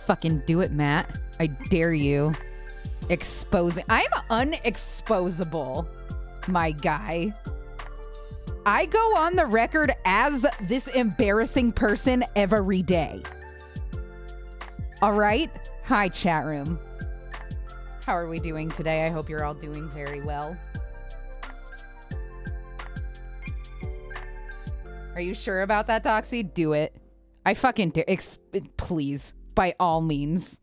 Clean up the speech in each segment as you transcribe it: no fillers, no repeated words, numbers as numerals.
Fucking do it, Matt. I dare you. Exposing. I'm unexposable, my guy. I go on the record as this embarrassing person every day. All right? Hi, chat room. How are we doing today? I hope you're all doing very well. Are you sure about that, Doxy? Do it. I fucking do. Please, by all means.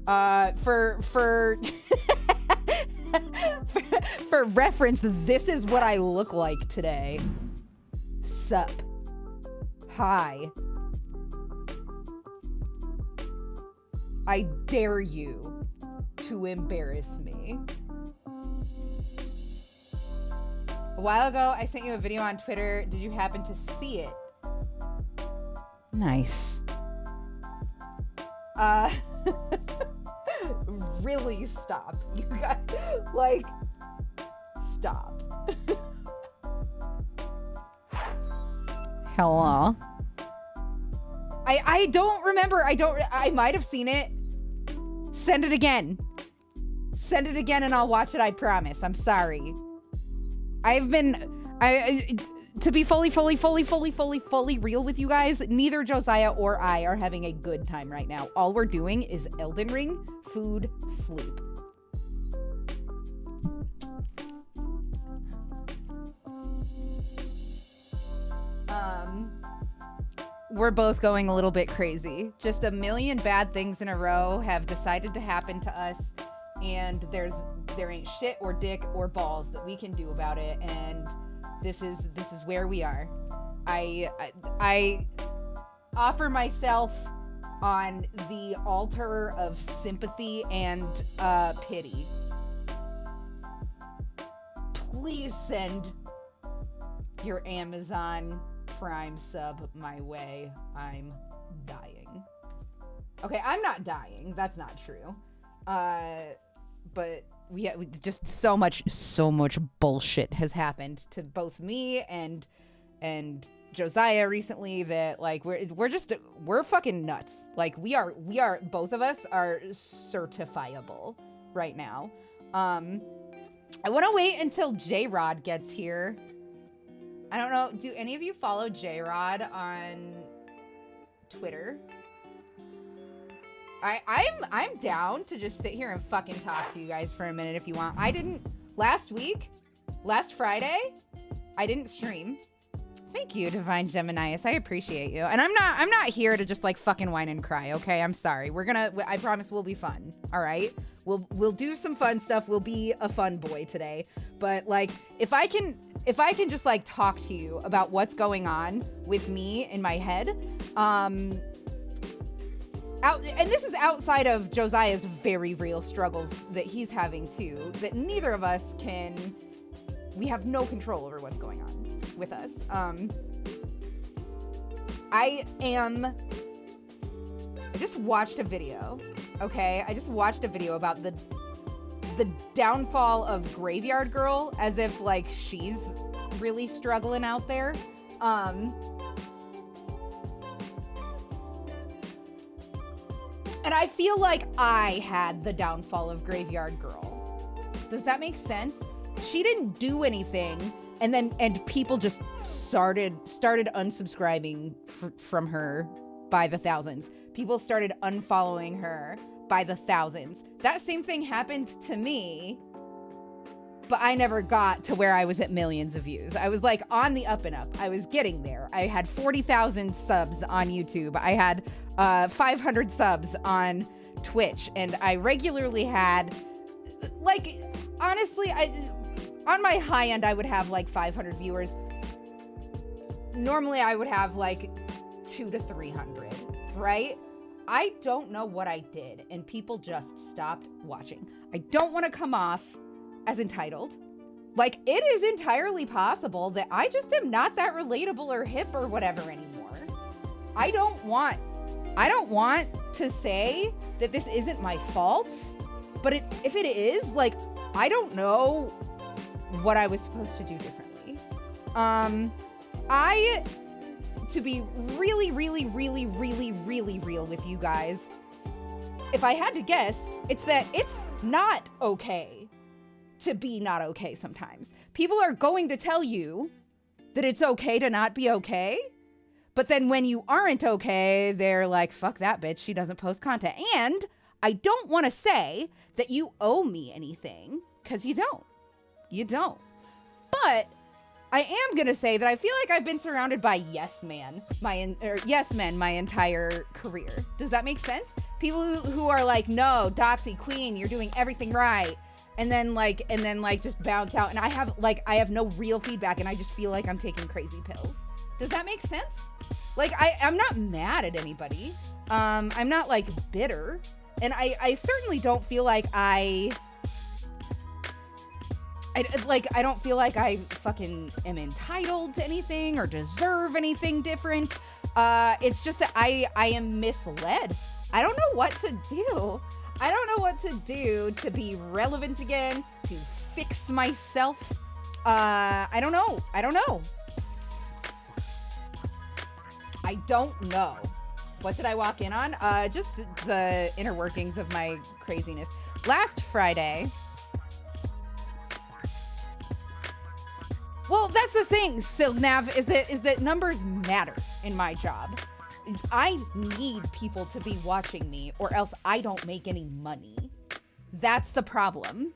For reference, this is what I look like today. Sup. Hi. I dare you to embarrass me. A while ago, I sent you a video on Twitter. Did you happen to see it? Nice. Really stop. You got, like, stop. Hello? I don't remember. I might have seen it. Send it again. Send it again and I'll watch it, I promise. I'm sorry. To be fully real with you guys, neither Josiah or I are having a good time right now. All we're doing is Elden Ring, food, sleep. We're both going a little bit crazy. Just a million bad things in a row have decided to happen to us, and there ain't shit or dick or balls that we can do about it, and this is where we are. I offer myself on the altar of sympathy and pity. Please send your Amazon Prime sub my way. I'm dying. Okay, I'm not dying. That's not true. But we just so much bullshit has happened to both me and Josiah recently that, like, we're fucking nuts. Like, we are both of us are certifiable right now. I want to wait until J-Rod gets here. I don't know. Do any of you follow J-Rod on Twitter? I'm down to just sit here and fucking talk to you guys for a minute if you want. I didn't last Friday, I didn't stream. Thank you, Divine Geminius. I appreciate you. And I'm not here to just like fucking whine and cry, okay? I'm sorry. I promise we'll be fun. All right? We'll do some fun stuff. We'll be a fun boy today. But like if I can just like talk to you about what's going on with me in my head, and this is outside of Josiah's very real struggles that he's having too, that neither of us we have no control over what's going on with us. I just watched a video, okay? I just watched a video about the downfall of Graveyard Girl, as if like she's really struggling out there. And I feel like I had the downfall of Graveyard Girl. Does that make sense? She didn't do anything, and people just started unsubscribing from her by the thousands. People started unfollowing her by the thousands. That same thing happened to me, but I never got to where I was at millions of views. I was like on the up and up. I was getting there. I had 40,000 subs on YouTube. I had 500 subs on Twitch, and I regularly had, like, honestly, on my high end, I would have like 500 viewers. Normally, I would have like 200 to 300, right? I don't know what I did, and people just stopped watching. I don't want to come off as entitled. Like, it is entirely possible that I just am not that relatable or hip or whatever anymore. I don't want to say that this isn't my fault, but if it is, like, I don't know what I was supposed to do differently. to be really, really, really, really, really real with you guys, if I had to guess, it's that it's not okay to be not okay sometimes. People are going to tell you that it's okay to not be okay. But then when you aren't okay, they're like, fuck that bitch, she doesn't post content. And I don't want to say that you owe me anything, because you don't. You don't. But I am going to say that I feel like I've been surrounded by yes men my entire career. Does that make sense? People who are like, no, Doxy, queen, you're doing everything right. And then just bounce out. And I have no real feedback, and I just feel like I'm taking crazy pills. Does that make sense? Like, I'm not mad at anybody. I'm not like bitter. And I certainly don't feel like I don't feel like I fucking am entitled to anything or deserve anything different. It's just that I am misled. I don't know what to do. I don't know what to do to be relevant again, to fix myself. I don't know. I don't know. What did I walk in on? Just the inner workings of my craziness. Last Friday. Well, that's the thing, Silgnav, is that numbers matter in my job. I need people to be watching me, or else I don't make any money. That's the problem.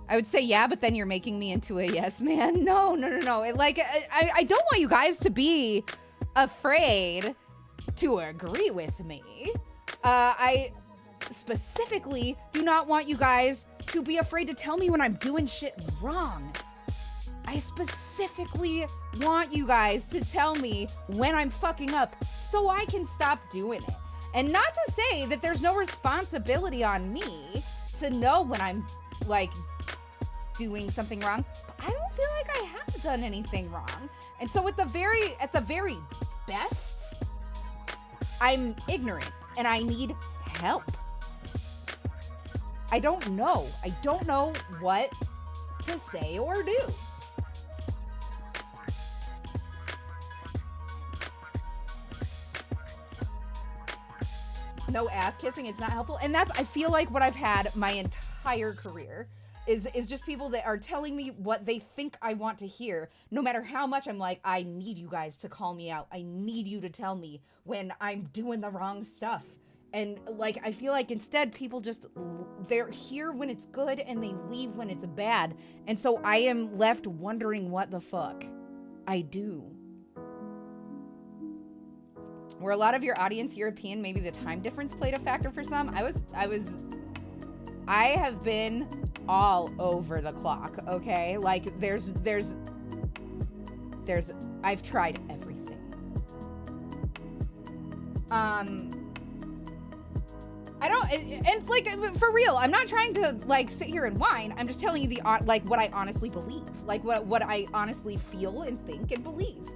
I would say, yeah, but then you're making me into a yes man. No. I don't want you guys to be afraid to agree with me. I specifically do not want you guys to be afraid to tell me when I'm doing shit wrong. I specifically want you guys to tell me when I'm fucking up so I can stop doing it. And not to say that there's no responsibility on me to know when I'm like doing something wrong, but I don't feel like I have done anything wrong. And so at the very best, I'm ignorant and I need help. I don't know what to say or do. No ass kissing, it's not helpful. And that's, I feel like, what I've had my entire career is just people that are telling me what they think I want to hear, no matter how much I'm like, I need you guys to call me out. I need you to tell me when I'm doing the wrong stuff. And like, I feel like instead people just, they're here when it's good and they leave when it's bad. And so I am left wondering what the fuck I do. Were a lot of your audience European? Maybe the time difference played a factor for some. I have been all over the clock, okay? Like I've tried everything. And like, for real, I'm not trying to like sit here and whine. I'm just telling you like what I honestly believe, like what I honestly feel and think and believe.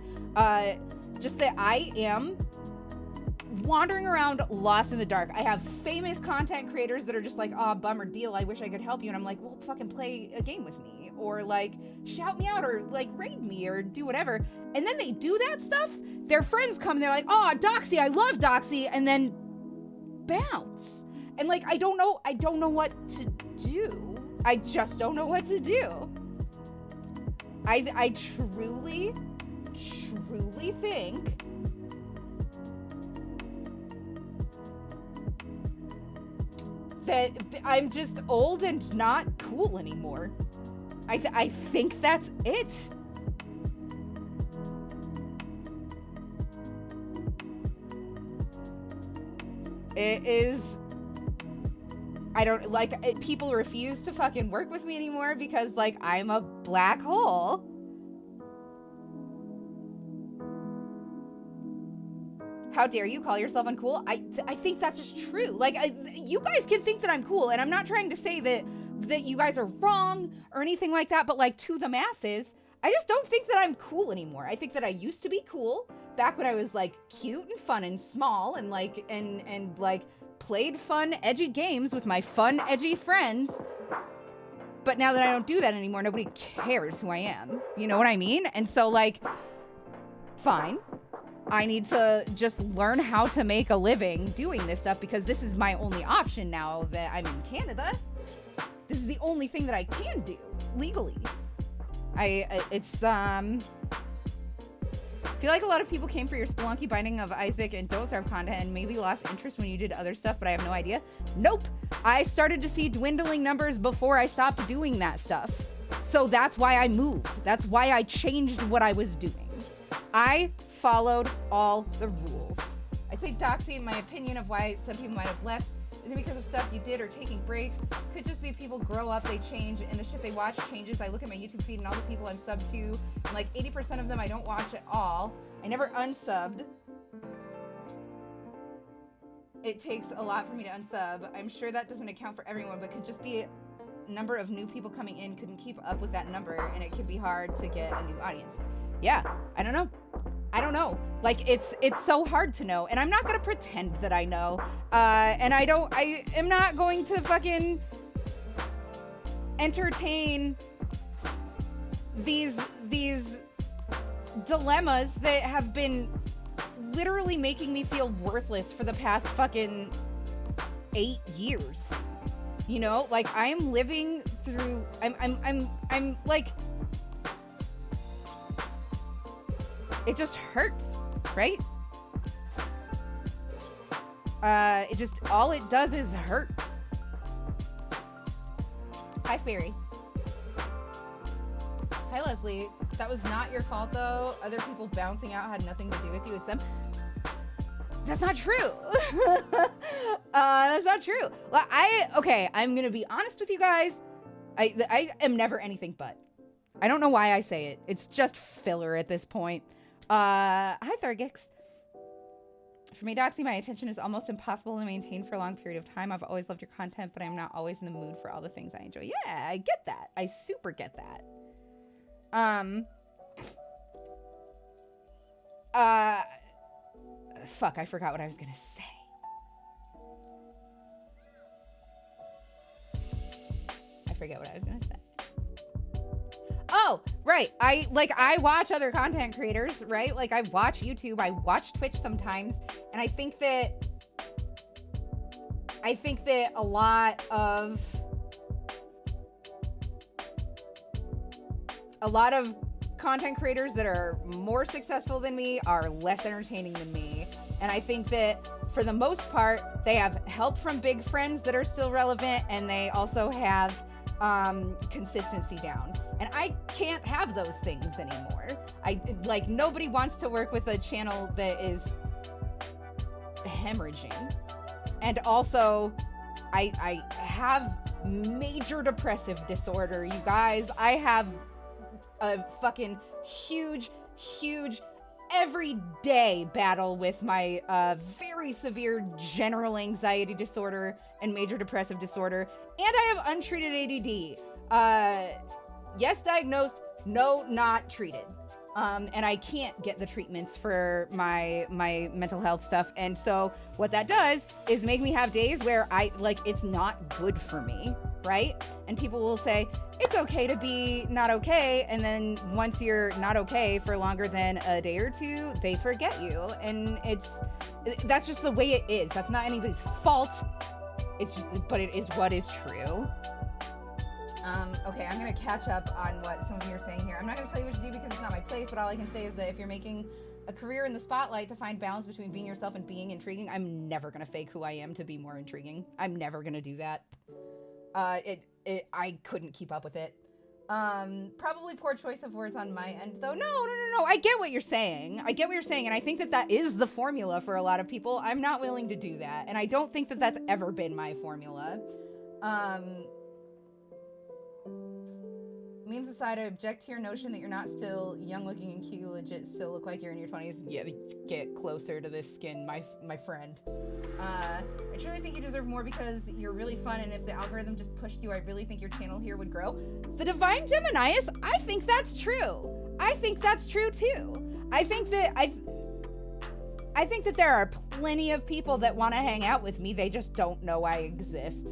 Just that I am wandering around lost in the dark. I have famous content creators that are just like, oh, bummer deal, I wish I could help you. And I'm like, well, fucking play a game with me, or like shout me out, or like raid me, or do whatever. And then they do that stuff. Their friends come and they're like, oh, Doxy, I love Doxy, and then bounce. And like, I don't know what to do. I just don't know what to do. I truly think that I'm just old and not cool anymore. I think that's it. It is, I don't, like, people refuse to fucking work with me anymore because, like, I'm a black hole. How dare you call yourself uncool? I think that's just true. Like, you guys can think that I'm cool, and I'm not trying to say that you guys are wrong or anything like that, but like, to the masses, I just don't think that I'm cool anymore. I think that I used to be cool back when I was like cute and fun and small and like and like played fun edgy games with my fun edgy friends. But now that I don't do that anymore, nobody cares who I am. You know what I mean? And so like, fine. I need to just learn how to make a living doing this stuff because this is my only option now that I'm in Canada. This is the only thing that I can do legally. I feel like a lot of people came for your Spelunky Binding of Isaac and Don't Starve content and maybe lost interest when you did other stuff, but I have no idea. Nope. I started to see dwindling numbers before I stopped doing that stuff. So that's why I moved. That's why I changed what I was doing. I followed all the rules. I'd say, Doxy, in my opinion of why some people might have left, is it because of stuff you did or taking breaks? Could just be people grow up, they change, and the shit they watch changes. I look at my YouTube feed and all the people I'm subbed to, and like 80% of them I don't watch at all. I never unsubbed. It takes a lot for me to unsub. I'm sure that doesn't account for everyone, but could just be a number of new people coming in couldn't keep up with that number, and it could be hard to get a new audience. Yeah, I don't know. Like, it's so hard to know, and I'm not gonna pretend that I know. And I am not going to fucking entertain these dilemmas that have been literally making me feel worthless for the past fucking 8 years. You know, like I am living through, I'm like, it just hurts, right? It just, all it does is hurt. Hi, Sperry. Hi, Leslie. That was not your fault, though. Other people bouncing out had nothing to do with you. It's them. That's not true. That's not true. Okay, I'm gonna be honest with you guys. I am never anything but. I don't know why I say it. It's just filler at this point. Hi, Thurgix. For me, Doxy, my attention is almost impossible to maintain for a long period of time. I've always loved your content, but I'm not always in the mood for all the things I enjoy. Yeah, I get that. I super get that. Fuck, I forgot what I was gonna say. I forget what I was gonna say. Oh, right. I watch other content creators, right? Like, I watch YouTube, I watch Twitch sometimes, and I think that a lot of content creators that are more successful than me are less entertaining than me. And I think that for the most part, they have help from big friends that are still relevant, and they also have consistency down. And I can't have those things anymore. Nobody wants to work with a channel that is hemorrhaging. And also, I have major depressive disorder, you guys. I have a fucking huge everyday battle with my very severe general anxiety disorder and major depressive disorder, and I have untreated ADD. Yes, diagnosed, no, not treated. And I can't get the treatments for my mental health stuff. And so what that does is make me have days where it's not good for me, right? And people will say, it's okay to be not okay. And then once you're not okay for longer than a day or two, they forget you. And that's just the way it is. That's not anybody's fault. But it is what is true. Okay, I'm going to catch up on what some of you are saying here. I'm not going to tell you what to do because it's not my place, but all I can say is that if you're making a career in the spotlight to find balance between being yourself and being intriguing, I'm never going to fake who I am to be more intriguing. I'm never going to do that. I couldn't keep up with it. Probably poor choice of words on my end, though. No. I get what you're saying. And I think that is the formula for a lot of people. I'm not willing to do that. And I don't think that that's ever been my formula. Memes aside, I object to your notion that you're not still young looking and cute. You legit still look like you're in your 20s. Yeah, get closer to this skin, my friend. I truly think you deserve more because you're really fun, and if the algorithm just pushed you, I really think your channel here would grow. The Divine Geminius, I think that's true. I think that's true too. I think that there are plenty of people that want to hang out with me. They just don't know I exist.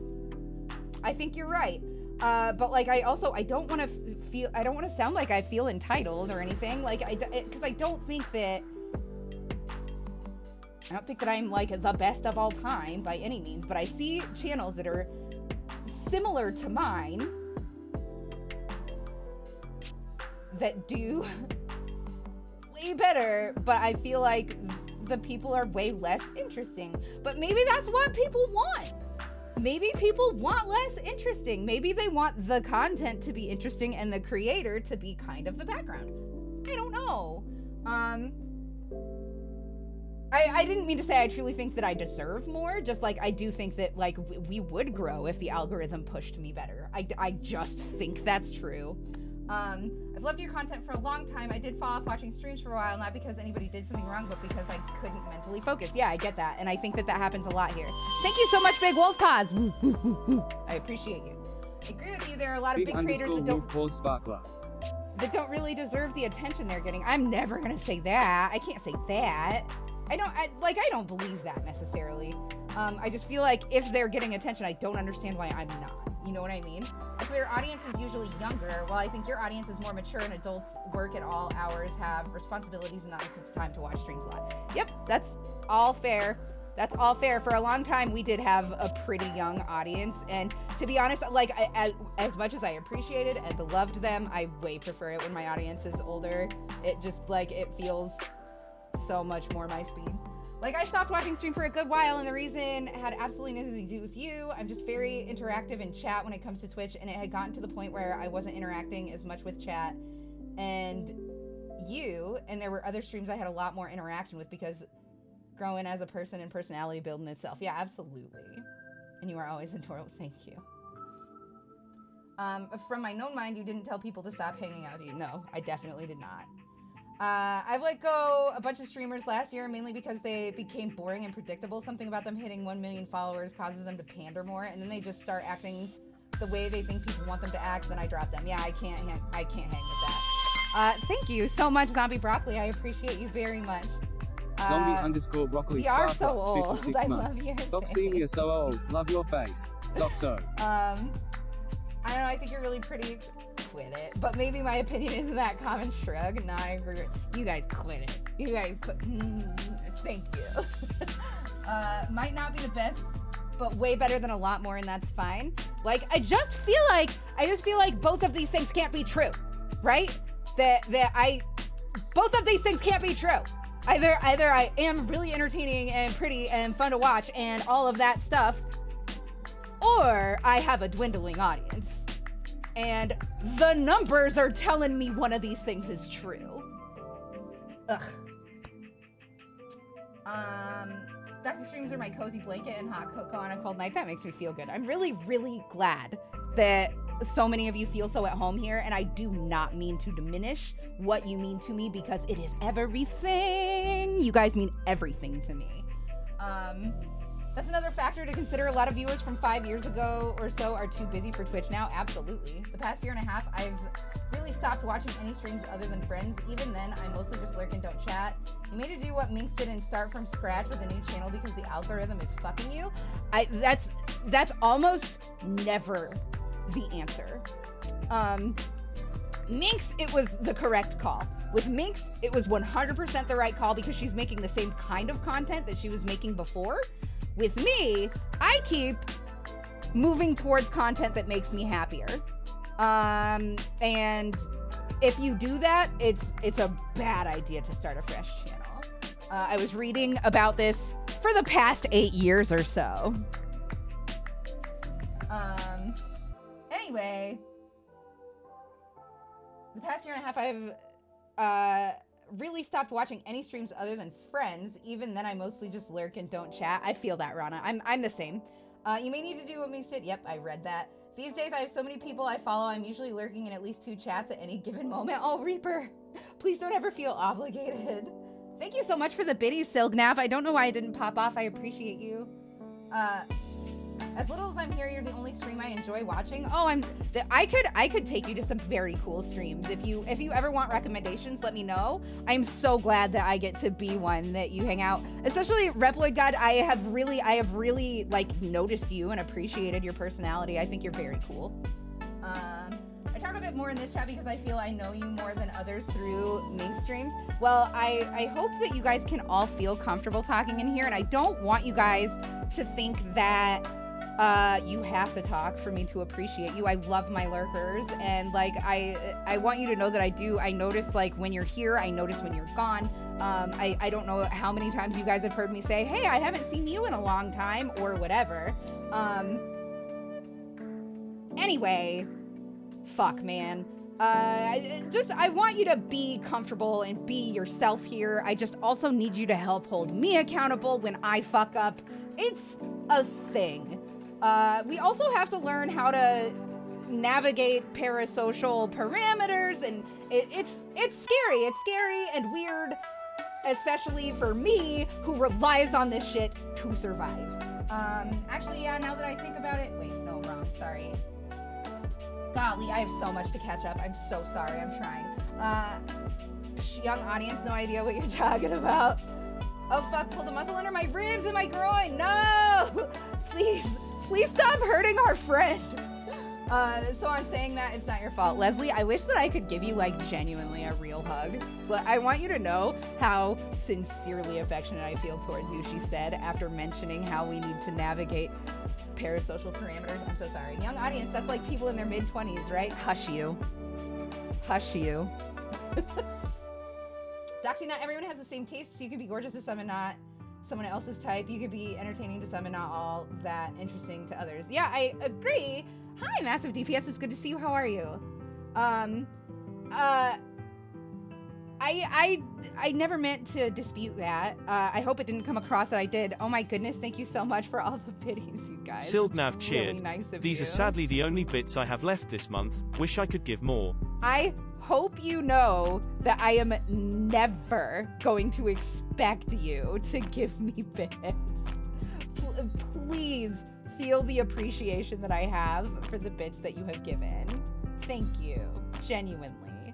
I think you're right. But like, I don't want to sound like I feel entitled or anything. Like, because I don't think that I'm like the best of all time by any means, but I see channels that are similar to mine that do way better, but I feel like the people are way less interesting. But maybe that's what people want. Maybe people want less interesting. Maybe they want the content to be interesting and the creator to be kind of the background. I don't know. I didn't mean to say I truly think that I deserve more. Just like, I do think that like we would grow if the algorithm pushed me better. I just think that's true. I've loved your content for a long time. I did fall off watching streams for a while, not because anybody did something wrong, but because I couldn't mentally focus. Yeah, I get that. And I think that happens a lot here. Thank you so much, Big Wolf Paws. I appreciate you. I agree with you. There are a lot of big creators that don't really deserve the attention they're getting. I'm never going to say that. I can't say that. I don't believe that necessarily. I just feel like if they're getting attention, I don't understand why I'm not. You know what I mean? So their audience is usually younger, while I think your audience is more mature and adults work at all hours, have responsibilities, and not the time to watch streams a lot. Yep, that's all fair. That's all fair. For a long time, we did have a pretty young audience, and to be honest, like, as much as I appreciated and loved them, I way prefer it when my audience is older. It just, like, it feels so much more my speed. Like, I stopped watching stream for a good while, and the reason had absolutely nothing to do with you. I'm just very interactive in chat when it comes to Twitch, and it had gotten to the point where I wasn't interacting as much with chat and you, and there were other streams I had a lot more interaction with because growing as a person and personality building itself. Yeah, absolutely. And you are always adorable. Thank you. From my known mind, you didn't tell people to stop hanging out with you. No, I definitely did not. I've let go a bunch of streamers last year, mainly because they became boring and predictable. Something about them hitting 1 million followers causes them to pander more, and then they just start acting the way they think people want them to act, then I drop them. Yeah, I can't hang with that. Thank you so much, Zombie Broccoli. I appreciate you very much. Zombie_broccoli. We are so old. 56 I months. love your Stop face. seeing you're so old. Love your face. Zoxo. I don't know, I think you're really pretty. Quit it. But maybe my opinion isn't that common. Shrug. No, I agree. You guys quit it. You guys quit. Thank you. Might not be the best, but way better than a lot more, and that's fine. Like, I just feel like both of these things can't be true, right? Both of these things can't be true. Either I am really entertaining and pretty and fun to watch and all of that stuff, or I have a dwindling audience. And the numbers are telling me one of these things is true. Ugh. Dusty streams are my cozy blanket and hot cocoa on a cold night. That makes me feel good. I'm really, really glad that so many of you feel so at home here, and I do not mean to diminish what you mean to me because it is everything. You guys mean everything to me. That's another factor to consider. A lot of viewers from 5 years ago or so are too busy for Twitch now. Absolutely. The past year and a half, I've really stopped watching any streams other than friends. Even then, I mostly just lurk and don't chat. You made to do what Minx did and start from scratch with a new channel because the algorithm is fucking you. That's almost never the answer. Minx, it was the correct call. With Minx, it was 100% the right call because she's making the same kind of content that she was making before. With me, I keep moving towards content that makes me happier. And if you do that, it's a bad idea to start a fresh channel. I was reading about this for the past 8 years or so. Anyway, the past year and a half, I've really stopped watching any streams other than friends. Even then, I mostly just lurk and don't chat. I feel that, Rana. I'm the same. You may need to do what Minx did. Yep, I read that. These days, I have so many people I follow. I'm usually lurking in at least 2 chats at any given moment. Oh, Reaper, please don't ever feel obligated. Thank you so much for the biddies, Silgnav. I don't know why I didn't pop off. I appreciate you. As little as I'm here, you're the only stream I enjoy watching. Oh, I could take you to some very cool streams. If you ever want recommendations, let me know. I'm so glad that I get to be one that you hang out. Especially Reploid God, I have really like noticed you and appreciated your personality. I think you're very cool. I talk a bit more in this chat because I feel I know you more than others through Mink streams. Well, I hope that you guys can all feel comfortable talking in here, and I don't want you guys to think that you have to talk for me to appreciate you. I love my lurkers, and like I want you to know that I do. I notice like when you're here, I notice when you're gone. I don't know how many times you guys have heard me say, hey, I haven't seen you in a long time, or whatever. Anyway, fuck, man. I want you to be comfortable and be yourself here. I just also need you to help hold me accountable when I fuck up. It's a thing. We also have to learn how to navigate parasocial parameters, and it's scary. It's scary and weird, especially for me, who relies on this shit to survive. Actually, yeah, now that I think about it, wait, no, wrong, sorry. Golly, I have so much to catch up. I'm so sorry, I'm trying. Young audience, no idea what you're talking about. Oh fuck, pulled a muscle under my ribs and my groin, no! Please stop hurting our friend. So I'm saying that it's not your fault. Leslie, I wish that I could give you like genuinely a real hug, but I want you to know how sincerely affectionate I feel towards you, she said, after mentioning how we need to navigate parasocial parameters. I'm so sorry. Young audience, that's like people in their mid-20s, right? Hush you. Hush you. Doxy, not everyone has the same taste, so you can be gorgeous to some and not someone else's type. You could be entertaining to some and not all that interesting to others. Yeah, I agree. Hi, Massive DPS. It's good to see you. How are you? I never meant to dispute that. I hope it didn't come across that I did. Oh my goodness, thank you so much for all the biddies, you guys. Sildnav cheered. Really nice of These you. are sadly the only bits I have left this month. Wish I could give more. I hope you know that I am never going to expect you to give me bits. Please feel the appreciation that I have for the bits that you have given. Thank you. Genuinely.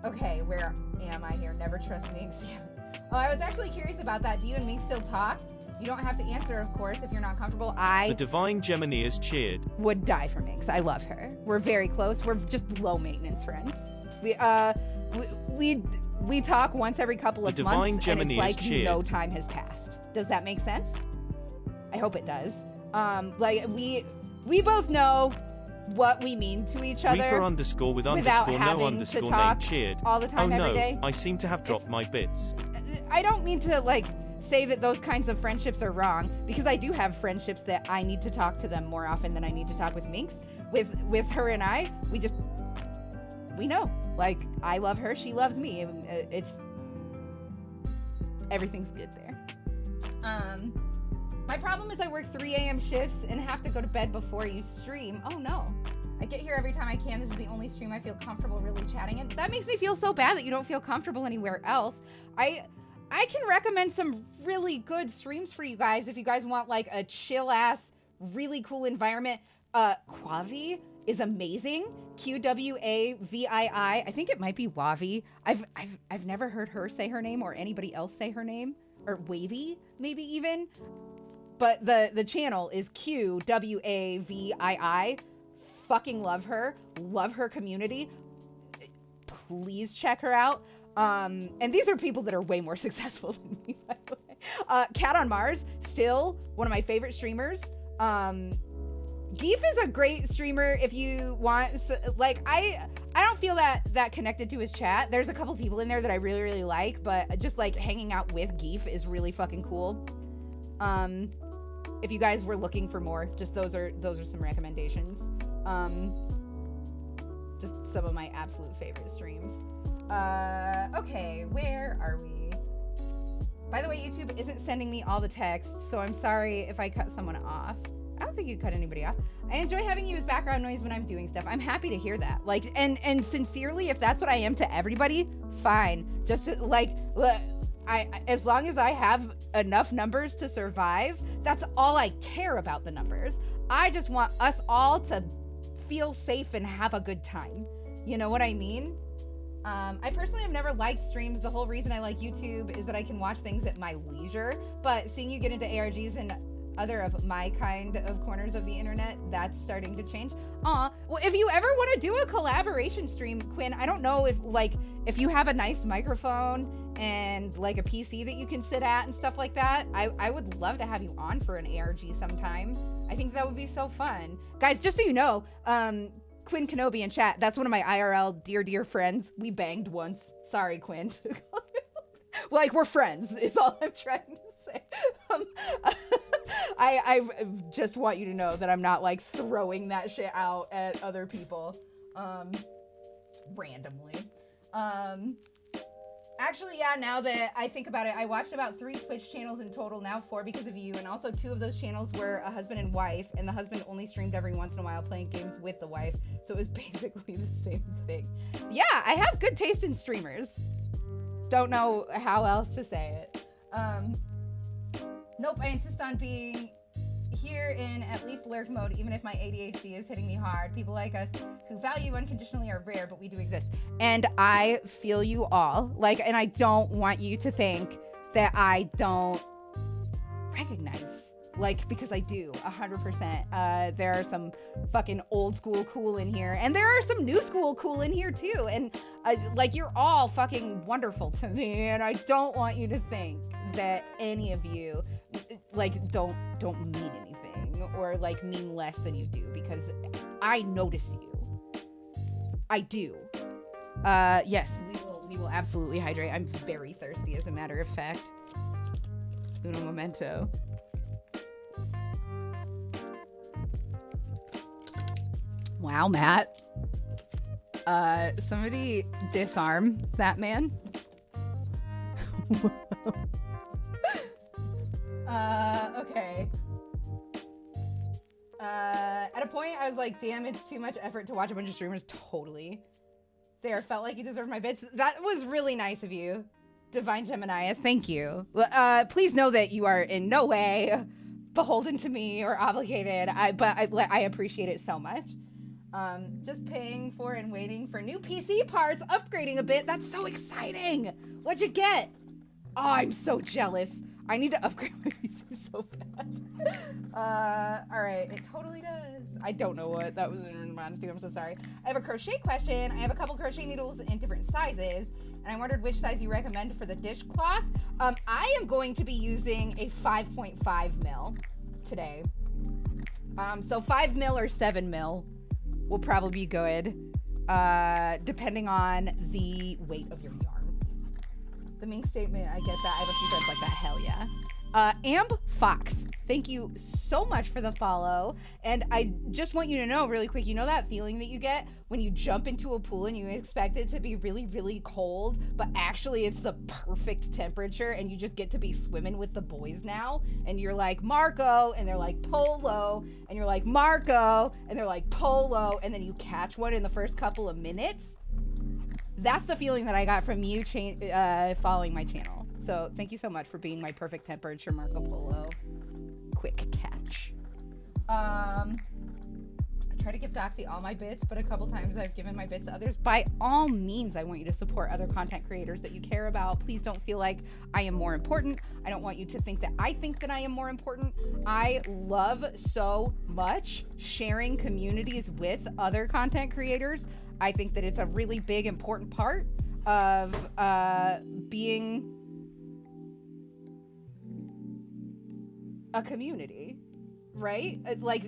Okay, where am I here? Never trust Minx. Oh, I was actually curious about that. Do you and Minx still talk? You don't have to answer, of course, if you're not comfortable. The Divine Geminias cheered. Would die for Minx. I love her. We're very close. We're just low maintenance friends. We talk once every couple of months, and it's like no time has passed. Does that make sense? I hope it does. Like we both know what we mean to each other. Reaper underscore with without underscore having no underscore to talk name cheered. all the time, oh every no, day. I seem to have dropped my bits. I don't mean to like say that those kinds of friendships are wrong, because I do have friendships that I need to talk to them more often than I need to talk with Minx. With her and I, we know. Like, I love her, she loves me. Everything's good there. My problem is I work 3 a.m. shifts and have to go to bed before you stream. Oh no. I get here every time I can. This is the only stream I feel comfortable really chatting in. That makes me feel so bad that you don't feel comfortable anywhere else. I can recommend some really good streams for you guys if you guys want like a chill ass, really cool environment. Quavi is amazing. Qwavii. I think it might be Wavi. I've never heard her say her name or anybody else say her name, or Wavy maybe even. But the channel is Qwavii. Fucking love her. Love her community. Please check her out. And these are people that are way more successful than me, by the way. Cat on Mars, still one of my favorite streamers. Geef is a great streamer if you want, like, I don't feel that connected to his chat. There's a couple people in there that I really, really like, but just like hanging out with Geef is really fucking cool. If you guys were looking for more, just those are some recommendations. Just some of my absolute favorite streams. Okay, where are we? By the way, YouTube isn't sending me all the texts, so I'm sorry if I cut someone off. I don't think you cut anybody off. I enjoy having you as background noise when I'm doing stuff. I'm happy to hear that. Like, and sincerely, if that's what I am to everybody, fine. Just like, as long as I have enough numbers to survive, that's all I care about, the numbers. I just want us all to feel safe and have a good time. You know what I mean? I personally have never liked streams. The whole reason I like YouTube is that I can watch things at my leisure, but seeing you get into ARGs and other of my kind of corners of the internet, that's starting to change. Well, if you ever want to do a collaboration stream, Quinn, I don't know if you have a nice microphone and like a PC that you can sit at and stuff like that, I would love to have you on for an ARG sometime. I think that would be so fun. Guys, just so you know, Quinn Kenobi in chat, that's one of my IRL dear friends. We banged once. Sorry, Quinn. Like, we're friends is all I'm trying to say. I just want you to know that I'm not like throwing that shit out at other people randomly. Actually, yeah, now that I think about it, I watched about 3 Twitch channels in total, now 4 because of you, and also 2 of those channels were a husband and wife, and the husband only streamed every once in a while playing games with the wife, so it was basically the same thing. Yeah, I have good taste in streamers. Don't know how else to say it. Nope, I insist on being here in at least lurk mode, even if my ADHD is hitting me hard. People like us who value unconditionally are rare, but we do exist. And I feel you all. Like, and I don't want you to think that I don't recognize. Like, because I do, 100%. There are some fucking old school cool in here, and there are some new school cool in here too. And like, you're all fucking wonderful to me, and I don't want you to think that any of you like don't mean anything or like mean less than you do, because I notice you. I do. Yes, we will absolutely hydrate. I'm very thirsty, as a matter of fact. Uno momento. Wow, Matt. Somebody disarm that man. Okay. At a point, I was like, damn, it's too much effort to watch a bunch of streamers. Totally. There, felt like you deserved my bits. That was really nice of you, Divine Geminius. Thank you. Please know that you are in no way beholden to me or obligated, but I appreciate it so much. Just paying for and waiting for new PC parts, upgrading a bit. That's so exciting. What'd you get? Oh, I'm so jealous. I need to upgrade my PC so bad. All right, it totally does. I don't know what that was in response to. I'm so sorry. I have a crochet question. I have a couple crochet needles in different sizes, and I wondered which size you recommend for the dishcloth. I am going to be using a 5.5 mil today. So 5 mil or 7 mil will probably be good, depending on the weight of your yarn. The mink statement, I get that. I have a few friends like that. Hell yeah. Amb Fox, thank you so much for the follow. And I just want you to know really quick, you know that feeling that you get when you jump into a pool and you expect it to be really, really cold, but actually it's the perfect temperature and you just get to be swimming with the boys now. And you're like, Marco, and they're like, Polo, and you're like, Marco, and they're like, Polo, and then you catch one in the first couple of minutes. That's the feeling that I got from you following my channel. So thank you so much for being my perfect temperature Marco Polo. Quick catch. I try to give Doxy all my bits, but a couple times I've given my bits to others. By all means, I want you to support other content creators that you care about. Please don't feel like I am more important. I don't want you to think that I think that I am more important. I love so much sharing communities with other content creators. I think that it's a really big, important part of being a community, right? Like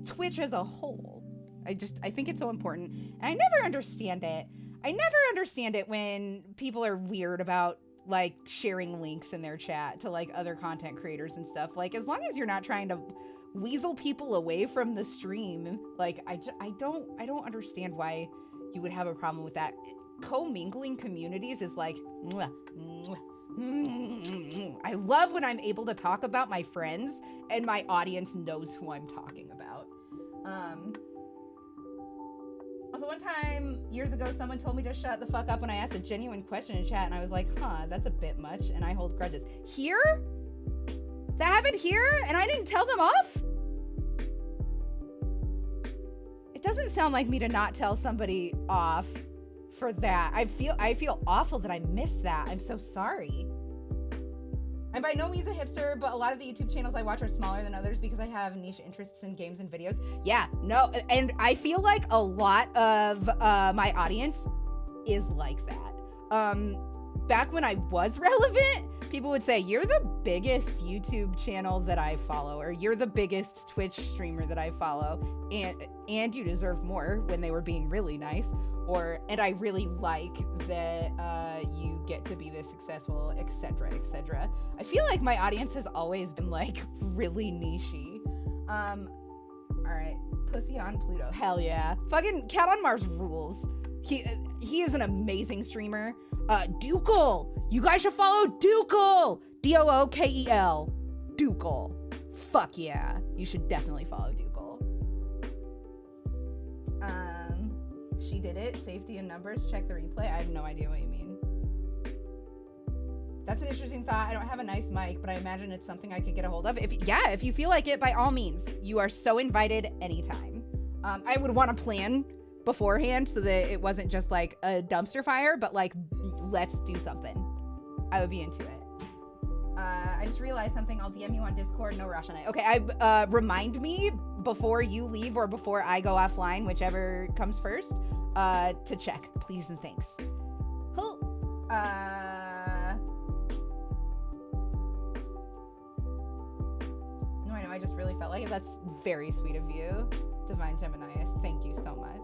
Twitch as a whole. I think it's so important. And I never understand it. I never understand it when people are weird about like sharing links in their chat to like other content creators and stuff. Like, as long as you're not trying to weasel people away from the stream, like I don't understand why you would have a problem with that. Co-mingling communities is like, mwah, mwah, mwah. I love when I'm able to talk about my friends and my audience knows who I'm talking about. Also, one time years ago, someone told me to shut the fuck up when I asked a genuine question in chat, and I was like, huh, that's a bit much, and I hold grudges. Here? That happened here, and I didn't tell them off? It doesn't sound like me to not tell somebody off for that. I feel awful that I missed that. I'm so sorry. I'm by no means a hipster, but a lot of the YouTube channels I watch are smaller than others because I have niche interests in games and videos. Yeah, no, and I feel like a lot of my audience is like that. Back when I was relevant, people would say, you're the biggest YouTube channel that I follow, or you're the biggest Twitch streamer that I follow, and you deserve more, when they were being really nice, and I really like that you get to be this successful, etc., etc. I feel like my audience has always been like really niche-y. Alright, Pussy on Pluto, hell yeah. Fucking Cat on Mars rules. He is an amazing streamer. Dukel! You guys should follow Dukel! Dookel. Dukel. Fuck yeah. You should definitely follow Dukel. She did it. Safety in numbers. Check the replay. I have no idea what you mean. That's an interesting thought. I don't have a nice mic, but I imagine it's something I could get a hold of. If you feel like it, by all means, you are so invited anytime. I would want to plan beforehand so that it wasn't just like a dumpster fire, but like, let's do something. I would be into it. I just realized something. I'll DM you on Discord. No rush on it. Okay, remind me before you leave or before I go offline, whichever comes first, to check, please and thanks. Cool. No, I know. I just really felt like it. That's very sweet of you, Divine Geminius. Thank you so much.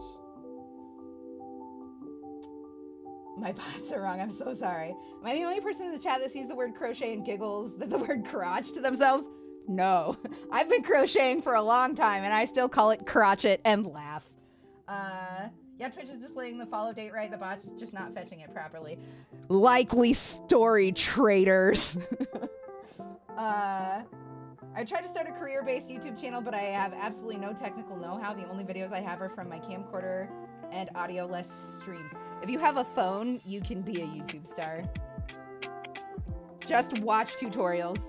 My bots are wrong. I'm so sorry. Am I the only person in the chat that sees the word crochet and giggles the word crotch to themselves? No. I've been crocheting for a long time, and I still call it crotchet and laugh. Yeah, Twitch is displaying the follow date right. The bot's just not fetching it properly. Likely story traders. I tried to start a career-based YouTube channel, but I have absolutely no technical know-how. The only videos I have are from my camcorder and audio-less streams. If you have a phone, you can be a YouTube star. Just watch tutorials.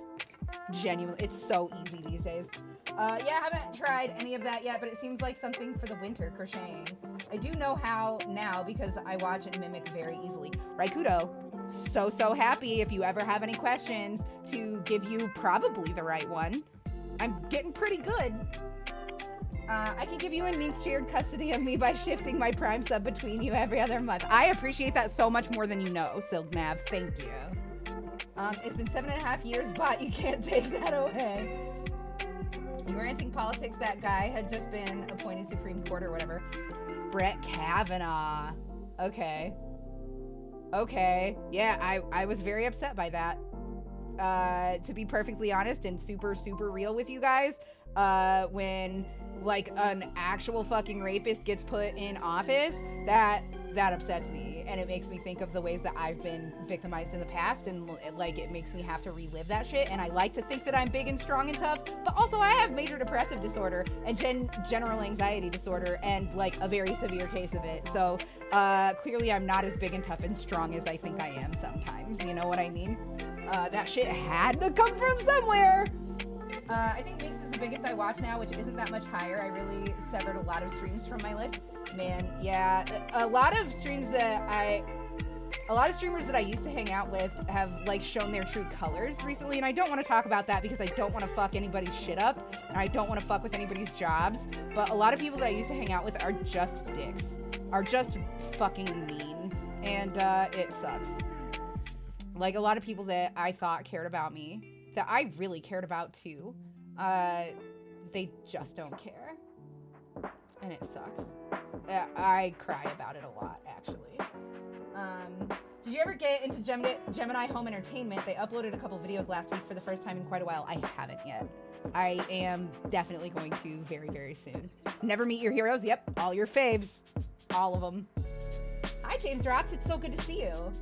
Genuinely, it's so easy these days. Yeah, I haven't tried any of that yet, but it seems like something for the winter, crocheting. I do know how now because I watch and mimic very easily. Raikudo, so happy if you ever have any questions to give you probably the right one. I'm getting pretty good. I can give you and Minx shared custody of me by shifting my Prime sub between you every other month. I appreciate that so much more than you know, Silknav. Thank you. It's been 7.5 years, but you can't take that away. You were anti-politics. That guy had just been appointed Supreme Court or whatever. Brett Kavanaugh. Okay. Okay. Yeah, I was very upset by that. To be perfectly honest and super real with you guys, when like an actual fucking rapist gets put in office, that upsets me, and it makes me think of the ways that I've been victimized in the past, and like it makes me have to relive that shit. And I like to think that I'm big and strong and tough, but also I have major depressive disorder and general anxiety disorder and like a very severe case of it. So clearly I'm not as big and tough and strong as I think I am sometimes, you know what I mean? That shit had to come from somewhere. I think Minx is the biggest I watch now, which isn't that much higher. I really severed a lot of streams from my list. Man, yeah, a lot of streamers that I used to hang out with have like shown their true colors recently, and I don't want to talk about that because I don't want to fuck anybody's shit up, and I don't want to fuck with anybody's jobs, but a lot of people that I used to hang out with are just dicks, are just fucking mean, and it sucks. Like a lot of people that I thought cared about me, that I really cared about too, they just don't care, and it sucks. I cry about it a lot, actually. Did you ever get into Gemini Home Entertainment? They uploaded a couple videos last week for the first time in quite a while. I haven't yet. I am definitely going to very soon. Never Meet Your Heroes. Yep, all your faves. All of them. Hi, James Rocks. It's so good to see you.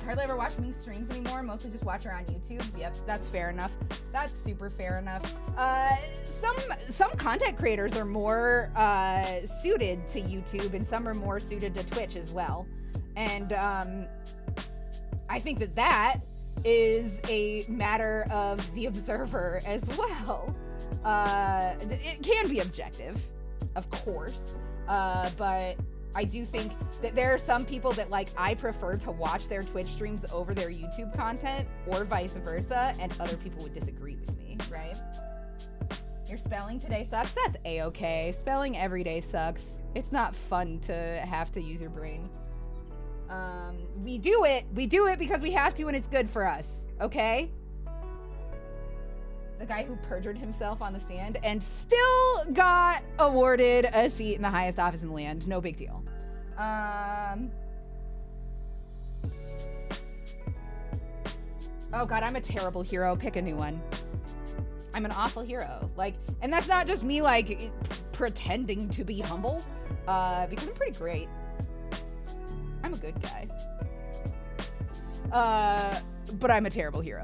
Hardly ever watch Minx streams anymore. Mostly just watch her on YouTube. Yep, that's fair enough. That's super fair enough. Some content creators are more suited to YouTube, and some are more suited to Twitch as well. And I think that is a matter of the observer as well. It can be objective, of course, but I do think that there are some people that, like, I prefer to watch their Twitch streams over their YouTube content, or vice versa, and other people would disagree with me, right? Your spelling today sucks? That's a-okay. Spelling every day sucks. It's not fun to have to use your brain. We do it because we have to, and it's good for us, okay? The guy who perjured himself on the stand and still got awarded a seat in the highest office in the land. No big deal. Oh god, I'm a terrible hero. Pick a new one. I'm an awful hero. Like, and that's not just me, like, pretending to be humble, because I'm pretty great. I'm a good guy. But I'm a terrible hero.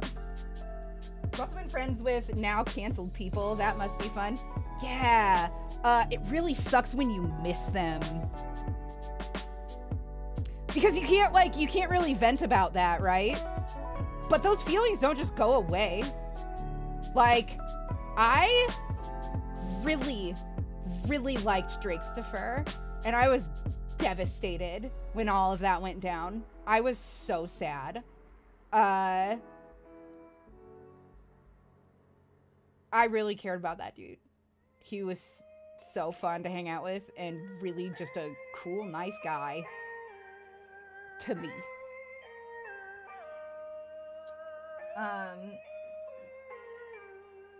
I've also been friends with now canceled people. That must be fun. Yeah. It really sucks when you miss them. Because you can't really vent about that, right? But those feelings don't just go away. Like, I really, really liked Drakestopher, and I was devastated when all of that went down. I was so sad. I really cared about that dude. He was so fun to hang out with and really just a cool, nice guy to me.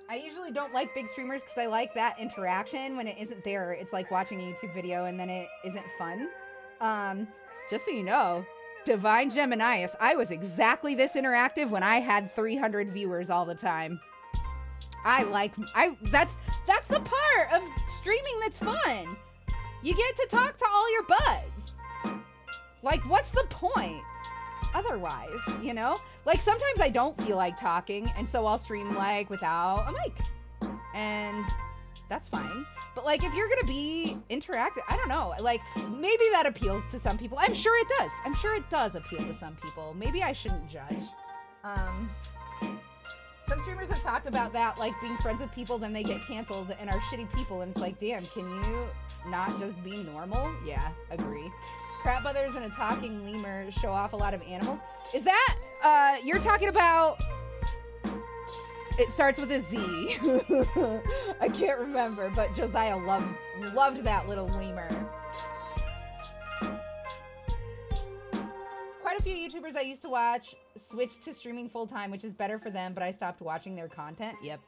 I usually don't like big streamers because I like that interaction. When it isn't there, it's like watching a YouTube video and then it isn't fun. Just so you know, Divine Geminius, I was exactly this interactive when I had 300 viewers all the time. That's the part of streaming that's fun. You get to talk to all your buds. Like, what's the point otherwise, you know? Like, sometimes I don't feel like talking, and so I'll stream, like, without a mic. And that's fine. But, like, if you're gonna be interactive, I don't know. Like, maybe that appeals to some people. I'm sure it does. I'm sure it does appeal to some people. Maybe I shouldn't judge. Some streamers have talked about that, like, being friends with people, then they get canceled and are shitty people, and it's like, damn, can you not just be normal? Yeah, agree. Crab Brothers and a talking lemur show off a lot of animals. Is that, you're talking about, it starts with a Z. I can't remember, but Josiah loved that little lemur. Quite a few YouTubers I used to watch switched to streaming full-time, which is better for them, but I stopped watching their content. Yep.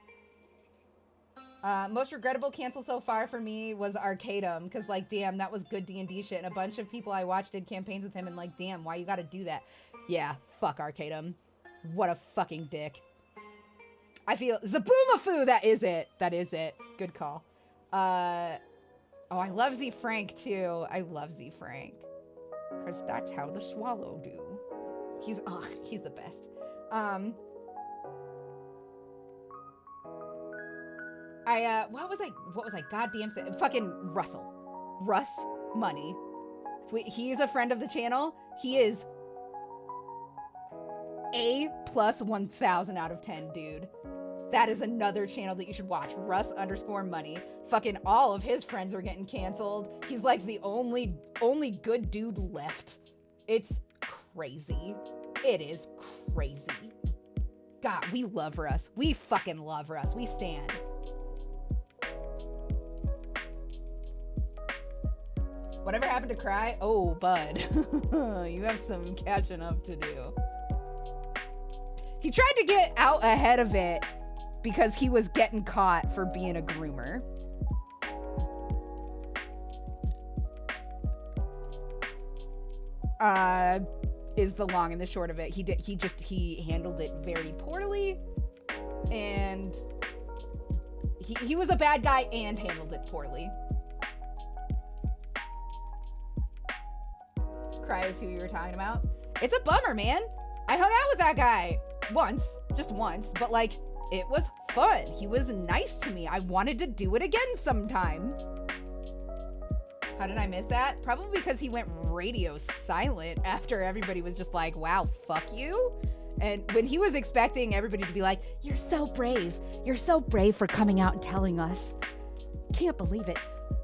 Most regrettable cancel so far for me was Arcadum, because, like, damn, that was good D&D shit, and a bunch of people I watched did campaigns with him, and, like, damn, why you gotta do that? Yeah, fuck Arcadum. What a fucking dick. I feel... Zaboomafoo! That is it. That is it. Good call. Oh, I love Z Frank, too. I love Z Frank. Because that's how the swallow do. He's the best. What was I goddamn saying? Fucking Russ Money. He is a friend of the channel. He is A plus 1,000 out of 10, dude. That is another channel that you should watch. Russ_money. Fucking all of his friends are getting canceled. He's like the only good dude left. It's crazy. It is crazy. God, we love Russ. We fucking love Russ. We stand. Whatever happened to Cry? Oh, bud. You have some catching up to do. He tried to get out ahead of it because he was getting caught for being a groomer. Is the long and the short of it. He handled it very poorly, and he was a bad guy and handled it poorly. Cry is who you were talking about. It's a bummer, man. I hung out with that guy just once, but, like, it was fun. He was nice to me. I wanted to do it again sometime. How did I miss that? Probably because he went radio silent after everybody was just like, wow, fuck you. And when he was expecting everybody to be like, you're so brave. You're so brave for coming out and telling us. Can't believe it.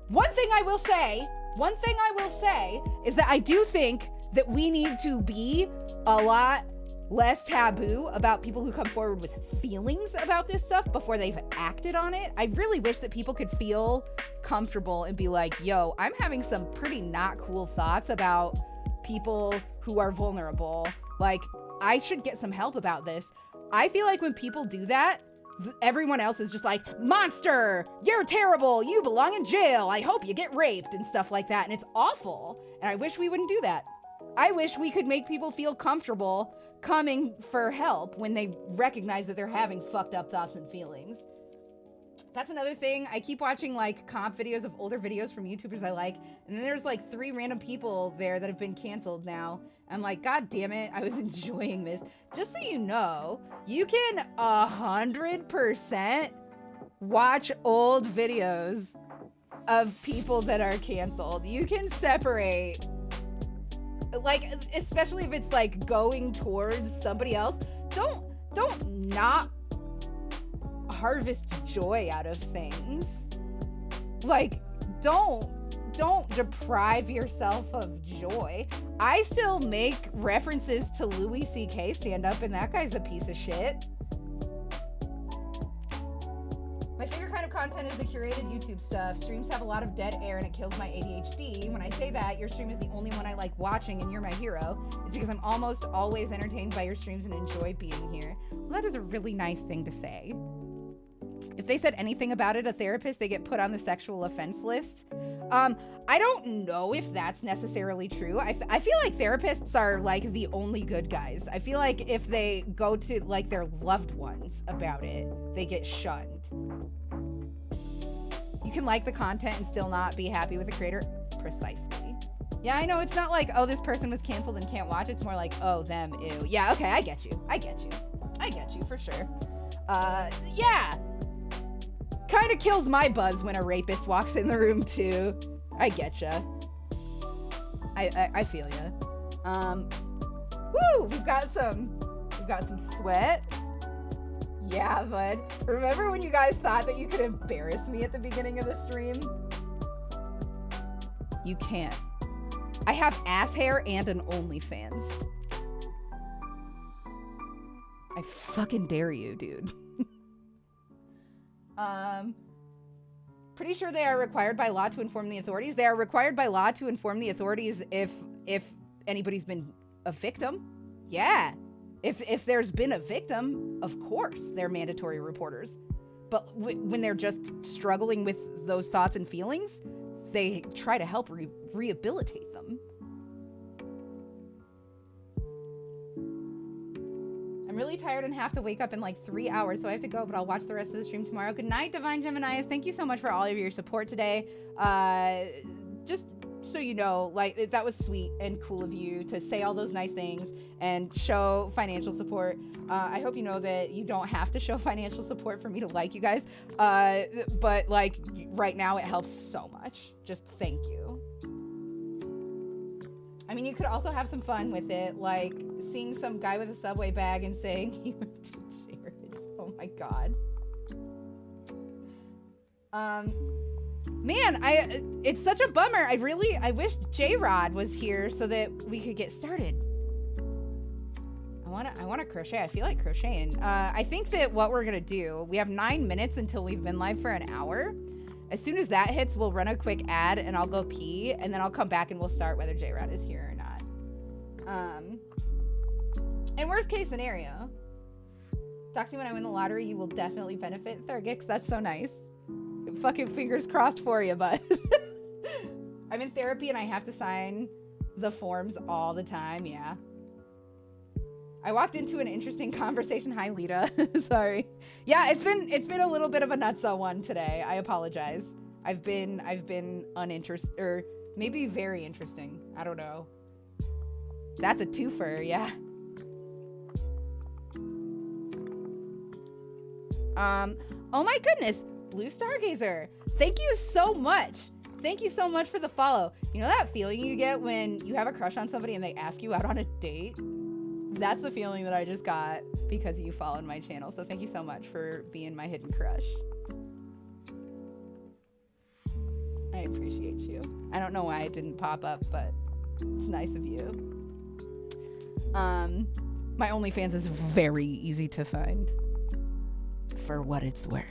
One thing I will say, One thing I will say is that I do think that we need to be a lot less taboo about people who come forward with feelings about this stuff before they've acted on it. I really wish that people could feel comfortable and be like, yo, I'm having some pretty not cool thoughts about people who are vulnerable. Like, I should get some help about this. I feel like when people do that, everyone else is just like, monster, you're terrible, you belong in jail, I hope you get raped, and stuff like that. And it's awful. And I wish we wouldn't do that. I wish we could make people feel comfortable coming for help when they recognize that they're having fucked up thoughts and feelings. That's another thing. I keep watching like comp videos of older videos from YouTubers I like, and then there's like 3 random people there that have been canceled now. I'm like, God damn it, I was enjoying this. Just so you know, you can 100% watch old videos of people that are canceled. You can separate, like, especially if it's like going towards somebody else. Don't not harvest joy out of things. Like, don't deprive yourself of joy. I still make references to Louis C.K. stand-up, and that guy's a piece of shit. My favorite kind of content is the curated YouTube stuff. Streams have a lot of dead air and it kills my ADHD. When I say that, your stream is the only one I like watching and you're my hero. It's because I'm almost always entertained by your streams and enjoy being here. Well, that is a really nice thing to say. If they said anything about it, a therapist, they get put on the sexual offense list. I don't know if that's necessarily true. I feel like therapists are like the only good guys. I feel like if they go to like their loved ones about it, they get shunned. You can like the content and still not be happy with the creator. Precisely. Yeah, I know. It's not like, oh, this person was canceled and can't watch. It's more like, oh, them, ew. Yeah, okay, I get you. I get you for sure. Yeah. Kind of kills my buzz when a rapist walks in the room too. I getcha. I feel ya. Woo! We've got some sweat. Yeah, bud. Remember when you guys thought that you could embarrass me at the beginning of the stream? You can't. I have ass hair and an OnlyFans. I fucking dare you, dude. Pretty sure they are required by law to inform the authorities. They are required by law to inform the authorities if anybody's been a victim. Yeah. If there's been a victim, of course they're mandatory reporters. But when they're just struggling with those thoughts and feelings, they try to help rehabilitate them. I'm really tired and have to wake up in like 3 hours, so I have to go, but I'll watch the rest of the stream tomorrow. Good night, Divine Geminis. Thank you so much for all of your support today. Just so you know, like, that was sweet and cool of you to say all those nice things and show financial support. I hope you know that you don't have to show financial support for me to like you guys. But like right now it helps so much. Just thank you. I mean, you could also have some fun with it, like seeing some guy with a Subway bag and saying he went to Jared's. Oh my God. Man, it's such a bummer. I wish J-Rod was here so that we could get started. I want to crochet. I feel like crocheting. I think that what we're gonna do, we have 9 minutes until we've been live for an hour. As soon as that hits, we'll run a quick ad and I'll go pee, and then I'll come back and we'll start whether J-Rod is here or not. And worst case scenario, Doxy, when I win the lottery, you will definitely benefit. Thurgix, that's so nice. Fucking fingers crossed for you, bud. I'm in therapy and I have to sign the forms all the time. Yeah. I walked into an interesting conversation. Hi, Lita. Sorry. Yeah, it's been a little bit of a nutso one today. I apologize. I've been uninterested, or maybe very interesting. I don't know. That's a twofer, yeah. Oh my goodness. Blue Stargazer, thank you so much. Thank you so much for the follow. You know that feeling you get when you have a crush on somebody and they ask you out on a date? That's the feeling that I just got because you followed my channel. So thank you so much for being my hidden crush. I I appreciate you. I don't know why it didn't pop up, but it's nice of you. My OnlyFans is very easy to find. For what it's worth.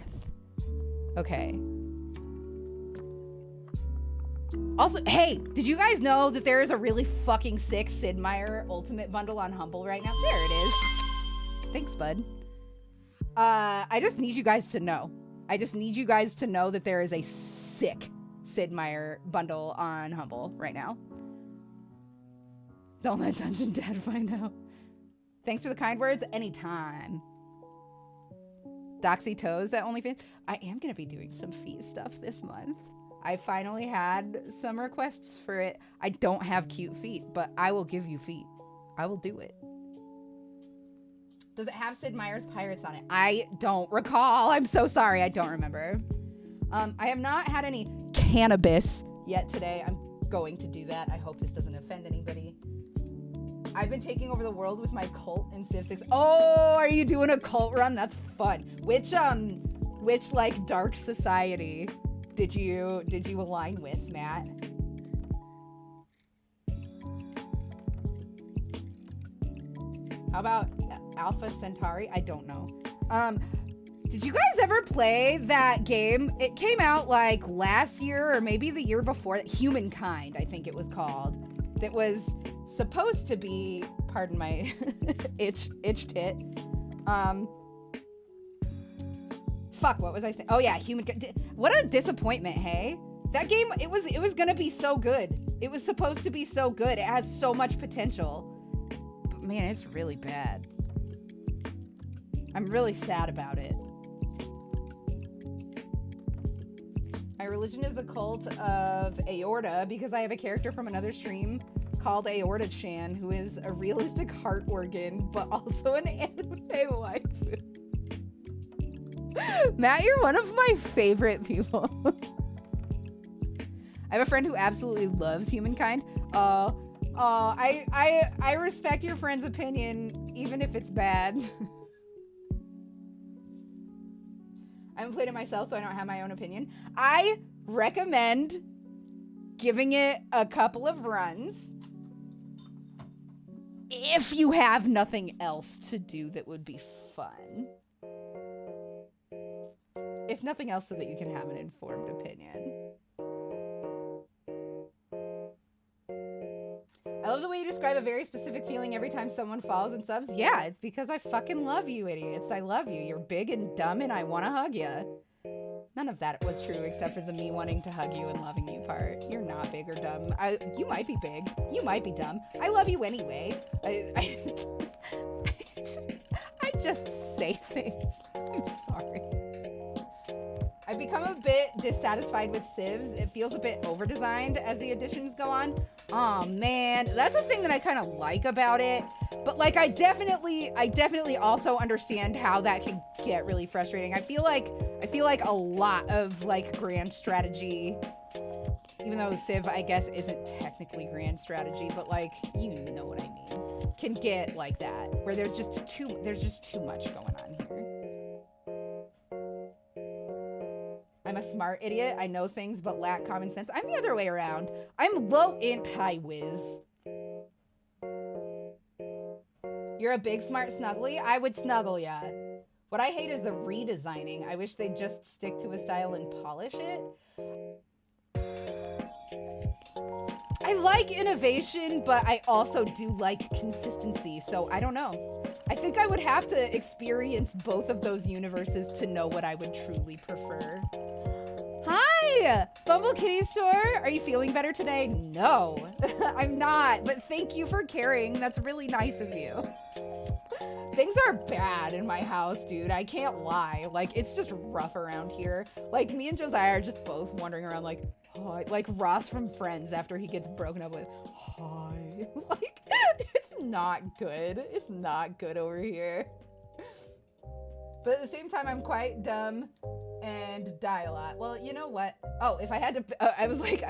Okay. Also, hey, did you guys know that there is a really fucking sick Sid Meier Ultimate Bundle on Humble right now? There it is. Thanks, bud. I just need you guys to know. I just need you guys to know that there is a sick Sid Meier bundle on Humble right now. Don't let Dungeon Dad find out. Thanks for the kind words. Anytime. Doxy Toes at OnlyFans. I am going to be doing some feet stuff this month. I finally had some requests for it. I don't have cute feet, but I will give you feet. I will do it. Does it have Sid Meier's Pirates on it? I don't recall. I'm so sorry. I don't remember. I have not had any cannabis yet today. I'm going to do that. I hope this doesn't offend anybody. I've been taking over the world with my cult in Civ 6. Oh, are you doing a cult run? That's fun. Which like dark society did you align with, Matt? How about Alpha Centauri? I don't know. Did you guys ever play that game? It came out like last year or maybe the year before. Humankind, I think it was called. That was supposed to be, pardon my itch tit. Fuck, what was I saying? Oh yeah, what a disappointment, hey? That game, it was gonna be so good. It was supposed to be so good. It has so much potential. But man, it's really bad. I'm really sad about it. My religion is the cult of Aorta because I have a character from another stream called Aorta Chan who is a realistic heart organ but also an anime waifu. Matt, you're one of my favorite people. I have a friend who absolutely loves Humankind. I respect your friend's opinion even if it's bad. I haven't played it myself, so I don't have my own opinion. I recommend giving it a couple of runs if you have nothing else to do that would be fun. If nothing else, so that you can have an informed opinion. I love the way you describe a very specific feeling every time someone follows and subs. Yeah, it's because I fucking love you, idiots. I love you. You're big and dumb and I want to hug you. None of that was true except for the me wanting to hug you and loving you part. You're not big or dumb. You might be big. You might be dumb. I love you anyway. I just say things. I'm sorry. I've become a bit dissatisfied with civs. It feels a bit over-designed as the additions go on. Oh man, that's a thing that I kind of like about it. But like, I definitely also understand how that can get really frustrating. I feel like a lot of like grand strategy, even though Civ I guess isn't technically grand strategy, but like, you know what I mean, can get like that, where there's just too much going on here. I'm a smart idiot. I know things but lack common sense. I'm the other way around. I'm low anti-whiz. You're a big smart snuggly? I would snuggle ya. What I hate is the redesigning. I wish they'd just stick to a style and polish it. I like innovation, but I also do like consistency, so I don't know. I think I would have to experience both of those universes to know what I would truly prefer. Hi! Bumble Kitty Store! Are you feeling better today? No, I'm not, but thank you for caring. That's really nice of you. Things are bad in my house, dude. I can't lie. Like, it's just rough around here. Like, me and Josiah are just both wandering around like, hi. Like Ross from Friends after he gets broken up with. Hi. Like, it's not good. It's not good over here. But at the same time, I'm quite dumb and die a lot. Well, you know what? Oh, if I had to, I was like,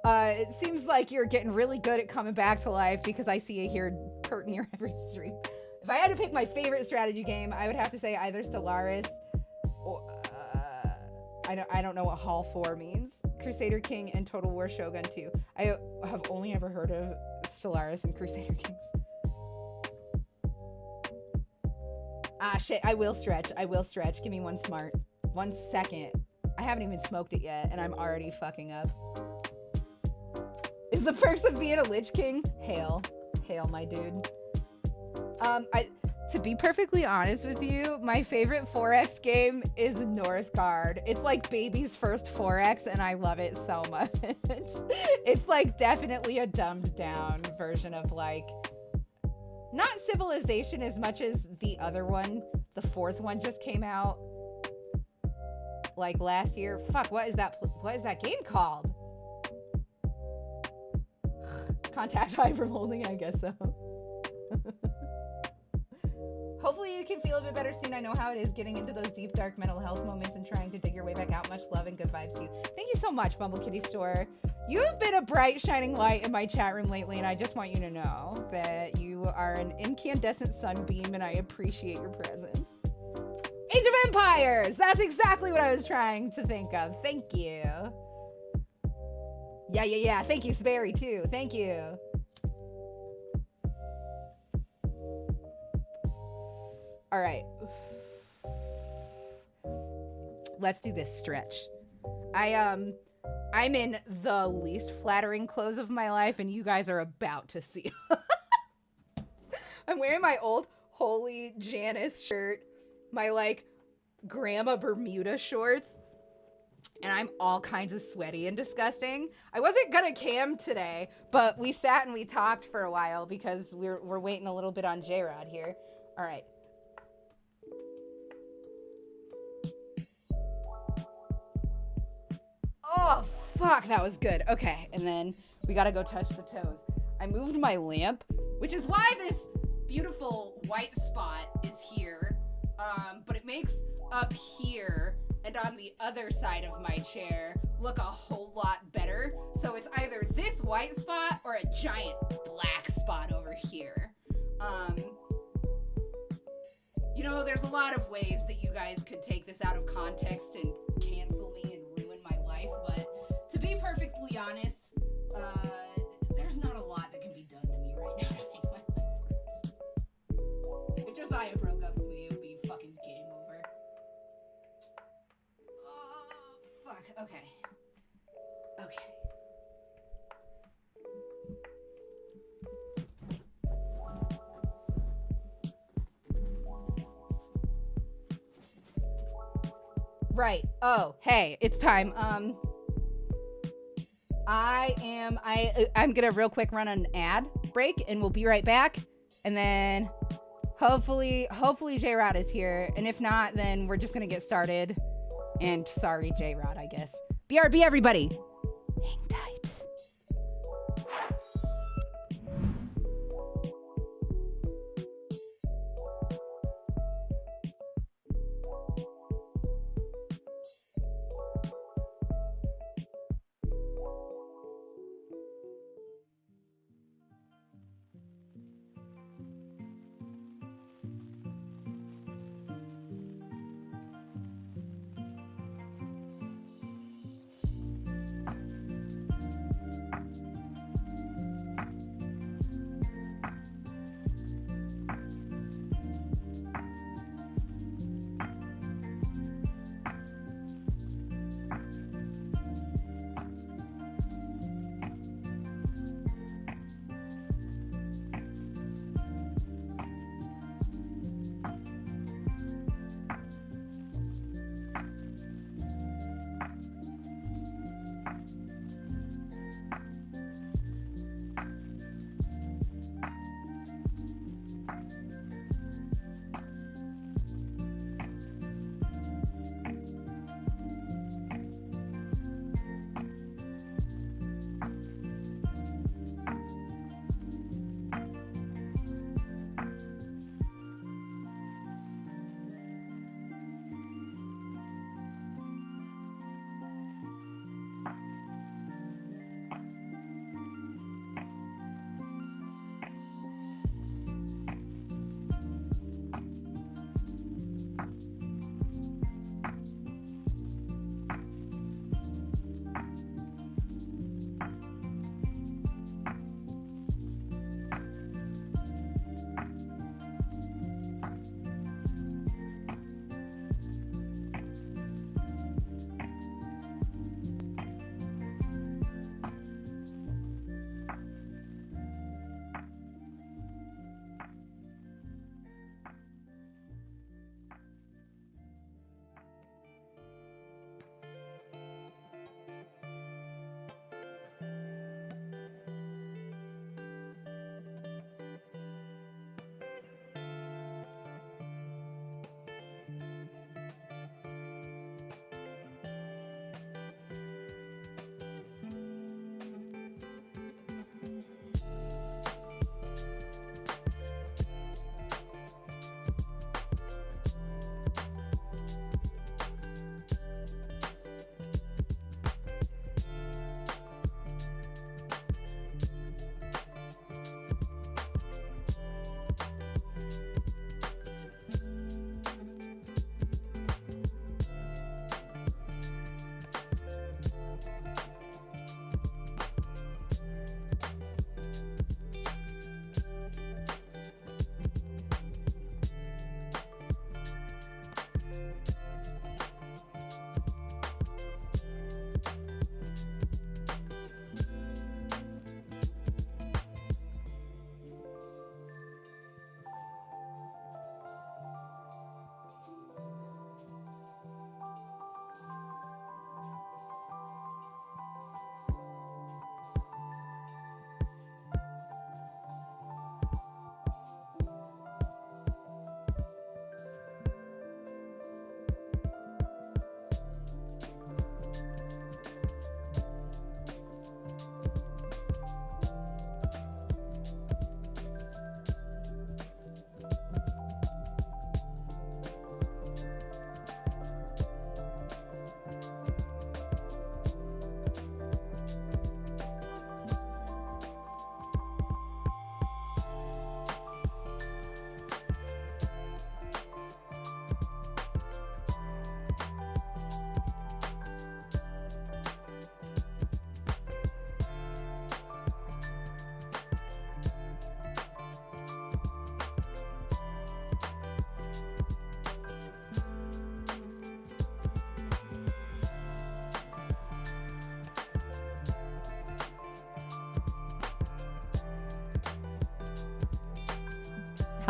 it seems like you're getting really good at coming back to life because I see you here hurting your every stream. If I had to pick my favorite strategy game, I would have to say either Stellaris or I don't know what Hall 4 means. Crusader King and Total War Shogun 2. I have only ever heard of Stellaris and Crusader Kings. Ah, shit. I will stretch. I will stretch. Give me one smart. 1 second. I haven't even smoked it yet, and I'm already fucking up. Is the perks of being a Lich King? Hail. Hail, my dude. To be perfectly honest with you, my favorite 4X game is Northgard. It's like baby's first 4X, and I love it so much. It's like definitely a dumbed down version of like, not Civilization as much as the other one. The 4th one just came out like last year. Fuck, what is that game called? Contact Hypermolding, I guess so. Hopefully you can feel a bit better soon. I know how it is getting into those deep, dark mental health moments and trying to dig your way back out. Much love and good vibes to you. Thank you so much, Bumble Kitty Store. You have been a bright, shining light in my chat room lately, and I just want you to know that you are an incandescent sunbeam, and I appreciate your presence. Age of Empires! That's exactly what I was trying to think of. Thank you. Yeah. Thank you, Sperry, too. Thank you. All right. Let's do this stretch. I'm in the least flattering clothes of my life, and you guys are about to see. I'm wearing my old Holy Janice shirt, my like grandma Bermuda shorts, and I'm all kinds of sweaty and disgusting. I wasn't gonna cam today, but we sat and we talked for a while because we're waiting a little bit on J-Rod here. All right. Oh, fuck, that was good. Okay, and then we gotta go touch the toes. I moved my lamp, which is why this beautiful white spot is here, but it makes up here and on the other side of my chair look a whole lot better. So it's either this white spot or a giant black spot over here. You know, there's a lot of ways that you guys could take this out of context and cancel me and ruin my life, but to be perfectly honest, there's not a lot that can be done to me right now to make my life worse. If Josiah broke up with me, it would be fucking game over. Oh, fuck. Okay. Right. Oh, hey, it's time. I'm gonna real quick run an ad break, and we'll be right back. And then hopefully J-Rod is here. And if not, then we're just gonna get started. And sorry, J-Rod, I guess. BRB, everybody. Hang tight.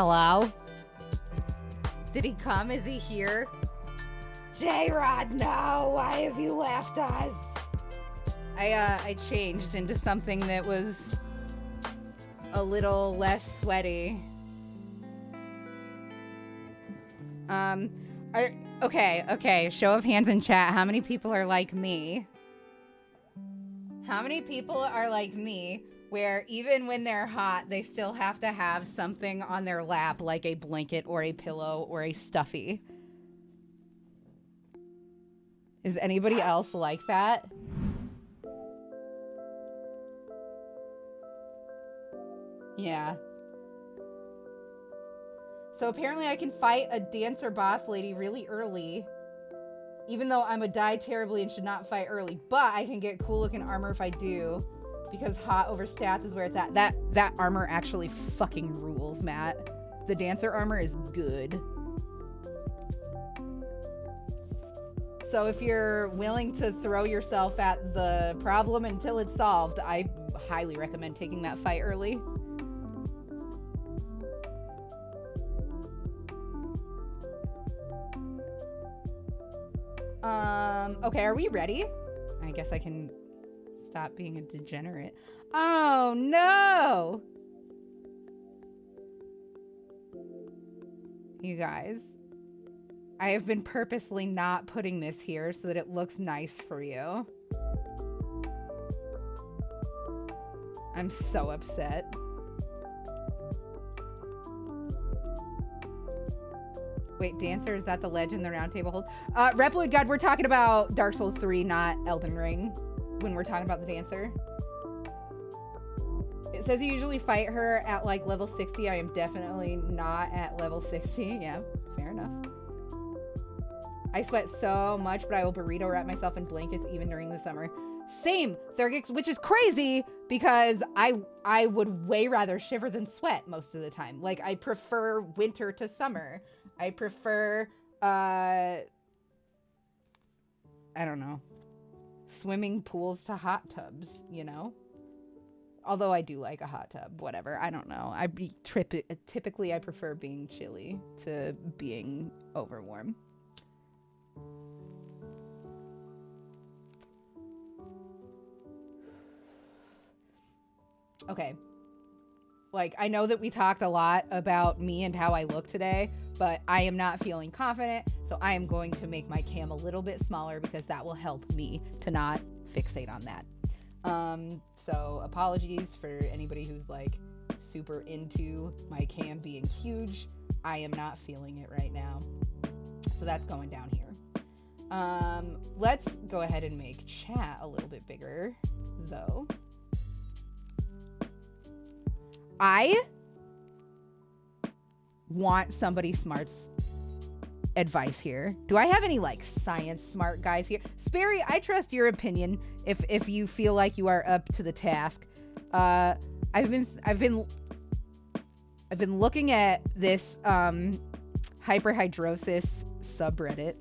Hello? Did he come? Is he here? J-Rod, no! Why have you left us? I changed into something that was a little less sweaty. Okay. Show of hands in chat. How many people are like me? How many people are like me where even when they're hot, they still have to have something on their lap like a blanket or a pillow or a stuffy? Is anybody else like that? Yeah. So apparently I can fight a dancer boss lady really early, even though I'm a die terribly and should not fight early, but I can get cool looking armor if I do, because hot over stats is where it's at. That armor actually fucking rules, Matt. The dancer armor is good. So if you're willing to throw yourself at the problem until it's solved, I highly recommend taking that fight early. Okay, are we ready? I guess I can stop being a degenerate. Oh, no! You guys, I have been purposely not putting this here so that it looks nice for you. I'm so upset. Wait, Dancer, is that the legend the round table holds? Reploid God, we're talking about Dark Souls 3, not Elden Ring, when we're talking about the Dancer. It says you usually fight her at like level 60. I am definitely not at level 60. Yeah, fair enough. I sweat so much, but I will burrito wrap myself in blankets even during the summer. Same, Thurgix, which is crazy because I would way rather shiver than sweat most of the time. Like, I prefer winter to summer. I prefer, I don't know, swimming pools to hot tubs, you know? Although I do like a hot tub, whatever. I don't know. Typically, I prefer being chilly to being over warm. Okay. Like, I know that we talked a lot about me and how I look today, but I am not feeling confident, so I am going to make my cam a little bit smaller because that will help me to not fixate on that. So apologies for anybody who's like super into my cam being huge. I am not feeling it right now. So that's going down here. Let's go ahead and make chat a little bit bigger, though. I want somebody smart's advice here. Do I have any like science smart guys here? Sperry, I trust your opinion if you feel like you are up to the task. I've been looking at this hyperhidrosis subreddit,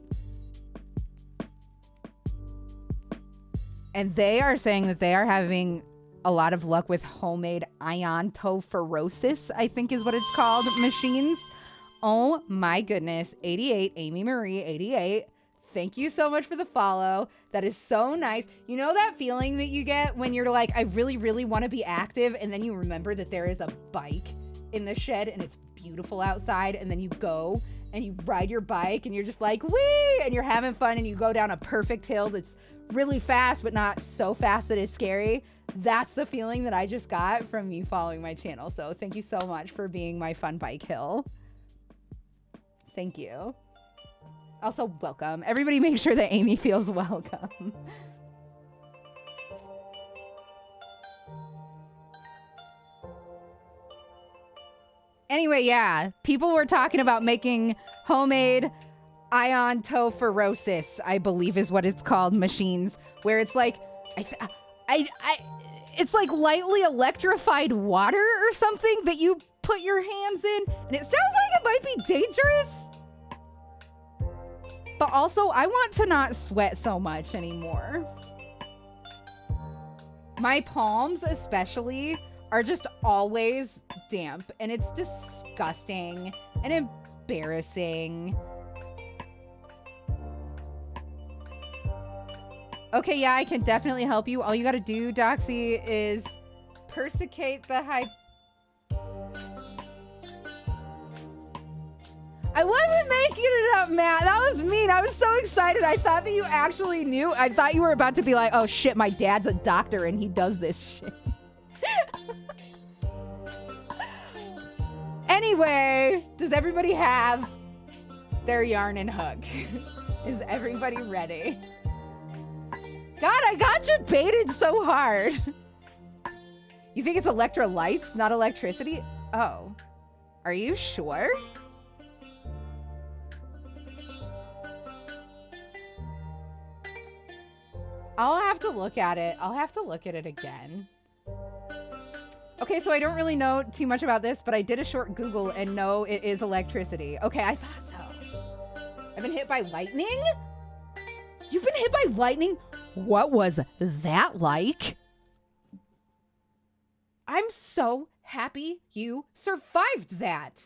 and they are saying that they are having a lot of luck with homemade iontophoresis, I think is what it's called, machines. Oh my goodness. 88, Amy Marie 88. Thank you so much for the follow. That is so nice. You know that feeling that you get when you're like, I really, really want to be active, and then you remember that there is a bike in the shed and it's beautiful outside, and then you go and you ride your bike and you're just like, wee, and you're having fun, and you go down a perfect hill that's really fast but not so fast that it's scary. That's the feeling that I just got from you following my channel. So thank you so much for being my fun bike hill. Thank you. Also, welcome. Everybody make sure that Amy feels welcome. Anyway, yeah. People were talking about making homemade iontophoresis, I believe is what it's called, machines, where it's like, it's like lightly electrified water or something that you put your hands in, and it sounds like it might be dangerous. But also, I want to not sweat so much anymore. My palms, especially, are just always damp, and it's disgusting. disgusting and embarrassing. Okay, yeah, I can definitely help you. All you gotta do, Doxy, is persecute the high... I wasn't making it up, Matt. That was mean. I was so excited. I thought that you actually knew. I thought you were about to be like, oh shit, my dad's a doctor and he does this shit. Anyway, does everybody have their yarn and hook? Is everybody ready? God, I got you baited so hard. You think it's electrolytes, not electricity? Oh, are you sure? I'll have to look at it. I'll have to look at it again. Okay, so I don't really know too much about this, but I did a short Google and know it is electricity. Okay, I thought so. I've been hit by lightning? You've been hit by lightning? What was that like? I'm so happy you survived that.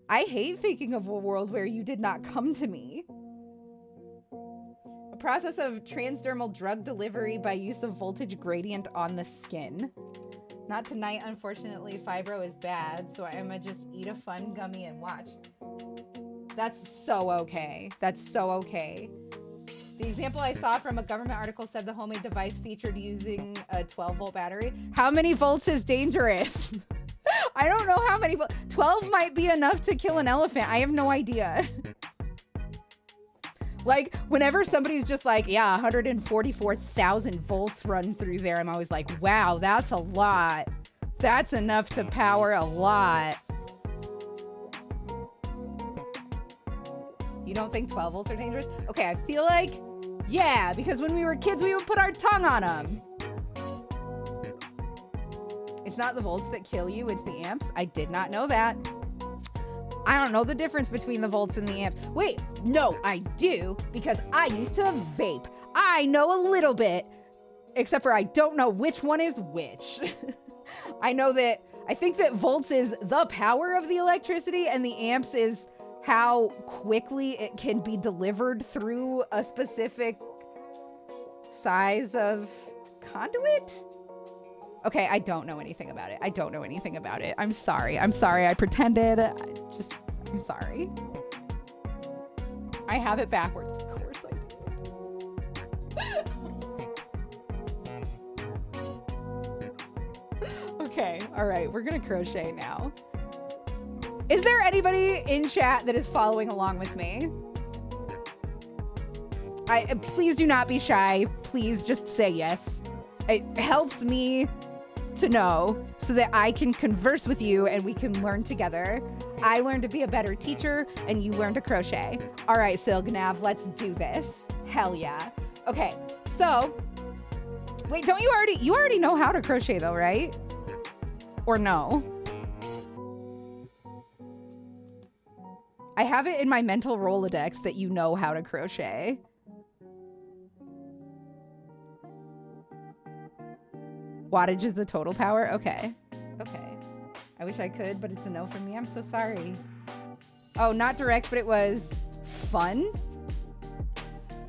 I hate thinking of a world where you did not come to me. A process of transdermal drug delivery by use of voltage gradient on the skin. Not tonight, unfortunately. Fibro is bad, so I'ma just eat a fun gummy and watch. That's so okay. That's so okay. The example I saw from a government article said the homemade device featured using a 12-volt battery. How many volts is dangerous? I don't know how many volts. 12 might be enough to kill an elephant. I have no idea. Like, whenever somebody's just like, yeah, 144,000 volts run through there, I'm always like, wow, that's a lot. That's enough to power a lot. You don't think 12 volts are dangerous? Okay, I feel like, yeah, because when we were kids, we would put our tongue on them. It's not the volts that kill you, it's the amps. I did not know that. I don't know the difference between the volts and the amps. Wait, no, I do, because I used to vape. I know a little bit, except for I don't know which one is which. I think that volts is the power of the electricity and the amps is how quickly it can be delivered through a specific size of conduit. Okay, I don't know anything about it. I don't know anything about it. I'm sorry. I'm sorry. I pretended. I'm sorry. I have it backwards. Of course I do. Okay, all right. We're gonna crochet now. Is there anybody in chat that is following along with me? Please do not be shy. Please just say yes. It helps me to know so that I can converse with you and we can learn together. I learn to be a better teacher and you learn to crochet. All right, Silgnav, let's do this. Hell yeah. Okay, so wait, you already know how to crochet though, right? Or no? I have it in my mental Rolodex that you know how to crochet. Wattage is the total power? Okay. Okay. I wish I could, but it's a no from me. I'm so sorry. Oh, not direct, but it was fun.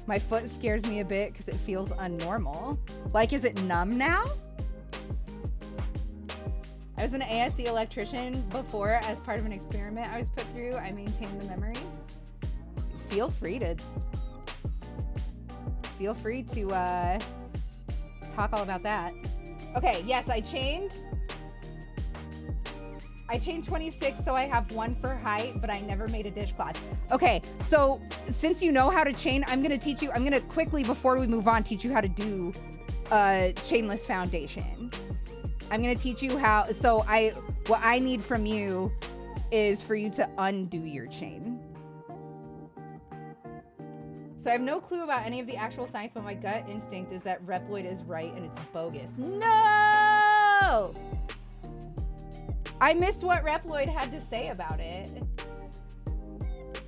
My foot scares me a bit because it feels unnormal. Like, is it numb now? I was an ASE electrician before as part of an experiment I was put through. I maintained the memories. Feel free to talk all about that. Okay, yes, I chained 26, so I have one for height, but I never made a dishcloth. Okay, so since you know how to chain, I'm gonna quickly, before we move on, teach you how to do Chainless Foundation. I'm gonna teach you how, what I need from you is for you to undo your chain. So I have no clue about any of the actual science, but my gut instinct is that Reploid is right and it's bogus. No! I missed what Reploid had to say about it.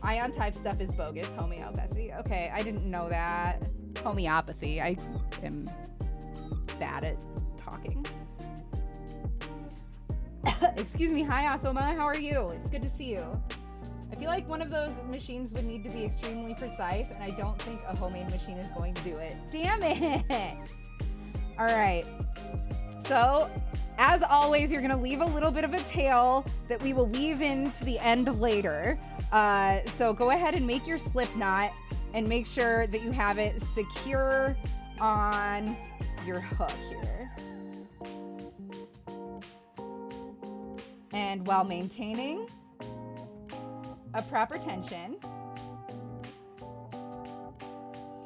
Ion type stuff is bogus. Homeopathy. Okay, I didn't know that. Homeopathy. I am bad at talking. Excuse me. Hi, Asoma. How are you? It's good to see you. I feel like one of those machines would need to be extremely precise, and I don't think a homemade machine is going to do it. Damn it! All right. So, as always, you're going to leave a little bit of a tail that we will weave into the end later. So go ahead and make your slip knot and make sure that you have it secure on your hook here. And while maintaining a proper tension.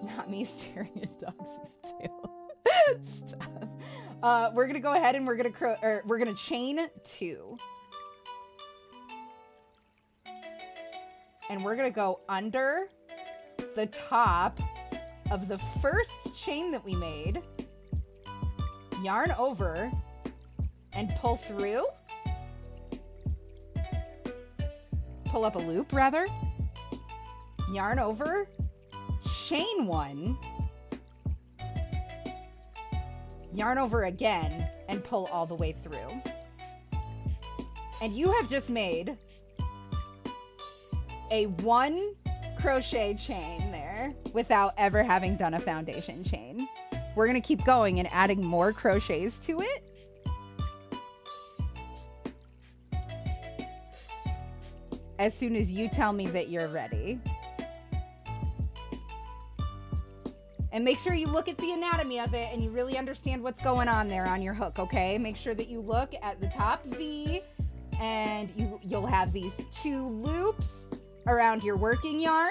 Not me staring at Doxy's tail. Stop. We're gonna go ahead and we're gonna chain 2. And we're gonna go under the top of the first chain that we made, yarn over, and pull through. Pull up a loop, rather. Yarn over, chain 1, yarn over again, and pull all the way through. And you have just made a 1 crochet chain there without ever having done a foundation chain. We're gonna keep going and adding more crochets to it. As soon as you tell me that you're ready. And make sure you look at the anatomy of it and you really understand what's going on there on your hook, okay? Make sure that you look at the top V and you'll have these 2 loops around your working yarn.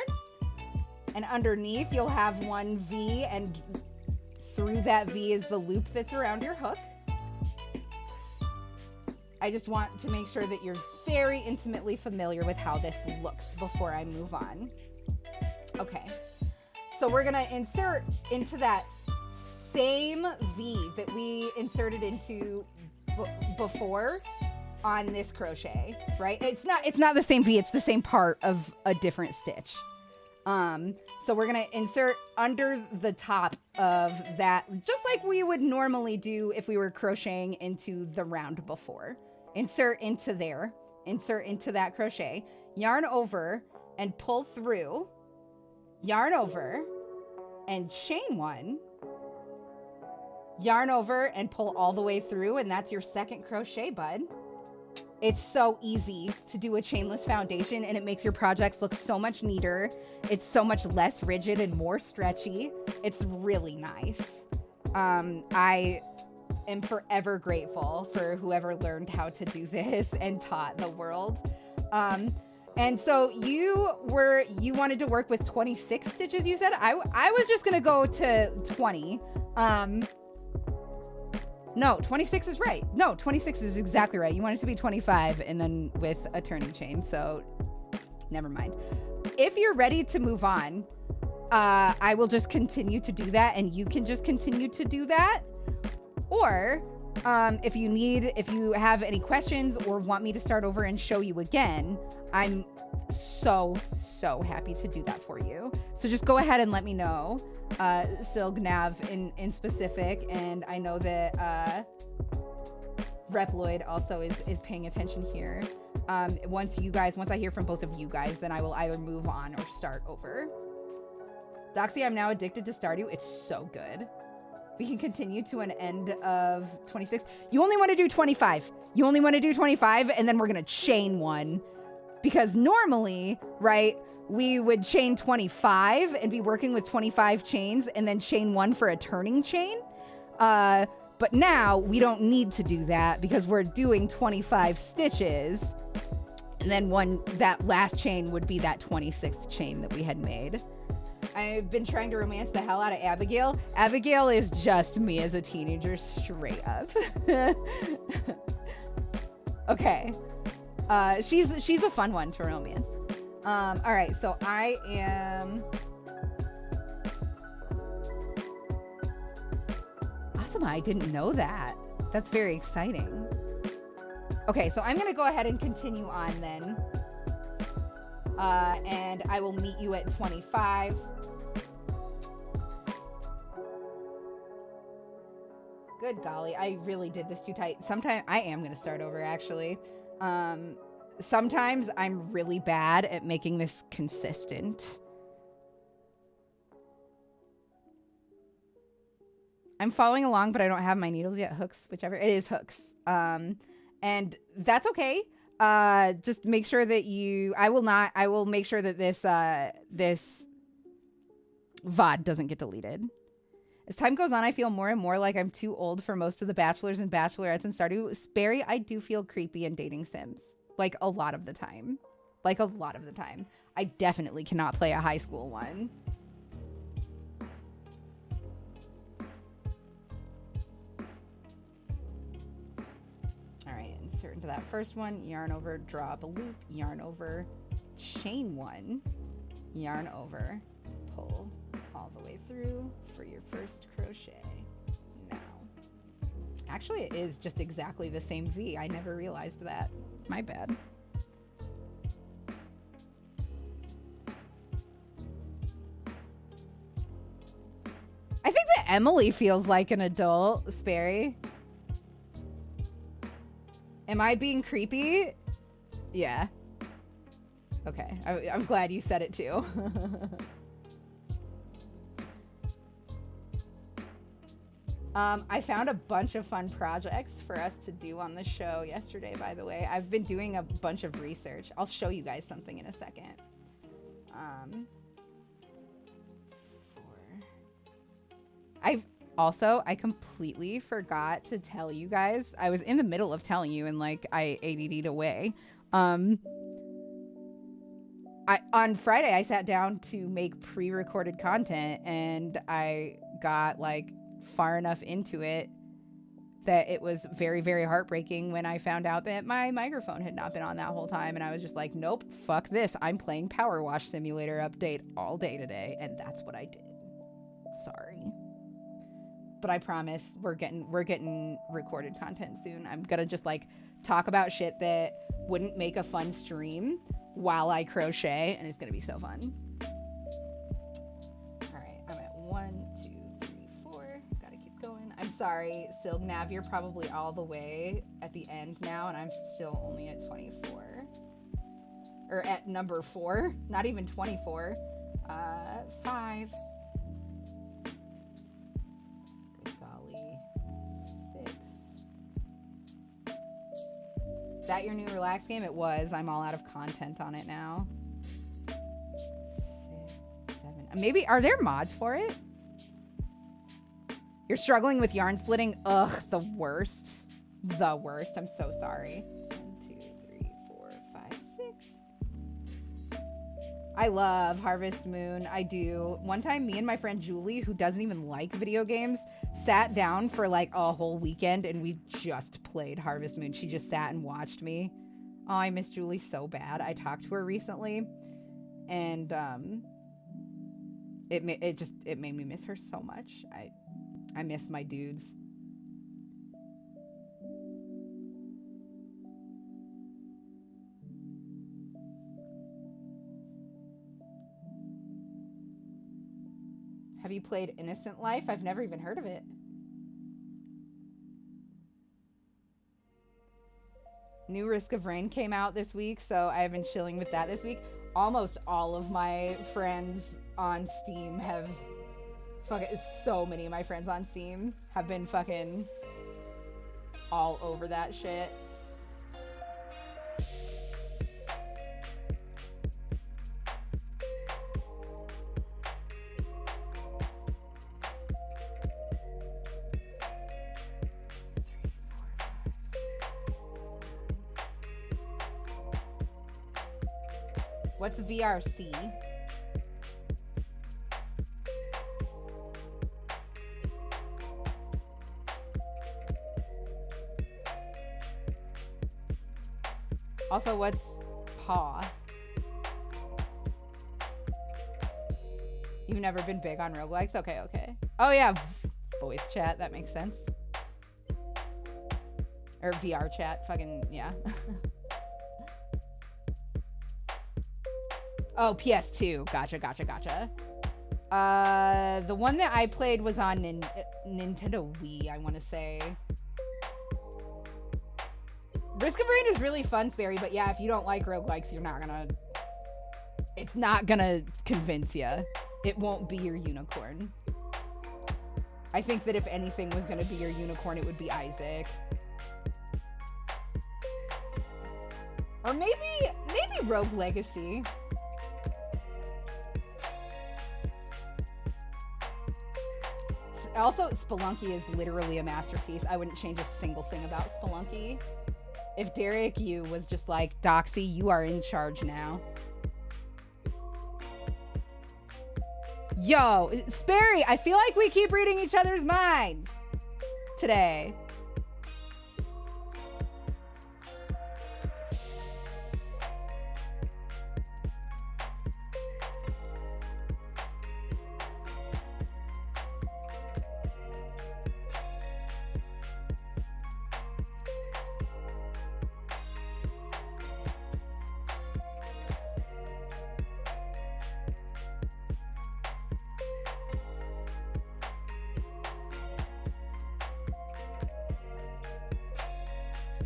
And underneath you'll have 1 V, and through that V is the loop that's around your hook. I just want to make sure that you're very intimately familiar with how this looks before I move on. Okay, so we're gonna insert into that same V that we inserted into before on this crochet, right? It's not the same V, it's the same part of a different stitch. So we're gonna insert under the top of that, just like we would normally do if we were crocheting into the round before. Insert into there, insert into that crochet, yarn over and pull through, yarn over and chain 1, yarn over and pull all the way through, and that's your second crochet, bud. It's so easy to do a chainless foundation, and it makes your projects look so much neater. It's so much less rigid and more stretchy. It's really nice. I am forever grateful for whoever learned how to do this and taught the world. And so you wanted to work with 26 stitches, you said? I was just gonna go to 20. No, 26 is right. No, 26 is exactly right. You want it to be 25 and then with a turning chain, so never mind. If you're ready to move on, I will just continue to do that, and you can just continue to do that. Or if you have any questions or want me to start over and show you again, I'm so happy to do that for you. So just go ahead and let me know, Silgnav in specific, and I know that Reploid also is paying attention here. Once I hear from both of you guys, then I will either move on or start over. Doxy, I'm now addicted to Stardew. It's so good. We can continue to an end of 26. You only want to do 25. You only want to do 25, and then we're going to chain 1. Because normally, right, we would chain 25 and be working with 25 chains and then chain 1 for a turning chain. But now we don't need to do that because we're doing 25 stitches. And then that last chain would be that 26th chain that we had made. I've been trying to romance the hell out of Abigail. Abigail is just me as a teenager, straight up. Okay. She's a fun one to romance. All right, so I am... Awesome, I didn't know that. That's very exciting. Okay, so I'm gonna go ahead and continue on then. And I will meet you at 25. Good golly, I really did this too tight. Sometimes I am going to start over, actually. Sometimes I'm really bad at making this consistent. I'm following along, but I don't have my needles yet. Hooks, whichever. It is hooks. And that's okay. Just make sure that I will make sure that this VOD doesn't get deleted. As time goes on, I feel more and more like I'm too old for most of the bachelors and bachelorettes and Stardew. Sperry, I do feel creepy in dating sims. Like, a lot of the time. I definitely cannot play a high school one. Alright, insert into that first one. Yarn over, draw up a loop. Yarn over, chain one. Yarn over, pull all the way through for your first crochet. Now, actually it is just exactly the same V. I never realized that. My bad. I think that Emily feels like an adult, Sperry. Am I being creepy? Yeah. Okay, I'm glad you said it too. I found a bunch of fun projects for us to do on the show yesterday, by the way. I've been doing a bunch of research. I'll show you guys something in a second. I completely forgot to tell you guys. I was in the middle of telling you and like I ADD'd away. On Friday, I sat down to make pre-recorded content and I got like far enough into it that it was very, very heartbreaking when I found out that my microphone had not been on that whole time. And I was just like, nope, fuck this. I'm playing Power Wash Simulator update all day today. And that's what I did. Sorry. But I promise we're getting recorded content soon. I'm gonna just like talk about shit that wouldn't make a fun stream while I crochet, and it's gonna be so fun. All right, I'm at 1, 2, 3, 4. Gotta keep going. I'm sorry, Silgnav, you're probably all the way at the end now, and I'm still only at 24. Or at number 4, not even 24. 5. Good golly. 6. Is that your new relax game? It was. I'm all out of content on it now. 6, 7. Maybe, are there mods for it? You're struggling with yarn splitting? Ugh, the worst. The worst. I'm so sorry. 1, 2, 3, 4, 5, 6. I love Harvest Moon. I do. One time, me and my friend Julie, who doesn't even like video games, sat down for like a whole weekend and we just played Harvest Moon. She just sat and watched me. Oh, I miss Julie so bad. I talked to her recently and it made me miss her so much. I miss my dudes. Have you played Innocent Life? I've never even heard of it. New Risk of Rain came out this week, so I've been chilling with that this week. Almost all of my friends on Steam have so many of my friends on Steam have been fucking all over that shit. What's VRC? Also, what's paw? You've never been big on roguelikes? Okay. Oh yeah, voice chat, that makes sense. Or VR chat, fucking, yeah. Oh, PS2. Gotcha. The one that I played was on Nintendo Wii, I want to say. Risk of Rain is really fun, Sperry, but yeah, if you don't like roguelikes, you're not gonna... It's not gonna convince you. It won't be your unicorn. I think that if anything was gonna be your unicorn, it would be Isaac. Or maybe Rogue Legacy. Also, Spelunky is literally a masterpiece. I wouldn't change a single thing about Spelunky. If Derek Yu was just like, Doxy, you are in charge now. Yo, Sperry, I feel like we keep reading each other's minds today.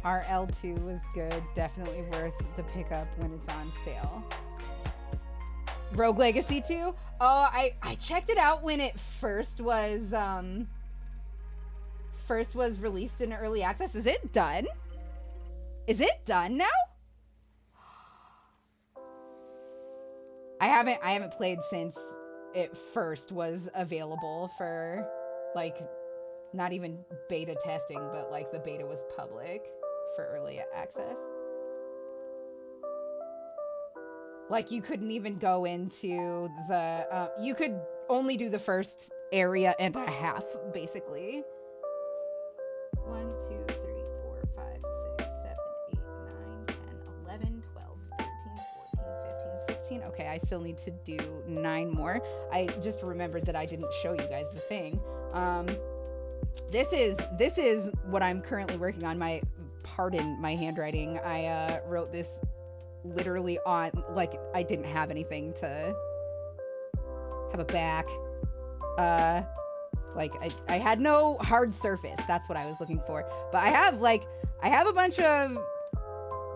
RL2 was good. Definitely worth the pickup when it's on sale. Rogue Legacy 2? Oh, I checked it out when it first was released in early access. Is it done? Is it done now? I haven't played since it first was available for, like, not even beta testing, but like the beta was public for early access. Like, you couldn't even go into the you could only do the first area and a half, basically. 1, 2, 3, 4, 5, 6, 7, 8, 9, 10, 11, 12, 13, 14, 15, 16. Okay, I still need to do 9 more. I just remembered that I didn't show you guys the thing. This is what I'm currently working on. Pardon my handwriting. I wrote this literally on, like, I didn't have anything to have a back. Like, I had no hard surface. That's what I was looking for. But I have a bunch of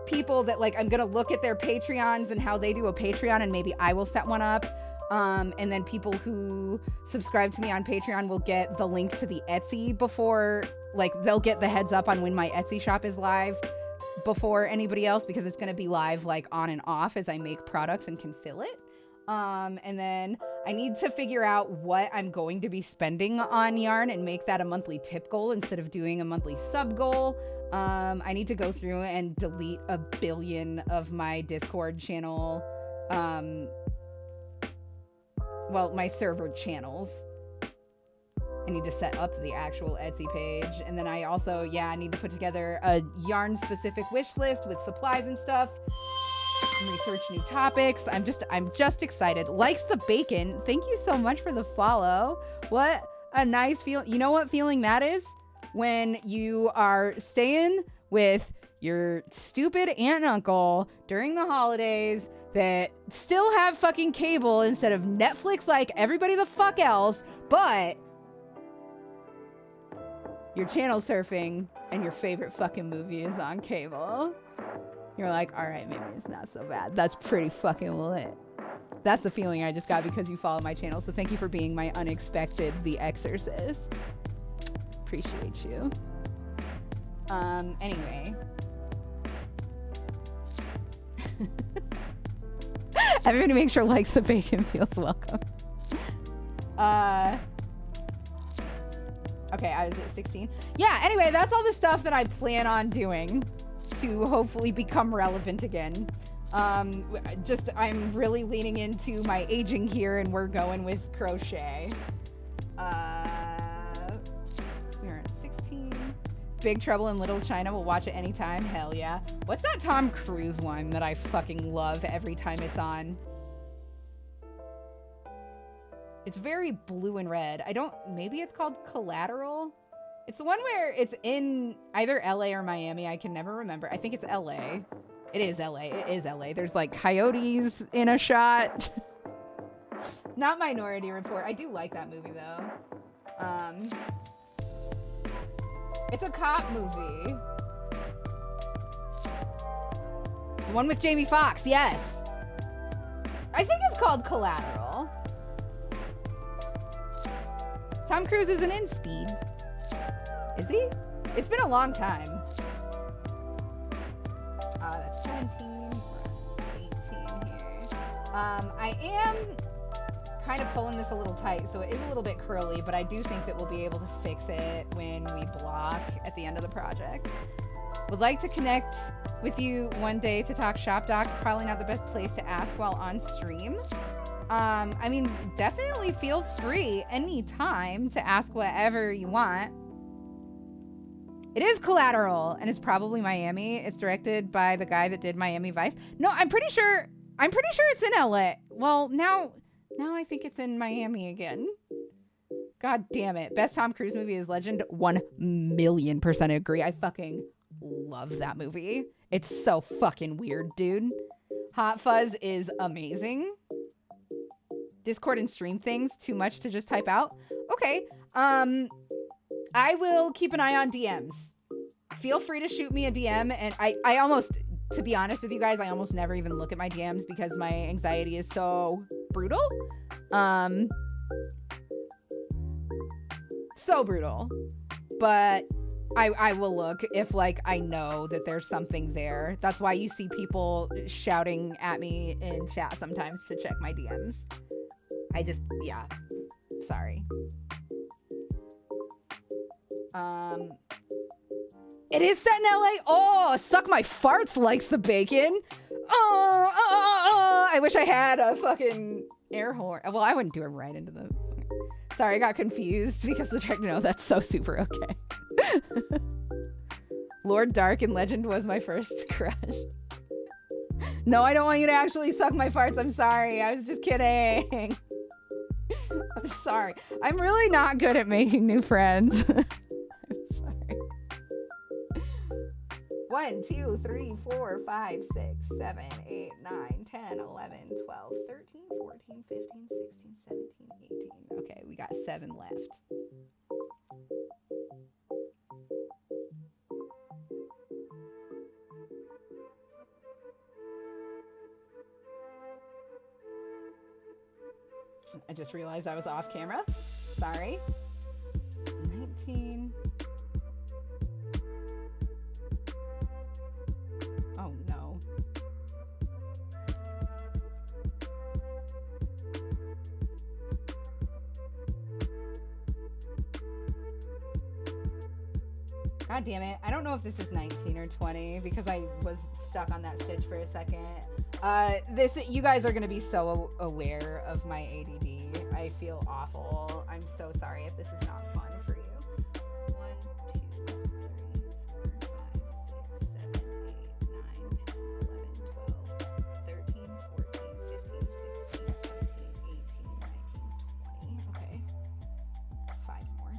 people that, like, I'm gonna look at their Patreons and how they do a Patreon, and maybe I will set one up. And then people who subscribe to me on Patreon will get the link to the Etsy before, like, they'll get the heads up on when my Etsy shop is live before anybody else, because it's going to be live, like, on and off as I make products and can fill it. And then I need to figure out what I'm going to be spending on yarn and make that a monthly tip goal instead of doing a monthly sub goal. I need to go through and delete 1 billion of my Discord channel, well, my server channels. I need to set up the actual Etsy page. And then I also, I need to put together a yarn-specific wish list with supplies and stuff. And research new topics. I'm just excited. Likes the bacon. Thank you so much for the follow. What a nice feeling. You know what feeling that is? When you are staying with your stupid aunt and uncle during the holidays that still have fucking cable instead of Netflix like everybody the fuck else, but you're channel surfing and your favorite fucking movie is on cable. You're like, all right, maybe it's not so bad. That's pretty fucking lit. That's the feeling I just got because you follow my channel. So thank you for being my unexpected The Exorcist. Appreciate you. Anyway. Everybody make sure likes the bacon, feels welcome. Okay, I was at 16. Yeah, anyway, that's all the stuff that I plan on doing to hopefully become relevant again. I'm really leaning into my aging here, and we're going with crochet. We're at 16. Big Trouble in Little China. We'll watch it anytime. Hell yeah. What's that Tom Cruise one that I fucking love every time it's on? It's very blue and red. Maybe it's called Collateral? It's the one where it's in either LA or Miami. I can never remember. I think it's LA. It is LA. It is LA. There's like coyotes in a shot. Not Minority Report. I do like that movie though. It's a cop movie. The one with Jamie Foxx, yes. I think it's called Collateral. Tom Cruise isn't in Speed. Is he? It's been a long time. That's 17, 18 here. I am kind of pulling this a little tight, so it is a little bit curly, but I do think that we'll be able to fix it when we block at the end of the project. Would like to connect with you one day to talk shop docs. Probably not the best place to ask while on stream. I mean, definitely feel free anytime to ask whatever you want. It is Collateral, and it's probably Miami. It's directed by the guy that did Miami Vice. No, I'm pretty sure it's in LA. Well, now I think it's in Miami again. God damn it. Best Tom Cruise movie is Legend. 1,000,000% agree. I fucking love that movie. It's so fucking weird, dude. Hot Fuzz is amazing. Discord and stream things too much to just type out. Okay. I will keep an eye on DMs. Feel free to shoot me a DM, and I almost, to be honest with you guys, I almost never even look at my DMs because my anxiety is so brutal. So brutal. But I will look if, like, I know that there's something there. That's why you see people shouting at me in chat sometimes to check my DMs. Yeah. Sorry. It is set in LA. Oh, Suck My Farts likes the bacon. I wish I had a fucking air horn. Well, I wouldn't do it right into the... Sorry, I got confused because the track... No, that's so super okay. Lord Dark in Legend was my first crush. No, I don't want you to actually suck my farts. I'm sorry. I was just kidding. I'm sorry. I'm really not good at making new friends. I'm sorry. 1, 2, 3, 4, 5, 6, 7, 8, 9, 10, 11, 12, 13, 14, 15, 16, 17, 18. Okay, we got 7 left. I just realized I was off camera. Sorry. 19. Oh no. God damn it. I don't know if this is 19 or 20 because I was stuck on that stitch for a second. You guys are going to be so aware of my ADD. I feel awful. I'm so sorry if this is not fun for you. 1, 2, 3, 4, 5, 6, 7, 8, 9, 10, 11, 12, 13, 14, 15, 16, 17, 18, 19, 20. Okay. 5 more.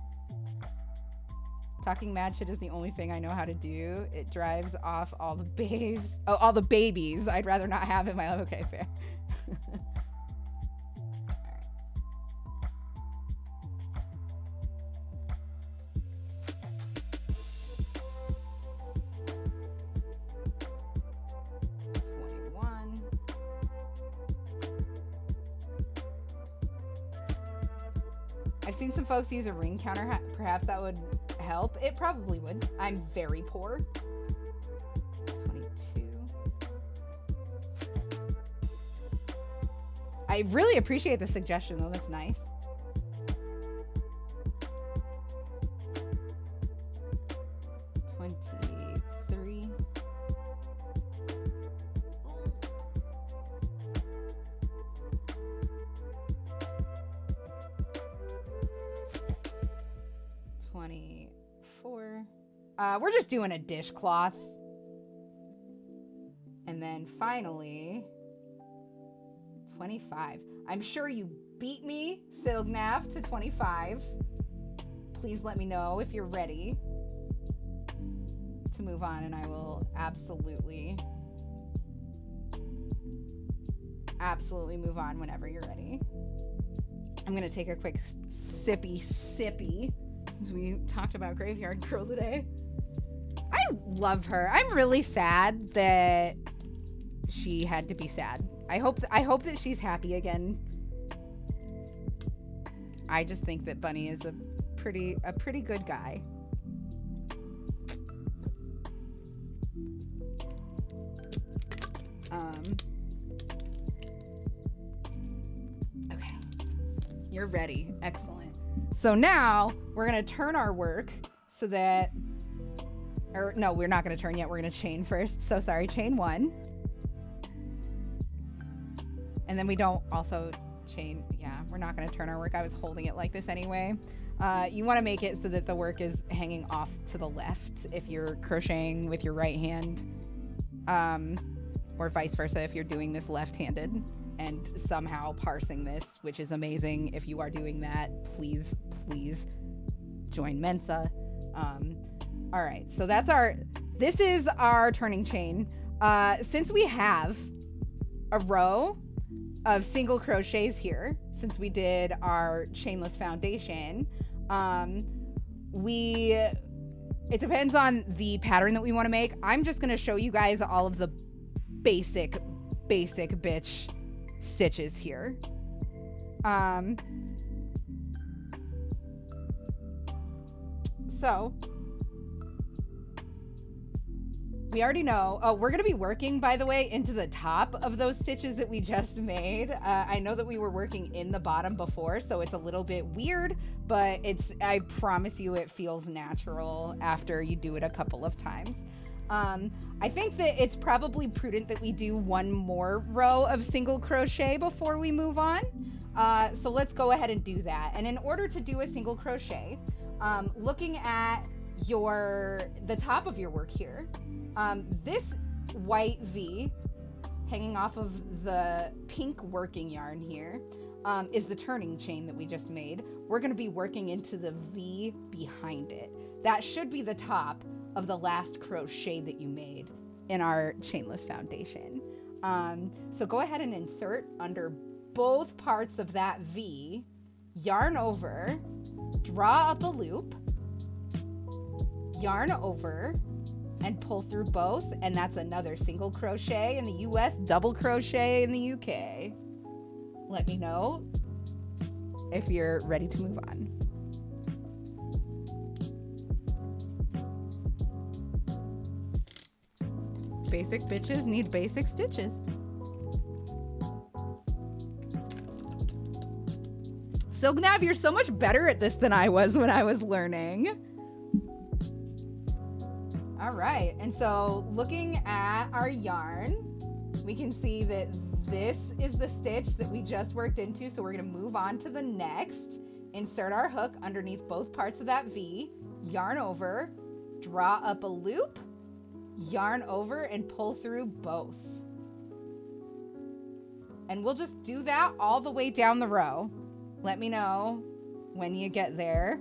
Talking mad shit is the only thing I know how to do. It drives off all the babes. Oh, all the babies I'd rather not have in my life. Okay, fair. I've seen some folks use a ring counter. Perhaps that would help. It probably would. I'm very poor. 22. I really appreciate the suggestion, though. That's nice. 23. We're just doing a dishcloth. And then finally, 25. I'm sure you beat me, Silgnaf, to 25. Please let me know if you're ready to move on, and I will absolutely absolutely move on whenever you're ready. I'm gonna take a quick sippy since we talked about Graveyard Girl today. I love her. I'm really sad that she had to be sad. I hope that she's happy again. I just think that Bunny is a pretty good guy. Okay. You're ready. Excellent. So now we're going to turn our work so that, or no, we're not going to turn yet. We're going to chain first. So sorry, chain 1. And then we don't also chain. Yeah, we're not going to turn our work. I was holding it like this anyway. You want to make it so that the work is hanging off to the left if you're crocheting with your right hand, or vice versa if you're doing this left-handed and somehow parsing this, which is amazing. If you are doing that, please join Mensa. All right, so this is our turning chain. Since we have a row of single crochets here, since we did our Chainless Foundation, it depends on the pattern that we want to make. I'm just going to show you guys all of the basic bitch stitches here. So we already know. Oh, we're going to be working, by the way, into the top of those stitches that we just made. I know that we were working in the bottom before, so it's a little bit weird, but I promise you it feels natural after you do it a couple of times. I think that it's probably prudent that we do one more row of single crochet before we move on. So let's go ahead and do that. And in order to do a single crochet, looking at the top of your work here, this white V hanging off of the pink working yarn here is the turning chain that we just made. We're going to be working into the V behind it. That should be the top of the last crochet that you made in our Chainless Foundation. So go ahead and insert under both parts of that V, yarn over, draw up a loop, yarn over, and pull through both, and that's another single crochet in the US, double crochet in the UK. Let me know if you're ready to move on. Basic bitches need basic stitches. Silgnav, you're so much better at this than I was when I was learning. All right, and so looking at our yarn, we can see that this is the stitch that we just worked into, so we're gonna move on to the next. Insert our hook underneath both parts of that V, yarn over, draw up a loop, yarn over, and pull through both. And we'll just do that all the way down the row. Let me know when you get there,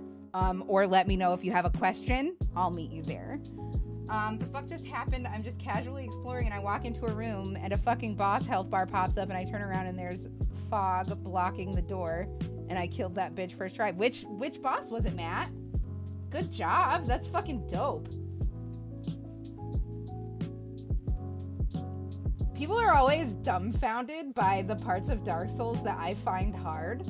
or let me know if you have a question. I'll meet you there. The fuck just happened? I'm just casually exploring and I walk into a room and a fucking boss health bar pops up and I turn around and there's fog blocking the door and I killed that bitch first try. Which boss was it, Matt? Good job. That's fucking dope. People are always dumbfounded by the parts of Dark Souls that I find hard.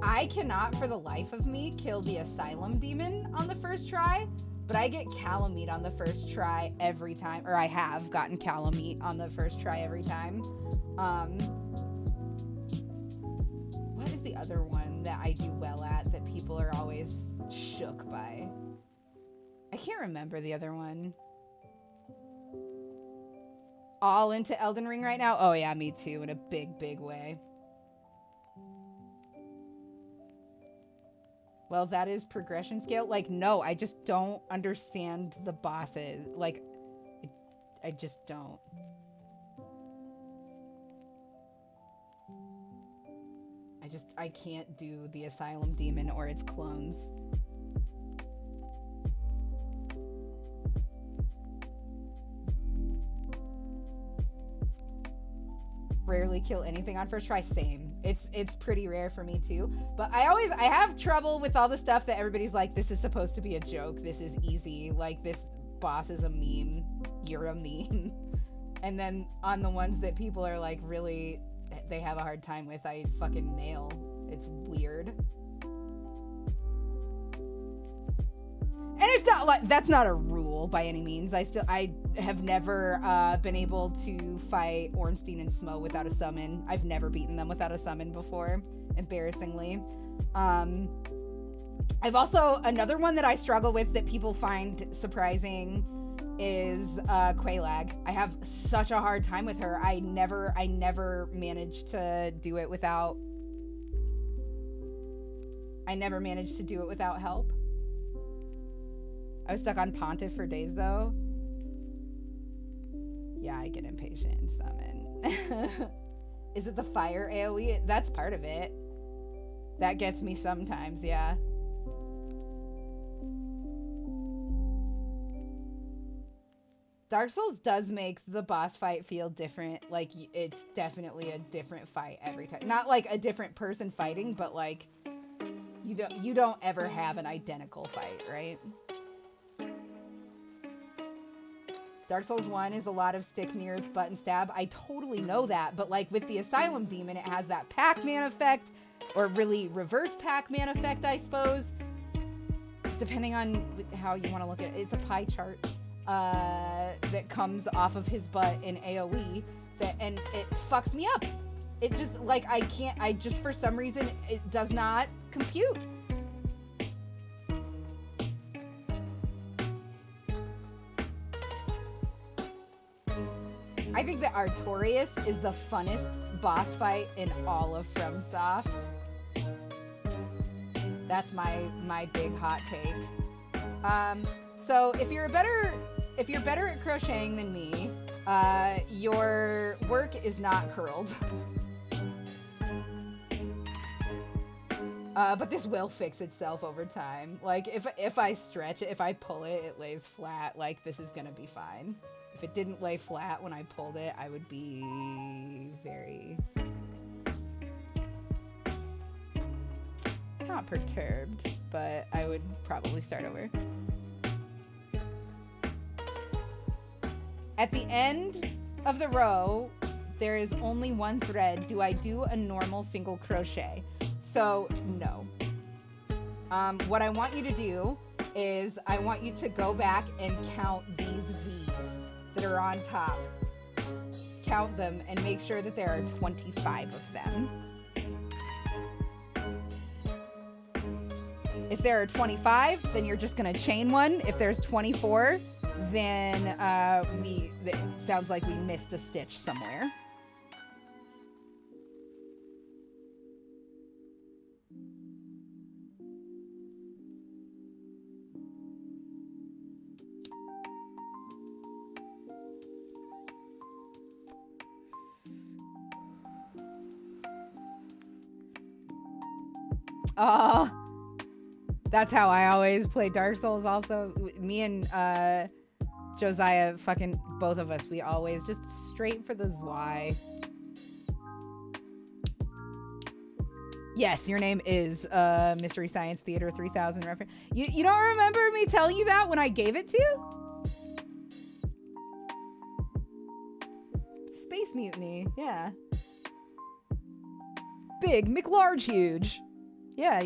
I cannot for the life of me kill the Asylum Demon on the first try, but I get Calamite on the first try every time, or I have gotten Calamite on the first try every time. What is the other one that I do well at that people are always shook by? I can't remember the other one. All into Elden Ring right now? Oh yeah, me too, in a big, big way. Well, that is progression scale. Like, no, I just don't understand the bosses. Like, I just don't. I can't do the Asylum Demon or its clones. rarely kill anything on first try. Same. It's pretty rare for me too. But I have trouble with all the stuff that everybody's like, this is supposed to be a joke. This is easy. Like, this boss is a meme. You're a meme. And then on the ones that people are like really, they have a hard time with, I fucking nail. It's weird. And it's not like, that's not a rule by any means. I have never been able to fight Ornstein and Smo without a summon. I've never beaten them without a summon before, embarrassingly. I've also, another one that I struggle with that people find surprising is Quelaag. I have such a hard time with her. I never managed to do it without help. I was stuck on Pontiff for days, though. Yeah, I get impatient in summon. Is it the fire AoE? That's part of it. That gets me sometimes, yeah. Dark Souls does make the boss fight feel different. Like, it's definitely a different fight every time. Not like a different person fighting, but like, you don't ever have an identical fight, right? Dark Souls 1 is a lot of stick near its butt and stab. I totally know that, but like with the Asylum Demon, it has that Pac-Man effect, or really reverse Pac-Man effect, I suppose. Depending on how you want to look at it. It's a pie chart that comes off of his butt in AoE, and it fucks me up. It just, like, I just, for some reason, it does not compute. I think that Artorias is the funnest boss fight in all of FromSoft. That's my big hot take. So if you're better at crocheting than me, your work is not curled. But this will fix itself over time. Like, if I stretch it, if I pull it, it lays flat. Like, this is gonna be fine. If it didn't lay flat when I pulled it, I would be very... not perturbed, but I would probably start over. At the end of the row, there is only one thread. Do I do a normal single crochet? So, no. What I want you to do is I want you to go back and count these V's that are on top. Count them and make sure that there are 25 of them. If there are 25, then you're just gonna chain one. If there's 24, then it sounds like we missed a stitch somewhere. That's how I always play Dark Souls also. Me and Josiah, fucking both of us, we always just straight for the Zwei. Yes, your name is Mystery Science Theater 3000 reference. You don't remember me telling you that when I gave it to you? Space Mutiny, yeah. Big, McLarge huge. Yeah.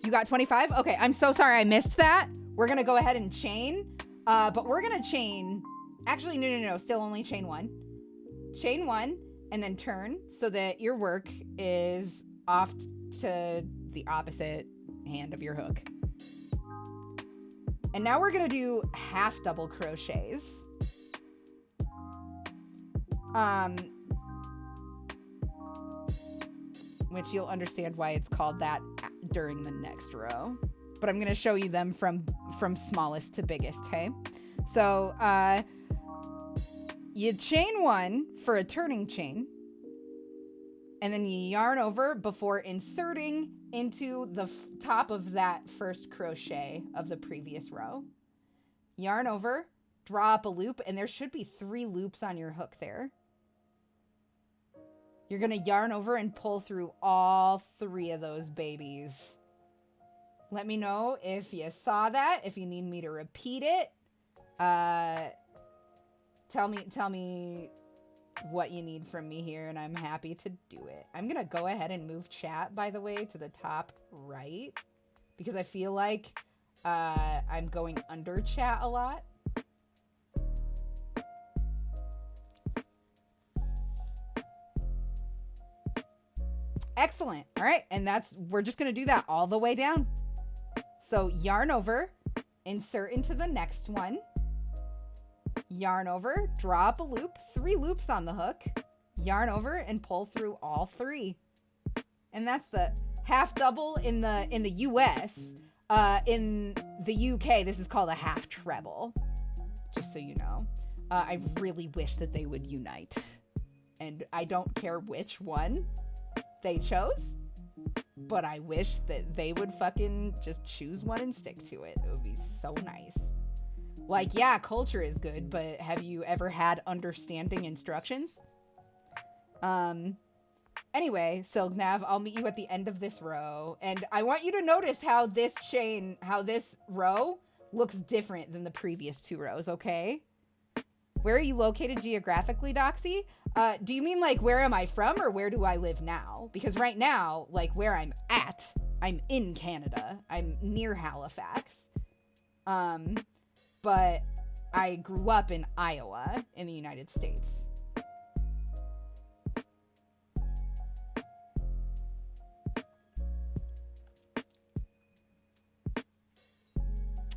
You got 25? Okay, I'm so sorry I missed that. We're gonna go ahead and chain. But we're gonna chain... Actually, no. Still only chain one. Chain one, and then turn so that your work is off to the opposite hand of your hook. And now we're gonna do half double crochets. Which you'll understand why it's called that during the next row. But I'm gonna show you them from smallest to biggest, okay? So, you chain one for a turning chain, and then you yarn over before inserting into the top of that first crochet of the previous row. yarn over, draw up a loop, and there should be 3 loops on your hook there. You're going to yarn over and pull through all 3 of those babies. Let me know if you saw that, if you need me to repeat it. Tell me what you need from me here, and I'm happy to do it. I'm going to go ahead and move chat, by the way, to the top right, because I feel like I'm going under chat a lot. Excellent. All right, and we're just going to do that all the way down. So yarn over, insert into the next one. Yarn over, draw up a loop, 3 loops on the hook, yarn over, and pull through all 3. And that's the half double in the US. In the UK, this is called a half treble, just so you know. I really wish that they would unite. And I don't care which one they chose, but I wish that they would fucking just choose one and stick to it. It would be so nice. Like, yeah, culture is good, but have you ever had understanding instructions? Anyway, so Nav, I'll meet you at the end of this row. And I want you to notice how this row looks different than the previous 2 rows, okay? Where are you located geographically, Doxy? Do you mean, like, where am I from, or where do I live now? Because right now, like, where I'm at, I'm in Canada. I'm near Halifax. But I grew up in Iowa in the United States.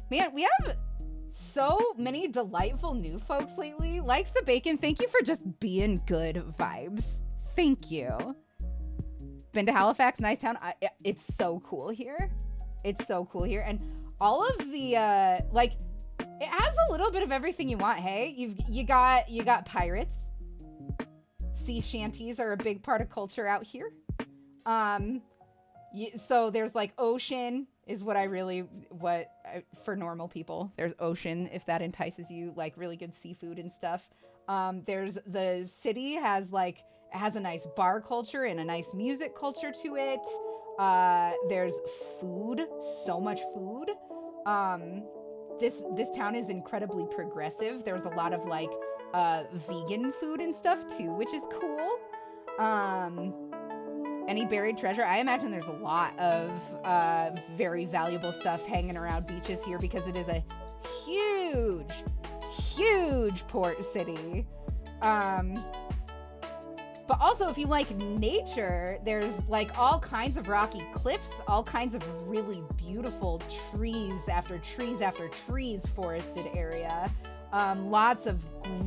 Man, we have so many delightful new folks lately. Likes the bacon. Thank you for just being good vibes. Thank you. Been to Halifax, nice town. It's so cool here. It's so cool here. And all of the, like, it has a little bit of everything you want, hey? You got pirates. Sea shanties are a big part of culture out here. So there's, like, ocean is for normal people. There's ocean, if that entices you, like really good seafood and stuff. There's the city has a nice bar culture and a nice music culture to it. There's food, so much food. This town is incredibly progressive. There's a lot of like vegan food and stuff too, which is cool. Any buried treasure? I imagine there's a lot of very valuable stuff hanging around beaches here because it is a huge, huge port city. But also, if you like nature, there's like all kinds of rocky cliffs, all kinds of really beautiful trees after trees after trees forested area. Lots of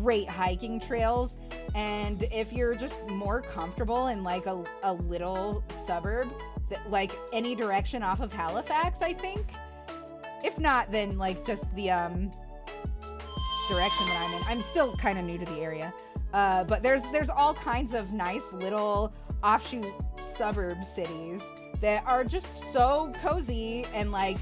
great hiking trails. And if you're just more comfortable in like a little suburb, that like any direction off of Halifax, I think. If not, then like just the direction that I'm in. I'm still kind of new to the area. But there's all kinds of nice little offshoot suburb cities that are just so cozy, and like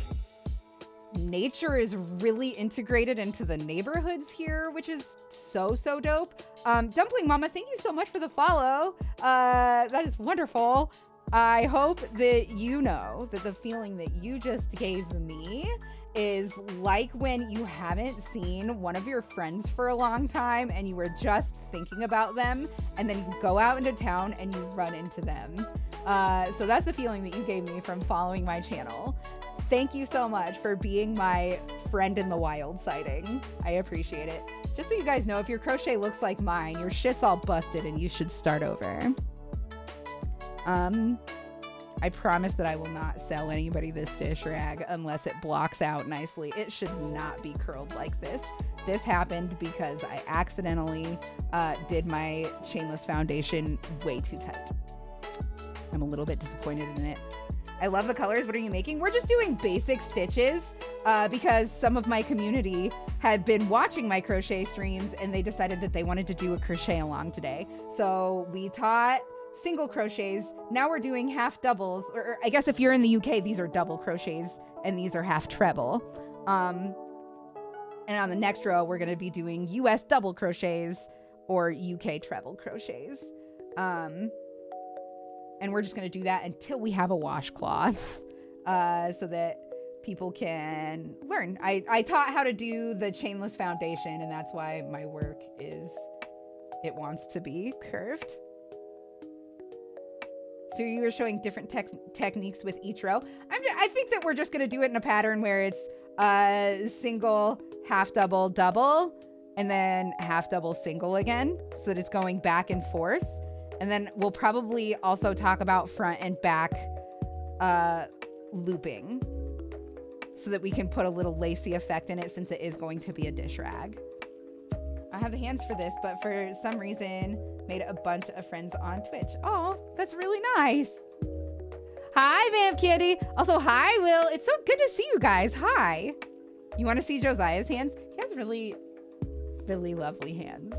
nature is really integrated into the neighborhoods here, which is so dope. Dumpling Mama, thank you so much for the follow. That is wonderful. I hope that you know that the feeling that you just gave me is like when you haven't seen one of your friends for a long time and you were just thinking about them, and then you go out into town and you run into them. So that's the feeling that you gave me from following my channel. Thank you so much for being my friend in the wild sighting. I appreciate it. Just so you guys know, if your crochet looks like mine, your shit's all busted and you should start over. I promise that I will not sell anybody this dish rag unless it blocks out nicely. It should not be curled like this. This happened because I accidentally did my Chainless Foundation way too tight. I'm a little bit disappointed in it. I love the colors. What are you making? We're just doing basic stitches because some of my community had been watching my crochet streams and they decided that they wanted to do a crochet along today. So we taught single crochets. Now we're doing half doubles, or I guess if you're in the UK, these are double crochets and these are half treble. And on the next row, we're going to be doing US double crochets or UK treble crochets. And we're just going to do that until we have a washcloth so that people can learn. I taught how to do the Chainless Foundation, and that's why my work it wants to be curved. So you were showing different techniques with each row. I think that we're just going to do it in a pattern where it's single, half double, double, and then half double, single again, so that it's going back and forth. And then we'll probably also talk about front and back looping so that we can put a little lacy effect in it, since it is going to be a dish rag. I have the hands for this, but for some reason made a bunch of friends on Twitch. Oh, that's really nice. Hi, Vamp Kitty. Also, hi, Will. It's so good to see you guys. Hi. You want to see Josiah's hands? He has really, really lovely hands.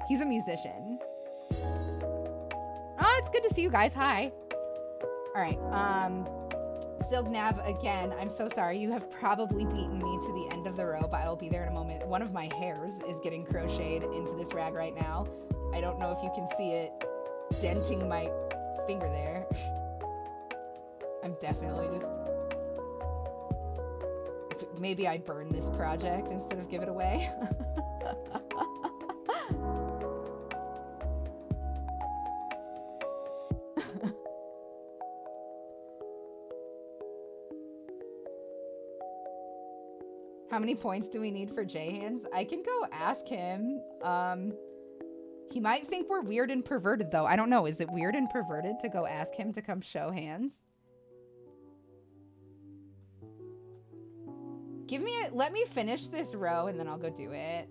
He's a musician. Oh, it's good to see you guys. Hi. All right. Silgnab, again, I'm so sorry. You have probably beaten me to the end of the row, but I will be there in a moment. One of my hairs is getting crocheted into this rag right now. I don't know if you can see it denting my finger there. I'm definitely just... Maybe I burn this project instead of give it away. How many points do we need for J-Hands? I can go ask him. He might think we're weird and perverted, though. I don't know. Is it weird and perverted to go ask him to come show hands? Let me finish this row, and then I'll go do it.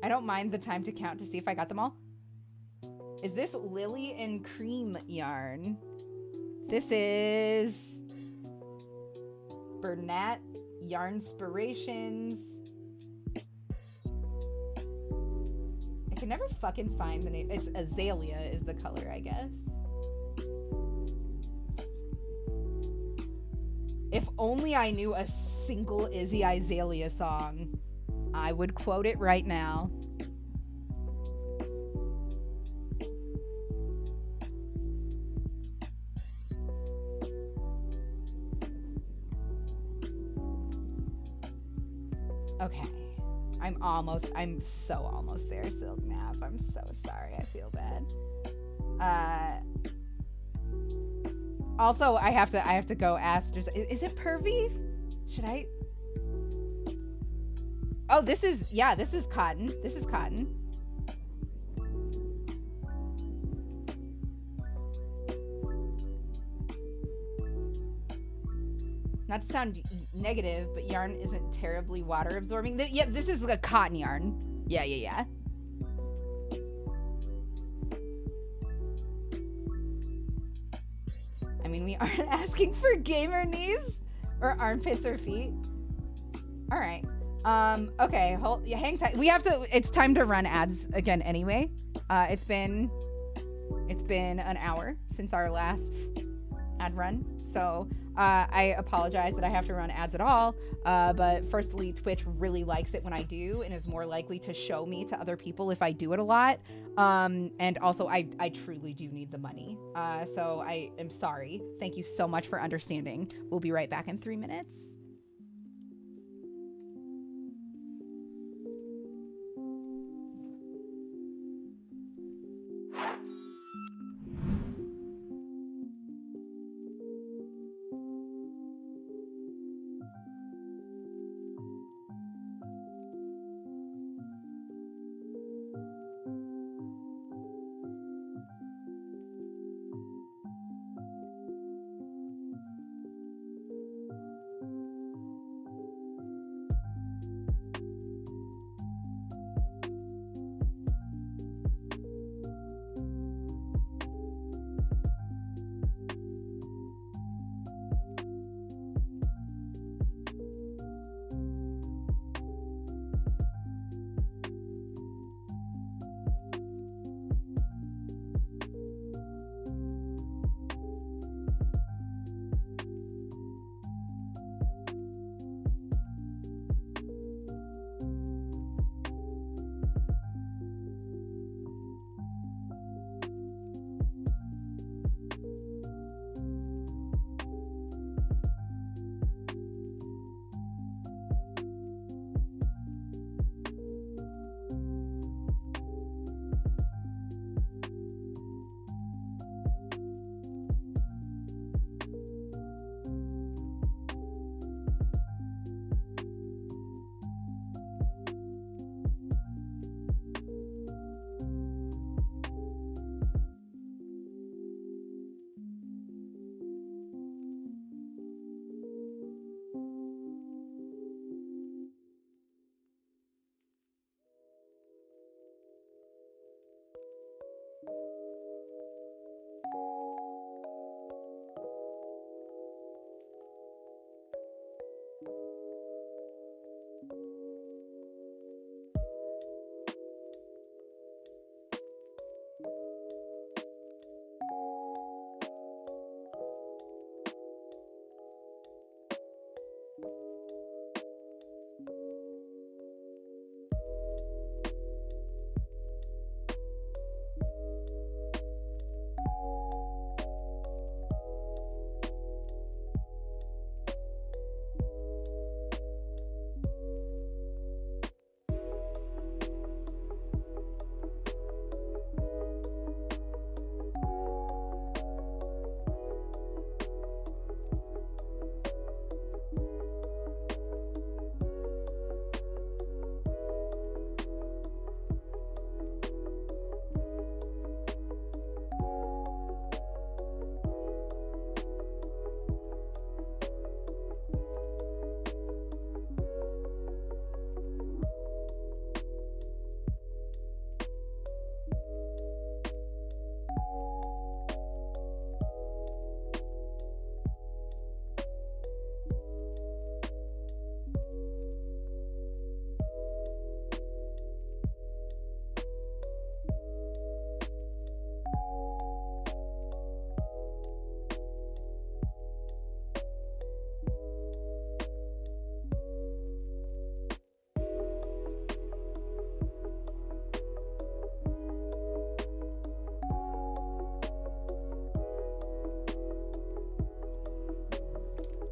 I don't mind the time to count to see if I got them all. Is this Lily and Cream yarn? This is Bernat Yarnspirations. I can never fucking find the name. It's Azalea is the color, I guess. If only I knew a single Izzy Azalea song, I would quote it right now. Okay. I'm so almost there, Silknap. I'm so sorry. I feel bad. Also, I have to go ask, just, is it pervy? Should I? Oh, this is cotton. This is cotton. Not to sound negative, but yarn isn't terribly water absorbing. Yeah, this is a cotton yarn. Yeah. I mean, we aren't asking for gamer knees or armpits or feet. All right. Okay, hang tight. It's time to run ads again anyway. It's been an hour since our last ad run. So I apologize that I have to run ads at all. But firstly, Twitch really likes it when I do and is more likely to show me to other people if I do it a lot. And also, I truly do need the money. So I am sorry. Thank you so much for understanding. We'll be right back in 3 minutes.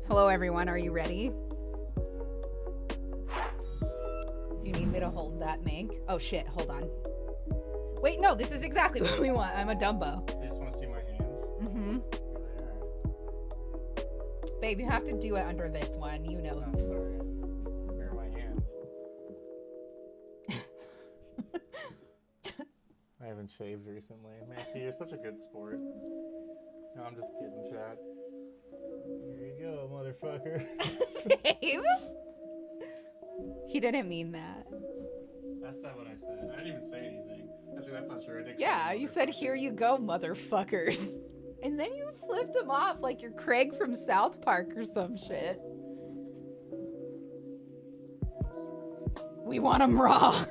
Hello, everyone. Are you ready? Do you need me to hold that, Mank? Oh, shit. Hold on. Wait, no. This is exactly what we want. I'm a Dumbo. You just want to see my hands? Mm-hmm. Babe, you have to do it under this one. You know. I'm sorry. Where are my hands? I haven't shaved recently. Matthew, you're such a good sport. No, I'm just kidding, chat. Here you go, motherfucker. Babe? He didn't mean that. That's not what I said. I didn't even say anything. Actually, that's not true. I did Yeah, you said, here you go, motherfuckers. And then you flipped him off like you're Craig from South Park or some shit. We want him raw.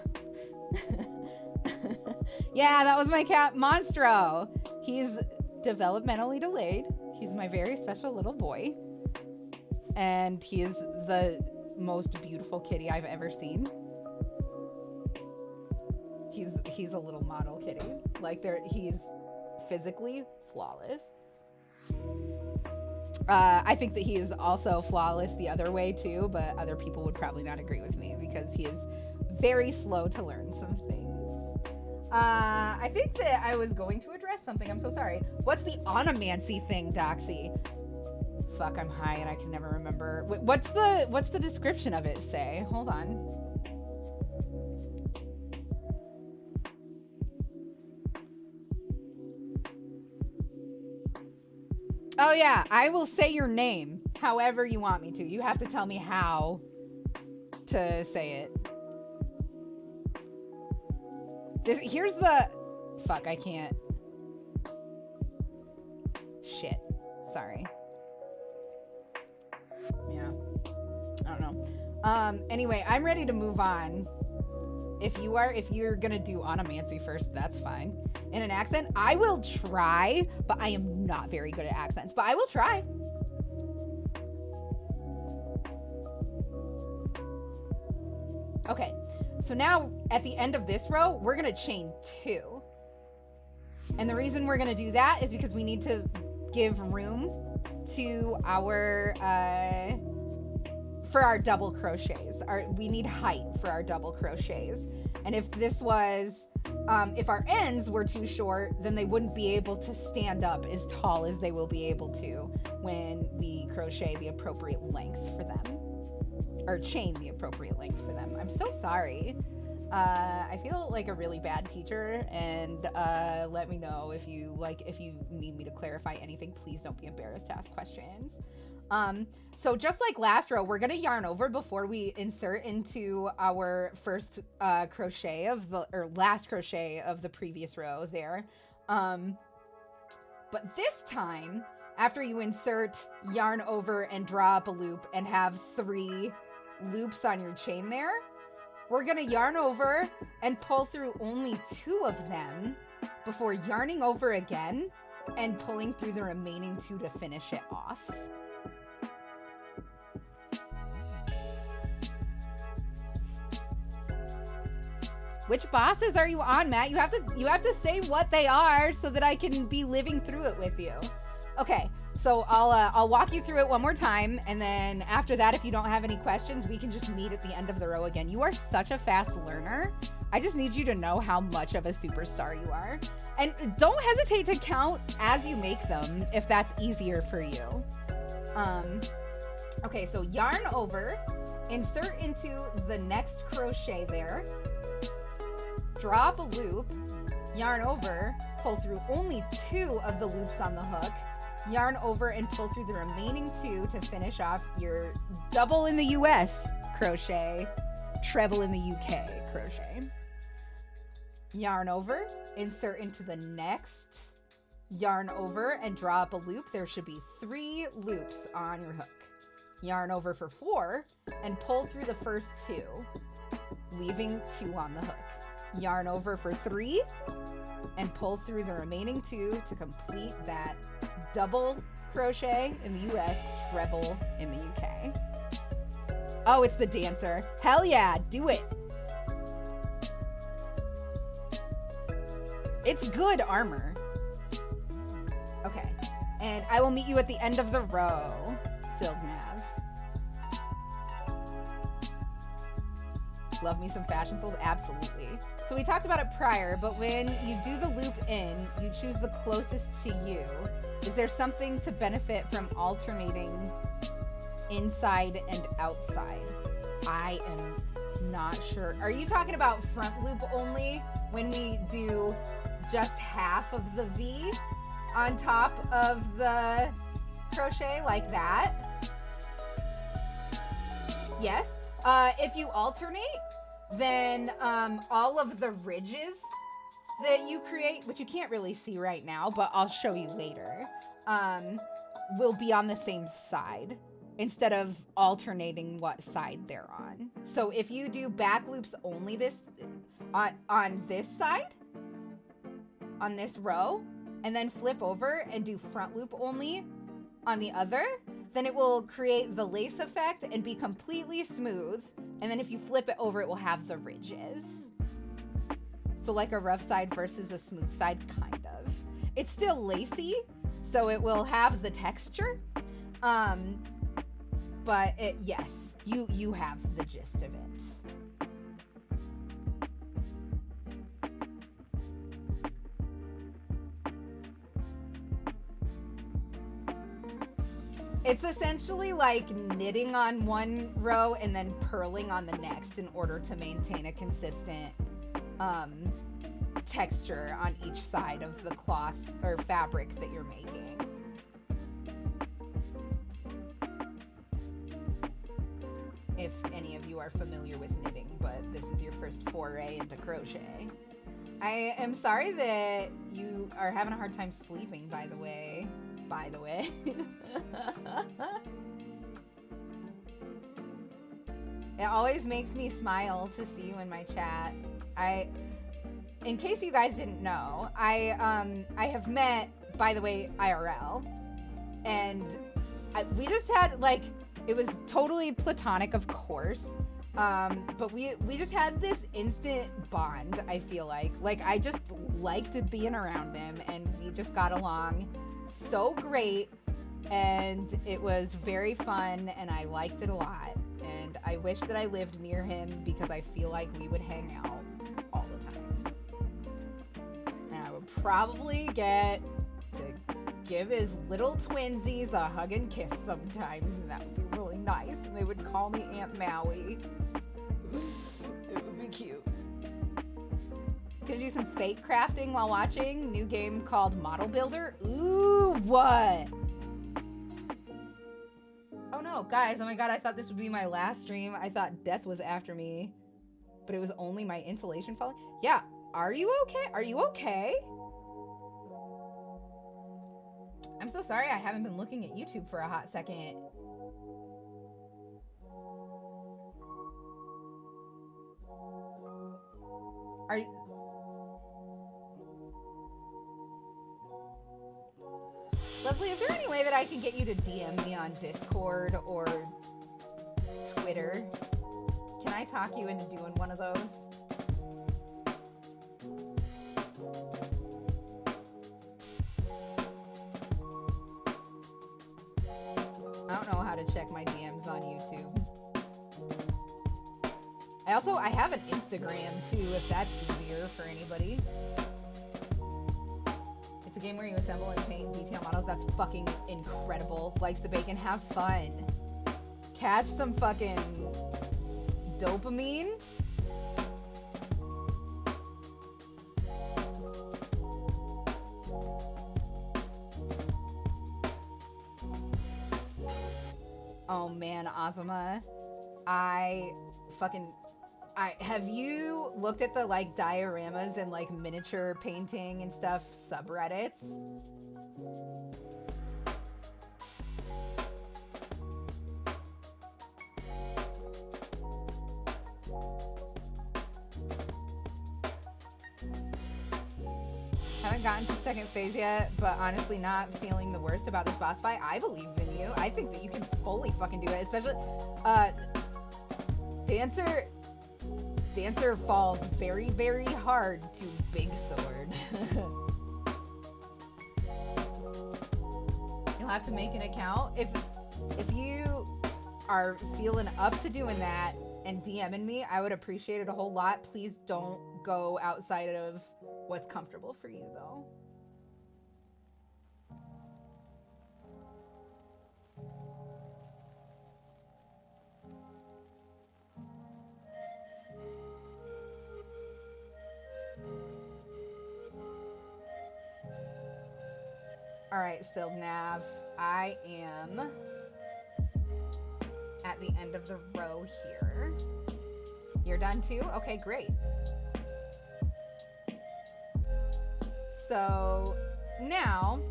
Yeah, that was my cat, Monstro. He's developmentally delayed. He's my very special little boy. And he is the most beautiful kitty I've ever seen. He's a little model kitty. Like he's physically flawless. I think that he is also flawless the other way too, but other people would probably not agree with me because he is very slow to learn some things. I think that I was going to address something. I'm so sorry. What's the onomancy thing, Doxy? Fuck, I'm high and I can never remember. What's the description of it say? Hold on. Oh yeah, I will say your name however you want me to. You have to tell me how to say it. Here's the... Fuck, I can't. Shit. Sorry. Yeah. I don't know. Anyway, I'm ready to move on. If you're gonna do onomancy first, that's fine. In an accent, I will try, but I am not very good at accents, but I will try. Okay, so now at the end of this row, we're gonna chain 2. And the reason we're gonna do that is because we need to give room to our, for our double crochets. We need height for our double crochets. And if this was, if our ends were too short, then they wouldn't be able to stand up as tall as they will be able to when we crochet the appropriate length for them. Or chain the appropriate length for them. I'm so sorry. I feel like a really bad teacher, and let me know if you need me to clarify anything. Please don't be embarrassed to ask questions. So just like last row, we're gonna yarn over before we insert into our first crochet of the, or last crochet of the previous row there. But this time, after you insert yarn over and draw up a loop and have 3 loops on your chain there, we're gonna yarn over and pull through only 2 of them before yarning over again and pulling through the remaining 2 to finish it off. Which bosses are you on, Matt? You have to say what they are so that I can be living through it with you. Okay, so I'll walk you through it one more time, and then after that, if you don't have any questions, we can just meet at the end of the row again. You are such a fast learner. I just need you to know how much of a superstar you are. And don't hesitate to count as you make them if that's easier for you. Okay, so yarn over, insert into the next crochet there, drop a loop, yarn over, pull through only 2 of the loops on the hook, yarn over and pull through the remaining 2 to finish off your double in the US crochet, treble in the UK crochet. Yarn over, insert into the next, yarn over and draw up a loop. There should be 3 loops on your hook. Yarn over for 4 and pull through the first 2, leaving 2 on the hook. Yarn over for 3 and pull through the remaining 2 to complete that double crochet in the US, treble in the UK. Oh, it's the dancer. Hell yeah, do it. It's good armor. Okay, and I will meet you at the end of the row, Silgnav. Love me some Fashion Souls? Absolutely. So we talked about it prior, but when you do the loop in, you choose the closest to you. Is there something to benefit from alternating inside and outside? I am not sure. Are you talking about front loop only when we do just half of the V on top of the crochet like that? Yes. If you alternate, then all of the ridges that you create, which you can't really see right now, but I'll show you later, will be on the same side instead of alternating what side they're on. So if you do back loops only this on this side, on this row, and then flip over and do front loop only on the other, then it will create the lace effect and be completely smooth. And then if you flip it over, it will have the ridges. So like a rough side versus a smooth side, kind of. It's still lacy, so it will have the texture. But yes, you have the gist of it. It's essentially like knitting on one row and then purling on the next in order to maintain a consistent texture on each side of the cloth or fabric that you're making. If any of you are familiar with knitting, but this is your first foray into crochet. I am sorry that you are having a hard time sleeping, by the way. It always makes me smile to see you in my chat. In case you guys didn't know, I have met, by the way, IRL, and we just had, like, it was totally platonic, of course, but we just had this instant bond, I feel like. Like, I just liked being around him, and we just got along so great, and it was very fun, and I liked it a lot, and I wish that I lived near him because I feel like we would hang out all the time, and I would probably get to give his little twinsies a hug and kiss sometimes, and that would be really nice, and they would call me Aunt Maui. It would be cute. Gonna do some fake crafting while watching. New game called Model Builder. Ooh, what? Oh no, guys, oh my god, I thought this would be my last stream. I thought death was after me, but it was only my insulation falling. Yeah, are you okay? Are you okay? I'm so sorry I haven't been looking at YouTube for a hot second. Are you... Leslie, is there any way that I can get you to DM me on Discord or Twitter? Can I talk you into doing one of those? I don't know how to check my DMs on YouTube. I have an Instagram too, if that's easier for anybody. It's a game where you assemble and paint detail models. That's fucking incredible. Likes the bacon. Have fun. Catch some fucking dopamine. Oh man, Azuma. Have you looked at the like dioramas and like miniature painting and stuff subreddits? Haven't gotten to second phase yet, but honestly not feeling the worst about this boss fight. I believe in you. I think that you can fully fucking do it, especially Dancer falls very, very hard to Big Sword. You'll have to make an account. If you are feeling up to doing that and DMing me, I would appreciate it a whole lot. Please don't go outside of what's comfortable for you, though. All right, Silgnav, I am at the end of the row here. You're done too? Okay, great. So now,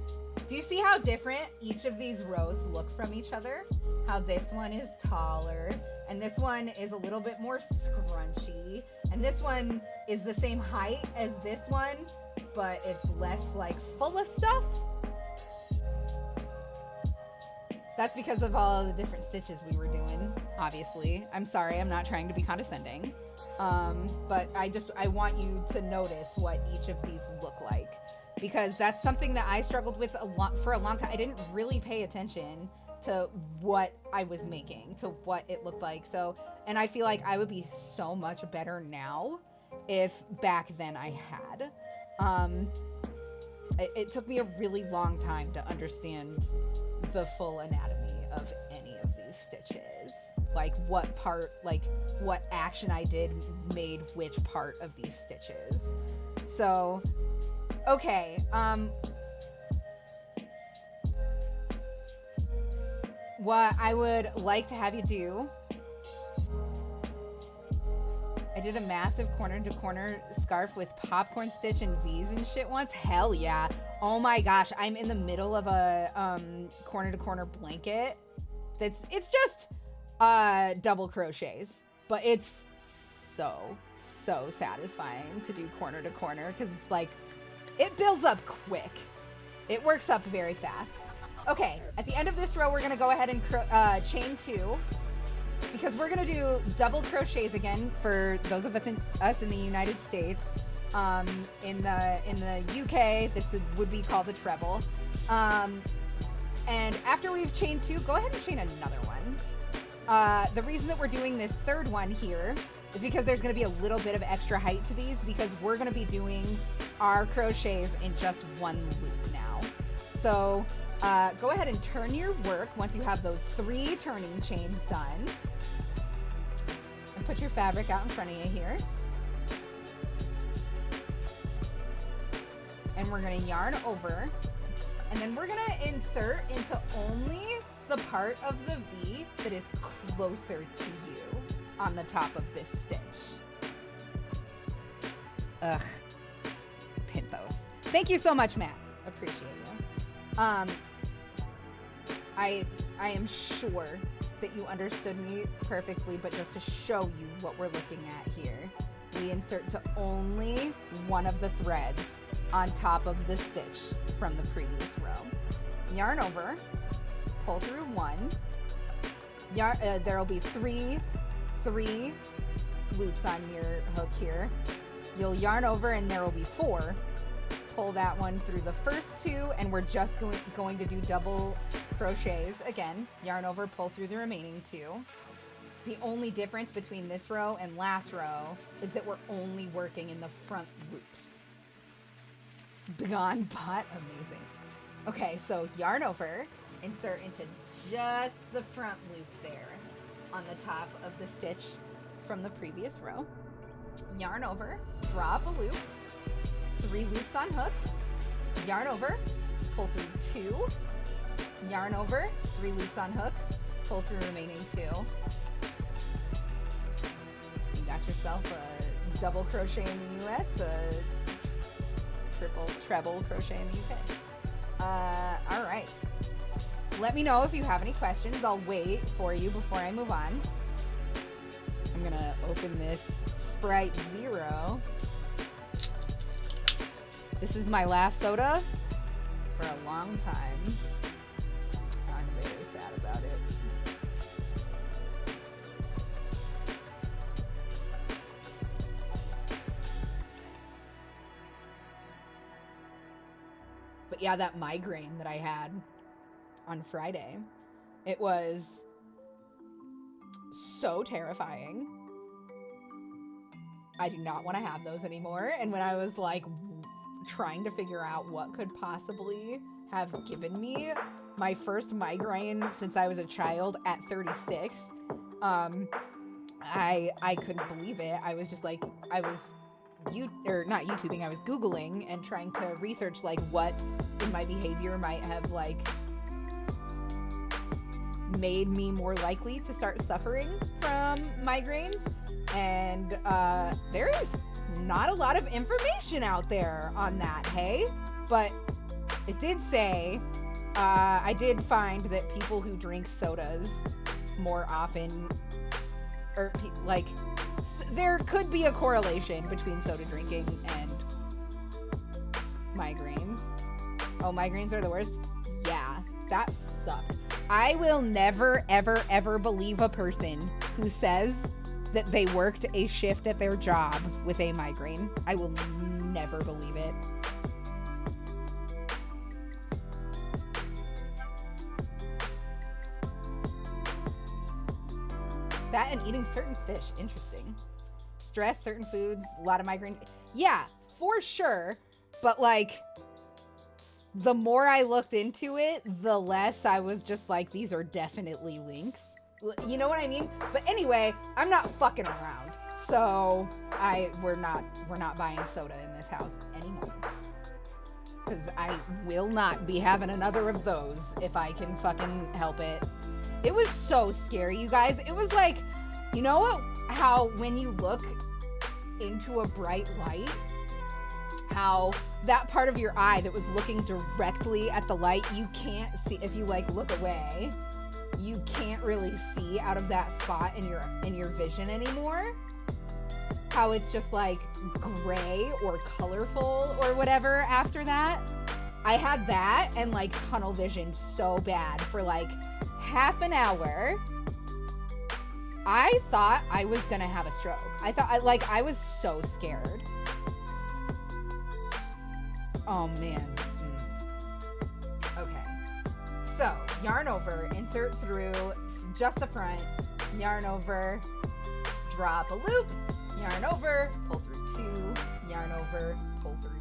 do you see how different each of these rows look from each other? How this one is taller, and this one is a little bit more scrunchy, and this one is the same height as this one, but it's less like full of stuff. That's because of all the different stitches we were doing, obviously. I'm sorry, I'm not trying to be condescending. But I want you to notice what each of these look like. Because that's something that I struggled with for a long time. I didn't really pay attention to what I was making, to what it looked like. So, and I feel like I would be so much better now if back then I had. It took me a really long time to understand the full anatomy of any of these stitches, like what part, like what action I did made which part of these stitches. So okay, what I would like to have you do, I did a massive corner to corner scarf with popcorn stitch and V's and shit once. Hell yeah. Oh my gosh, I'm in the middle of a corner to corner blanket. It's just double crochets, but it's so satisfying to do corner to corner because it's like it builds up quick. It works up very fast. Okay, at the end of this row, we're gonna go ahead and chain 2. Because we're gonna do double crochets again for those of us in the United States. In the UK, this would be called a treble. And after we've chained 2, go ahead and chain another one. The reason that we're doing this third one here is because there's gonna be a little bit of extra height to these because we're gonna be doing our crochets in just one loop now. So go ahead and turn your work once you have those 3 turning chains done. And put your fabric out in front of you here. And we're gonna yarn over. And then we're gonna insert into only the part of the V that is closer to you on the top of this stitch. Ugh. Pinthos. Thank you so much, Matt. Appreciate you. I am sure that you understood me perfectly, but just to show you what we're looking at here, we insert to only one of the threads on top of the stitch from the previous row. Yarn over, pull through one. There will be three loops on your hook here. You'll yarn over and there will be 4. Pull that one through the first 2, and we're just going to do double crochets again. Yarn over, pull through the remaining 2. The only difference between this row and last row is that we're only working in the front loops. Begone bot, amazing. Okay, so yarn over, insert into just the front loop there on the top of the stitch from the previous row. Yarn over, drop a loop, 3 loops on hook, yarn over, pull through 2, yarn over, 3 loops on hook, pull through remaining 2. You got yourself a double crochet in the US, a treble crochet in the UK. All right. Let me know if you have any questions. I'll wait for you before I move on. I'm gonna open this Sprite Zero. This is my last soda for a long time. I'm very sad about it. But yeah, that migraine that I had on Friday, it was so terrifying. I do not want to have those anymore. And when I was like trying to figure out what could possibly have given me my first migraine since I was a child at 36, I couldn't believe it. I was just like, I was not YouTubing, I was Googling and trying to research like what in my behavior might have like made me more likely to start suffering from migraines. And there is not a lot of information out there on that, hey? But it did say, I did find that people who drink sodas more often, or like, there could be a correlation between soda drinking and migraines. Oh, migraines are the worst? Yeah, that sucked. I will never, ever, ever believe a person who says that they worked a shift at their job with a migraine. I will never believe it. That and eating certain fish, interesting. Stress, certain foods, a lot of migraine. Yeah, for sure. But like, the more I looked into it, the less I was just like, these are definitely links. You know what I mean? But anyway, I'm not fucking around. So we're not buying soda in this house anymore. Because I will not be having another of those if I can fucking help it. It was so scary, you guys. It was like, you know what? How when you look into a bright light, how that part of your eye that was looking directly at the light, you can't see. If you like look away, you can't really see out of that spot in your vision anymore. How it's just like gray or colorful or whatever after that. I had that and like tunnel vision so bad for like half an hour. I thought I was gonna have a stroke. I was so scared. Oh man. Okay. So, yarn over, insert through just the front, yarn over, drop a loop, yarn over, pull through 2, yarn over, pull through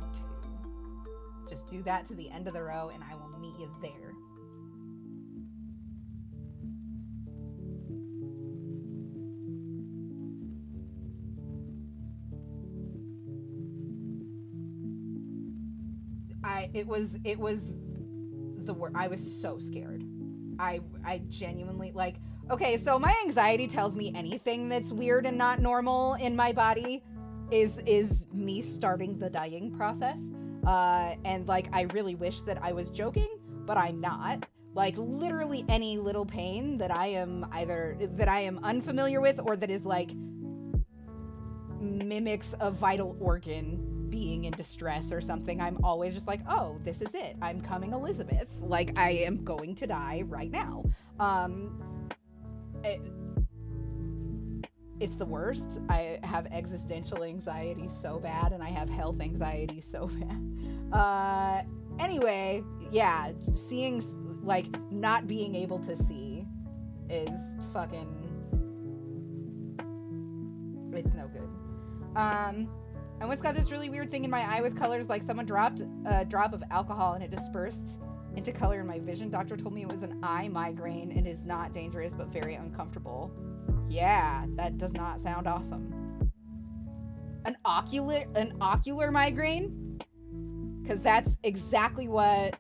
2. Just do that to the end of the row and I will meet you there. It was the worst. I was so scared. I genuinely like, okay, so my anxiety tells me anything that's weird and not normal in my body is me starting the dying process. And like, I really wish that I was joking, but I'm not. Like literally any little pain that I am unfamiliar with or that is like mimics a vital organ being in distress or something, I'm always just like, oh, this is it. I'm coming Elizabeth. Like I am going to die right now. It's the worst. I have existential anxiety so bad, and I have health anxiety so bad. Anyway, yeah, seeing, like, not being able to see is fucking, it's no good. I once got this really weird thing in my eye with colors, like someone dropped a drop of alcohol and it dispersed into color in my vision. Doctor told me it was an eye migraine and is not dangerous but very uncomfortable. Yeah, that does not sound awesome. An ocular migraine? Because that's exactly what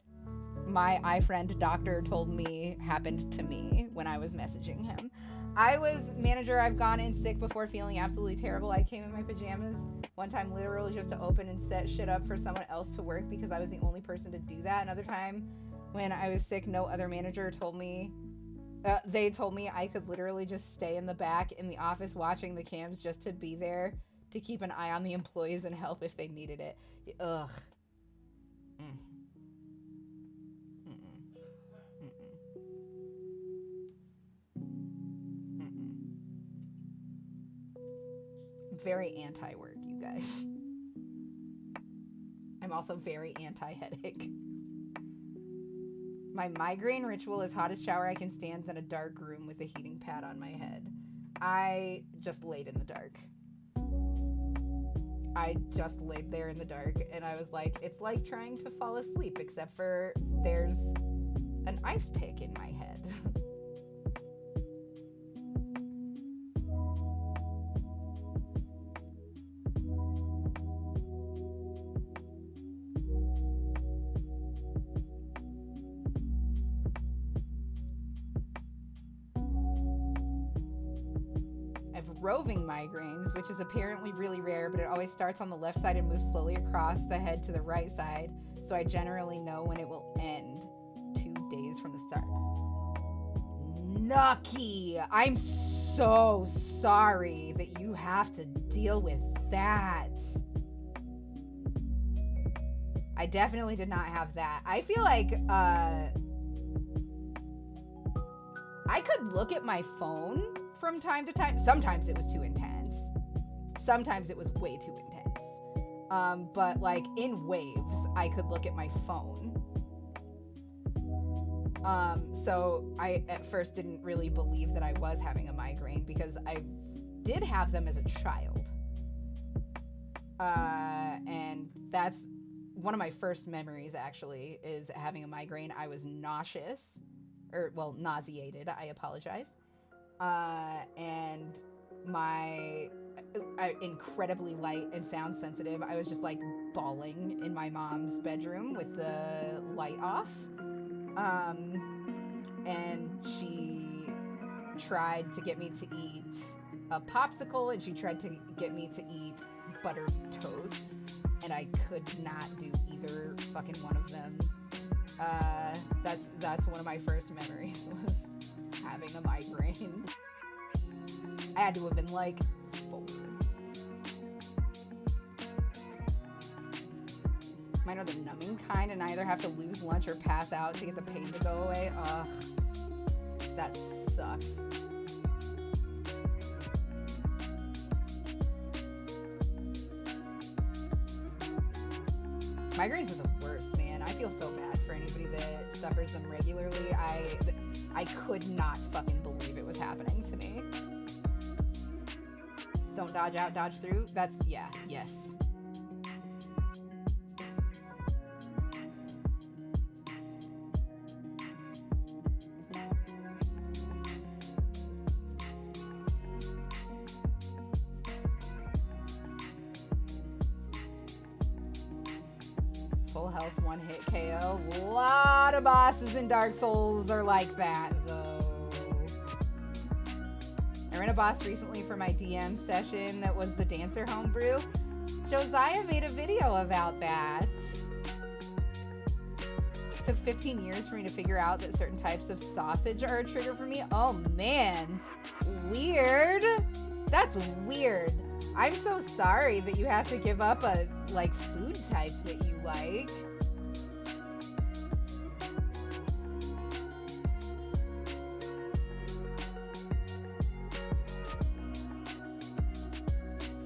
my eye friend doctor told me happened to me when I was messaging him. I was manager. I've gone in sick before feeling absolutely terrible. I came in my pajamas one time literally just to open and set shit up for someone else to work because I was the only person to do that. Another time when I was sick, no other manager told me, they told me I could literally just stay in the back in the office watching the cams just to be there to keep an eye on the employees and help if they needed it. Ugh. Very anti-work, you guys. I'm also very anti-headache. My migraine ritual is hottest shower I can stand in a dark room with a heating pad on my head. I just laid in the dark. I just laid there in the dark and I was like, it's like trying to fall asleep except for there's an ice pick in my head. Roving migraines, which is apparently really rare, but it always starts on the left side and moves slowly across the head to the right side, so I generally know when it will end 2 days from the start. Nucky! I'm so sorry that you have to deal with that. I definitely did not have that. I feel like I could look at my phone from time to time. Sometimes it was too intense. Sometimes it was way too intense. But like in waves, I could look at my phone. So I at first didn't really believe that I was having a migraine because I did have them as a child. And that's one of my first memories actually is having a migraine. I was nauseous, nauseated. I apologize. And I incredibly light and sound sensitive. I was just like bawling in my mom's bedroom with the light off. And she tried to get me to eat a popsicle and she tried to get me to eat buttered toast. And I could not do either fucking one of them. That's one of my first memories was having a migraine. I had to have been like 4. Mine are the numbing kind, and I either have to lose lunch or pass out to get the pain to go away. Ugh, that sucks. Migraines are the worst, man. I feel so bad for anybody that suffers them regularly. I could not fucking believe it was happening to me. Don't dodge out, dodge through. That's, yeah, yes. Full health, one hit KO. A lot of bosses in Dark Souls are like that, though. I ran a boss recently for my DM session that was the Dancer homebrew. Josiah made a video about that. took 15 years for me to figure out that certain types of sausage are a trigger for me. Oh man, weird. That's weird. I'm so sorry that you have to give up a like food type that you like.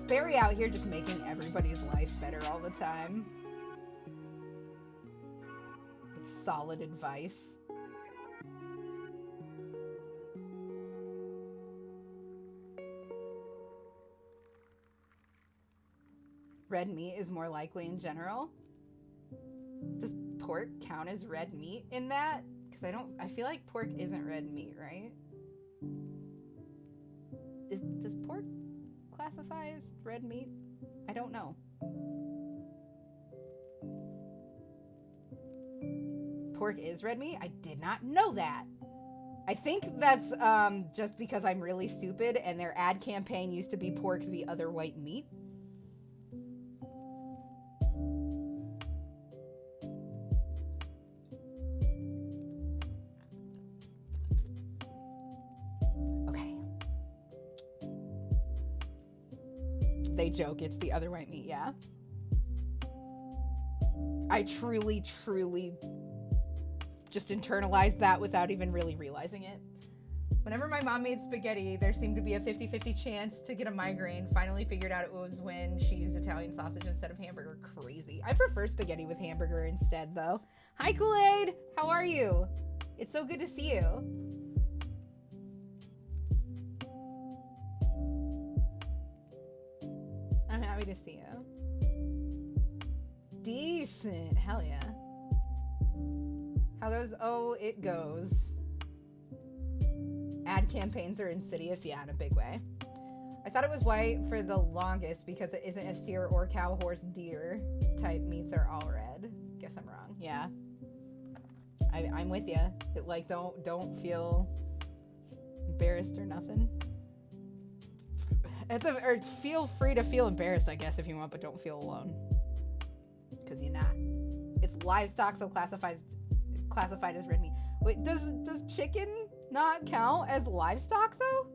Barry out here just making everybody's life better all the time. With solid advice. Red meat is more likely in general. Does pork count as red meat in that? Because I feel like pork isn't red meat, right? Does pork classify as red meat? I don't know. Pork is red meat? I did not know that. I think that's just because I'm really stupid and their ad campaign used to be pork the other white meat. They joke it's the other white meat, yeah. I truly just internalized that without even really realizing it. Whenever my mom made spaghetti, there seemed to be a 50-50 chance to get a migraine. Finally figured out it was when she used Italian sausage instead of hamburger. Crazy. I prefer spaghetti with hamburger instead, though. Hi, Kool-Aid! How are you? It's so good to see you. I'm happy to see you. Decent. Hell yeah. How goes? Oh, it goes. Ad campaigns are insidious. Yeah, in a big way. I thought it was white for the longest because it isn't a steer or cow, horse, deer type meats are all red. Guess I'm wrong. Yeah. I'm with you. Like, don't feel embarrassed or nothing. Or feel free to feel embarrassed, I guess, if you want, but don't feel alone. Because you're not. It's livestock, so classified as red meat. Wait, does chicken not count as livestock, though?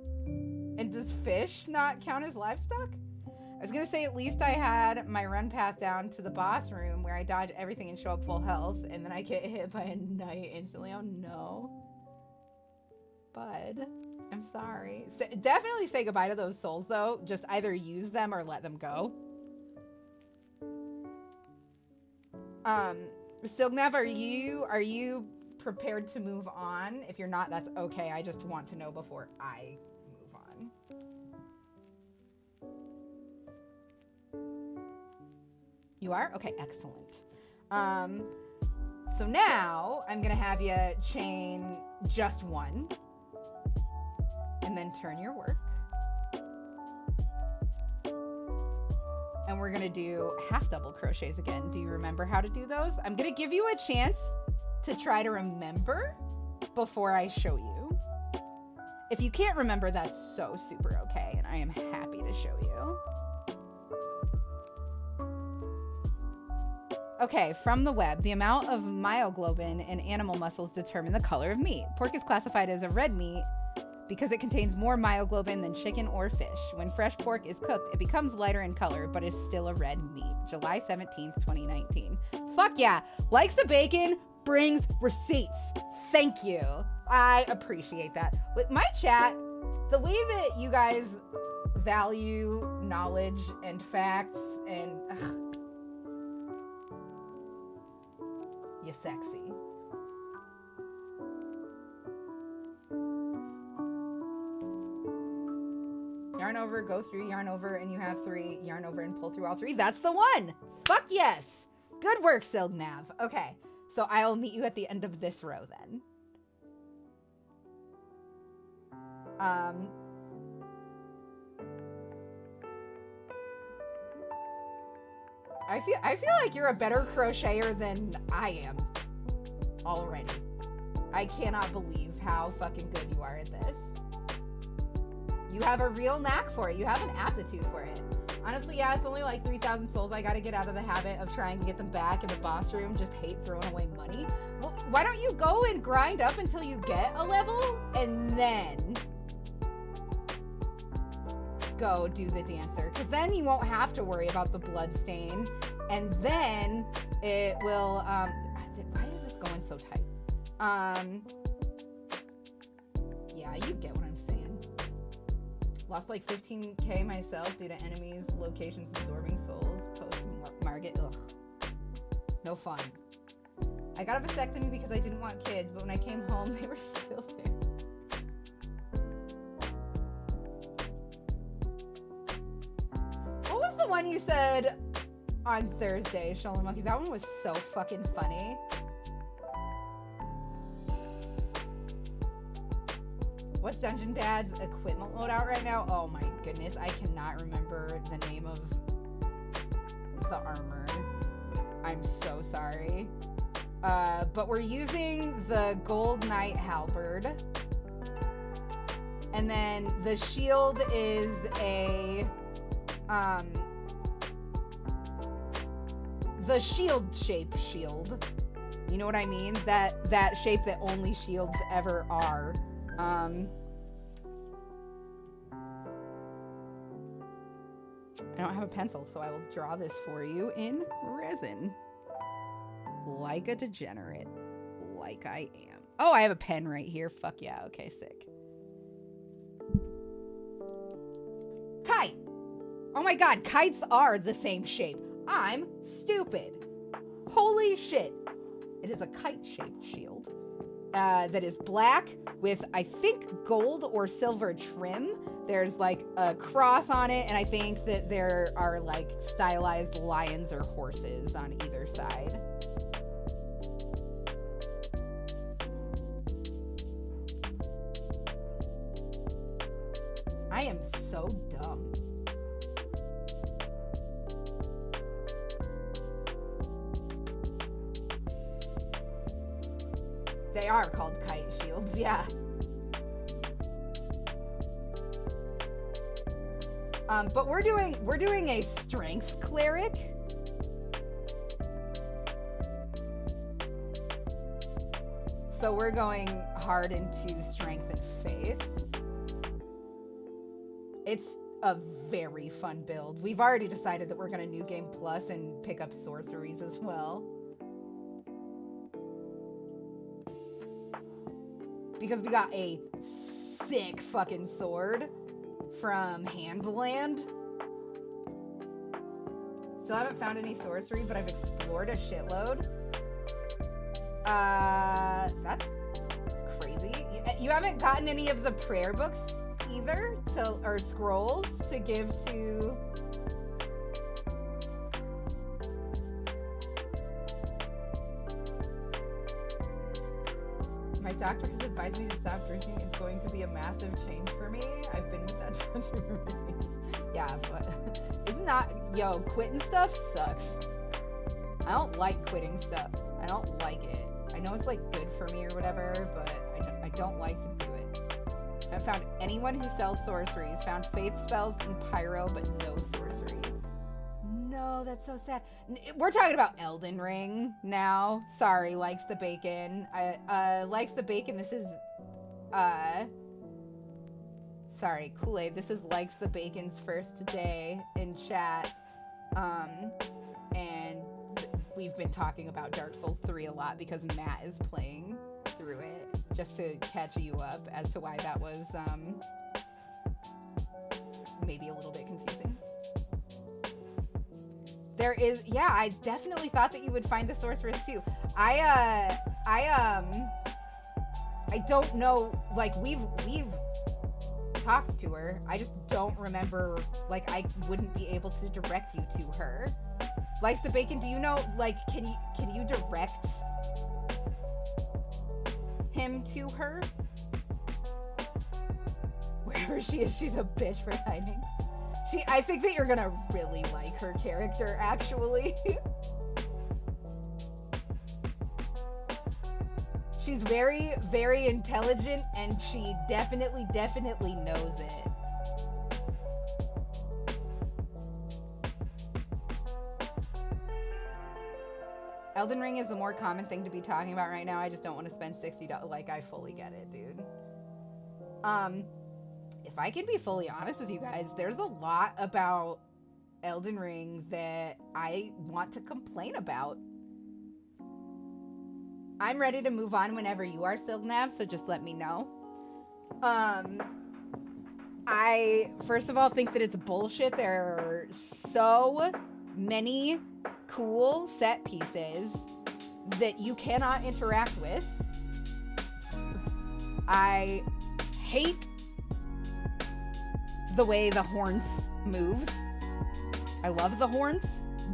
And does fish not count as livestock? I was going to say at least I had my run path down to the boss room where I dodge everything and show up full health, and then I get hit by a knight instantly. Oh, no. Bud. I'm sorry. Definitely say goodbye to those souls, though. Just either use them or let them go. Silgnav, are you prepared to move on? If you're not, that's okay. I just want to know before I move on. You are? Okay, excellent. So now I'm gonna have you chain just one. And then turn your work. And we're gonna do half double crochets again. Do you remember how to do those? I'm gonna give you a chance to try to remember before I show you. If you can't remember, that's so super okay, and I am happy to show you. Okay, from the web, the amount of myoglobin in animal muscles determine the color of meat. Pork is classified as a red meat because it contains more myoglobin than chicken or fish. When fresh pork is cooked, it becomes lighter in color, but is still a red meat. July 17th, 2019. Fuck yeah. Likes the bacon, brings receipts. Thank you. I appreciate that. With my chat, the way that you guys value knowledge and facts and... you're sexy. Yarn over, go through, yarn over, and you have 3. Yarn over and pull through all 3. That's the one! Fuck yes! Good work, Silgnav. Okay, so I'll meet you at the end of this row then. I feel like you're a better crocheter than I am already. I cannot believe how fucking good you are at this. You have a real knack for it. You have an aptitude for it. Honestly, yeah, it's only like 3,000 souls. I gotta get out of the habit of trying to get them back in the boss room. Just hate throwing away money. Well, why don't you go and grind up until you get a level and then go do the dancer? Because then you won't have to worry about the blood stain. And then it will, why is this going so tight? Yeah, you get what I'm saying. Lost like 15k myself due to enemies, locations absorbing souls. Post Margit, ugh. No fun. I got a vasectomy because I didn't want kids, but when I came home, they were still there. What was the one you said on Thursday, Shonen Monkey? That one was so fucking funny. What's Dungeon Dad's equipment loadout right now? Oh my goodness, I cannot remember the name of the armor. I'm so sorry. But we're using the Gold Knight Halberd. And then the shield is a, the shield shape shield. You know what I mean? That shape that only shields ever are. I don't have a pencil, so I will draw this for you in resin. Like a degenerate. Like I am. Oh, I have a pen right here. Fuck yeah. Okay, sick. Kite! Oh my god, kites are the same shape. I'm stupid. Holy shit. It is a kite-shaped shield. That is black with, I think, gold or silver trim. There's like a cross on it, and I think that there are like stylized lions or horses on either side. I am so dumb. They are called kite shields, yeah. But we're doing a strength cleric. So we're going hard into strength and faith. It's a very fun build. We've already decided that we're gonna New Game Plus and pick up sorceries as well. Because we got a sick fucking sword from Handland. Still haven't found any sorcery, but I've explored a shitload. That's crazy. You haven't gotten any of the prayer books either, or scrolls to give to... My doctor has advised me to stop drinking. It's going to be a massive change for me. I've been with that doctor already. Yeah, but it's not... Yo, quitting stuff sucks. I don't like quitting stuff. I don't like it. I know it's like good for me or whatever, but I don't like to do it. I haven't found anyone who sells sorceries. Found faith spells and pyro, but no sorcery. No, that's so sad. We're talking about Elden Ring now. Sorry, Likes the Bacon. Likes the Bacon, this is, sorry, Kool-Aid. This is Likes the Bacon's first day in chat. And we've been talking about Dark Souls 3 a lot because Matt is playing through it, just to catch you up as to why that was, maybe a little bit confusing. There is, yeah, I definitely thought that you would find the sorceress too. I don't know, like, we've talked to her. I just don't remember, like, I wouldn't be able to direct you to her. Likes the Bacon, do you know, like, can you direct him to her? Wherever she is, she's a bitch for hiding. I think that you're gonna really like her character, actually. She's very, very intelligent, and she definitely knows it. is the more common thing to be talking about right now. I just don't want to spend $60. Like, I fully get it, dude. If I can be fully honest with you guys, there's a lot about Elden Ring that I want to complain about. I'm ready to move on whenever you are, Silgnav, so just let me know. I, first of all, think that it's bullshit. There are so many cool set pieces that you cannot interact with. I hate the way the horns moves. I love the horns,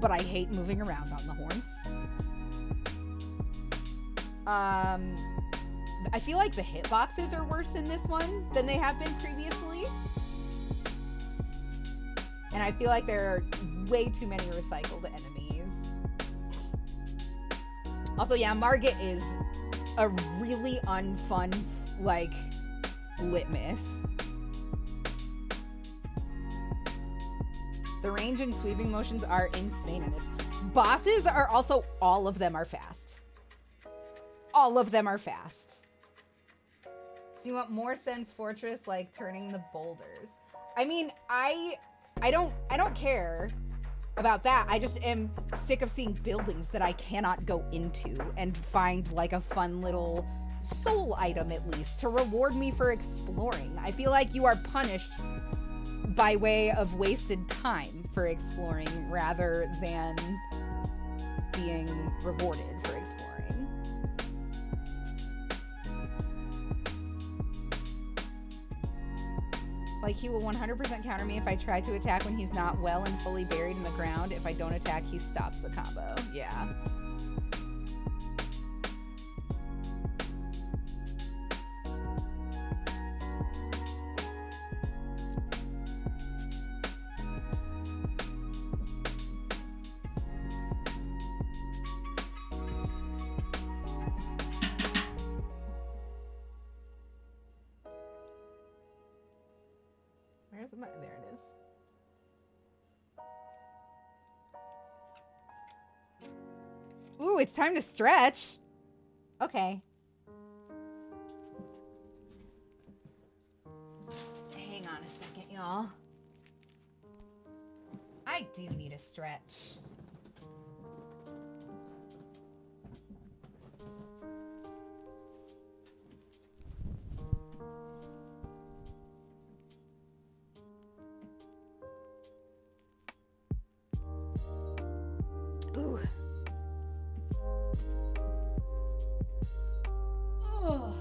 but I hate moving around on the horns. I feel like the hitboxes are worse in this one than they have been previously. And I feel like there are way too many recycled enemies. Also, yeah, Margit is a really unfun, like, litmus. The range and sweeping motions are insane in this. Bosses are also, all of them are fast. All of them are fast. So you want more Sen's Fortress, like turning the boulders. I mean, I don't care about that. I just am sick of seeing buildings that I cannot go into and find like a fun little soul item at least to reward me for exploring. I feel like you are punished by way of wasted time for exploring rather than being rewarded for exploring. Like, he will 100% counter me if I try to attack when he's not well and fully buried in the ground. If I don't attack, he stops the combo. Yeah. Where's my, there it is. Ooh, it's time to stretch. Okay. Hang on a second, y'all. I do need a stretch. Ooh. Oh.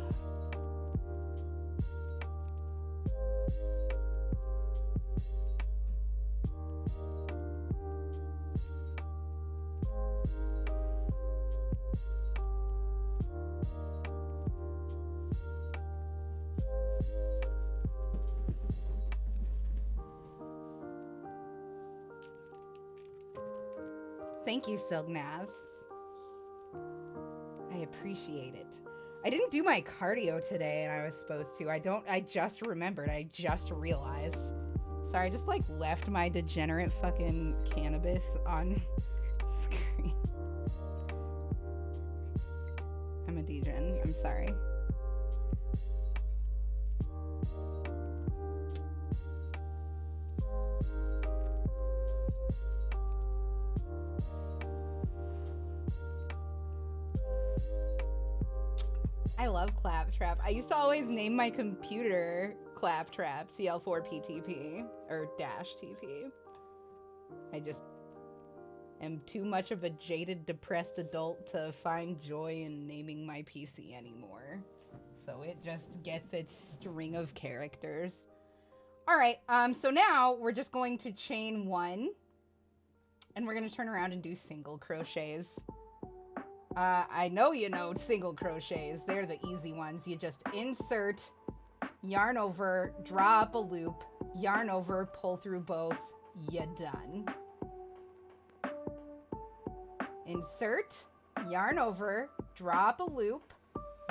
Thank you, Silgnav. I appreciate it. I didn't do my cardio today and I was supposed to. I just remembered. I just realized. Sorry, I just like left my degenerate fucking cannabis on screen. I'm a degen. I'm sorry. I love Claptrap. I used to always name my computer Claptrap, CL4PTP, or dash TP. I just am too much of a jaded, depressed adult to find joy in naming my PC anymore. So it just gets its string of characters. Alright, so now we're just going to chain one. And we're going to turn around and do single crochets. I know you know single crochets. They're the easy ones. You just insert, yarn over, draw up a loop, yarn over, pull through both, you're done. Insert, yarn over, draw up a loop,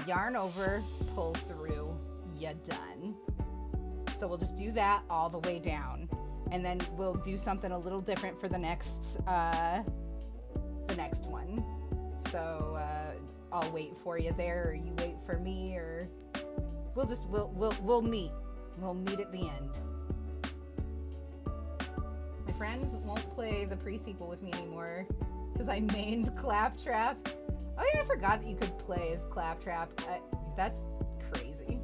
yarn over, pull through, you're done. So we'll just do that all the way down. And then we'll do something a little different for the next one. So I'll wait for you there, or you wait for me, or we'll meet. We'll meet at the end. My friends won't play the pre-sequel with me anymore because I mained Claptrap. Oh yeah, I forgot that you could play as Claptrap. That's crazy.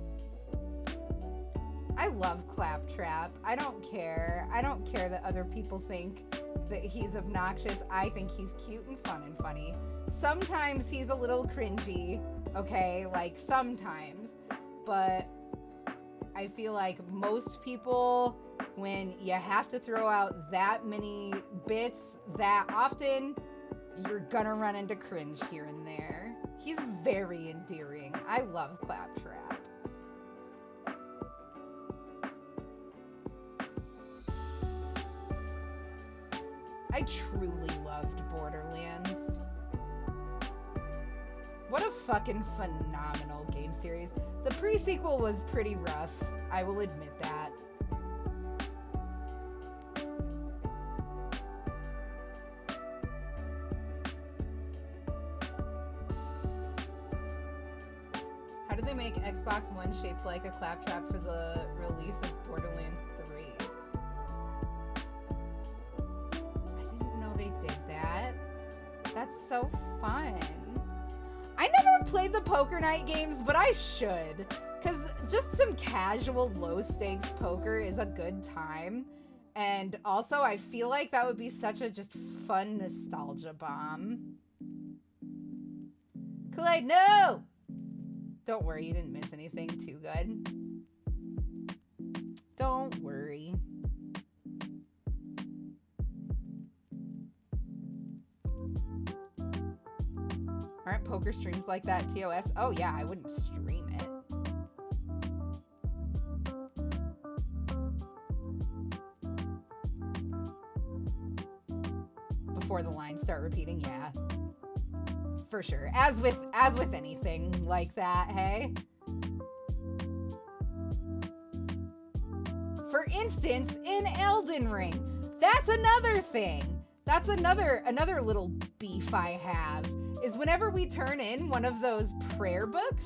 I love Claptrap. I don't care. I don't care that other people think that he's obnoxious. I think he's cute and fun and funny. Sometimes he's a little cringy, okay? Like, sometimes. But I feel like most people, when you have to throw out that many bits that often, you're gonna run into cringe here and there. He's very endearing. I love Claptrap. I truly loved Borderlands. What a fucking phenomenal game series. The pre-sequel was pretty rough. I will admit that. How did they make Xbox One shaped like a claptrap for the release of Borderlands 3? I didn't know they did that. That's so fun. I never played the poker night games, but I should. Because just some casual low-stakes poker is a good time. And also, I feel like that would be such a just fun nostalgia bomb. Kool-Aid, no! Don't worry, you didn't miss anything too good. Don't worry. Aren't poker streams like that TOS? Oh yeah, I wouldn't stream it. Before the lines start repeating, yeah. For sure. As with anything like that, hey? For instance, in Elden Ring. That's another thing. That's another little beef I have. Is whenever we turn in one of those prayer books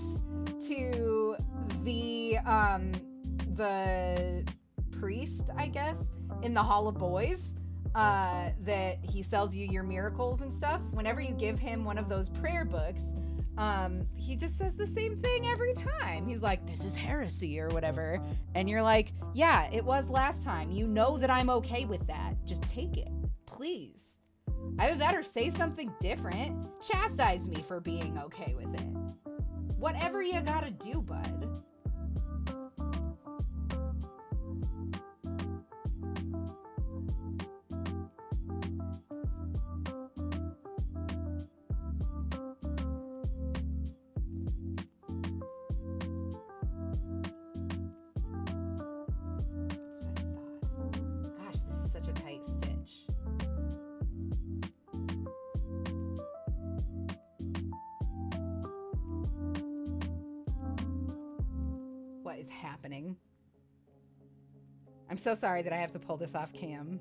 to the priest, I guess, in the Hall of Boys, that he sells you your miracles and stuff. Whenever you give him one of those prayer books, he just says the same thing every time. He's like, this is heresy or whatever. And you're like, yeah, it was last time. You know that I'm okay with that. Just take it, please. Either that or say something different. Chastise me for being okay with it. Whatever you gotta do, bud. Happening. I'm so sorry that I have to pull this off cam.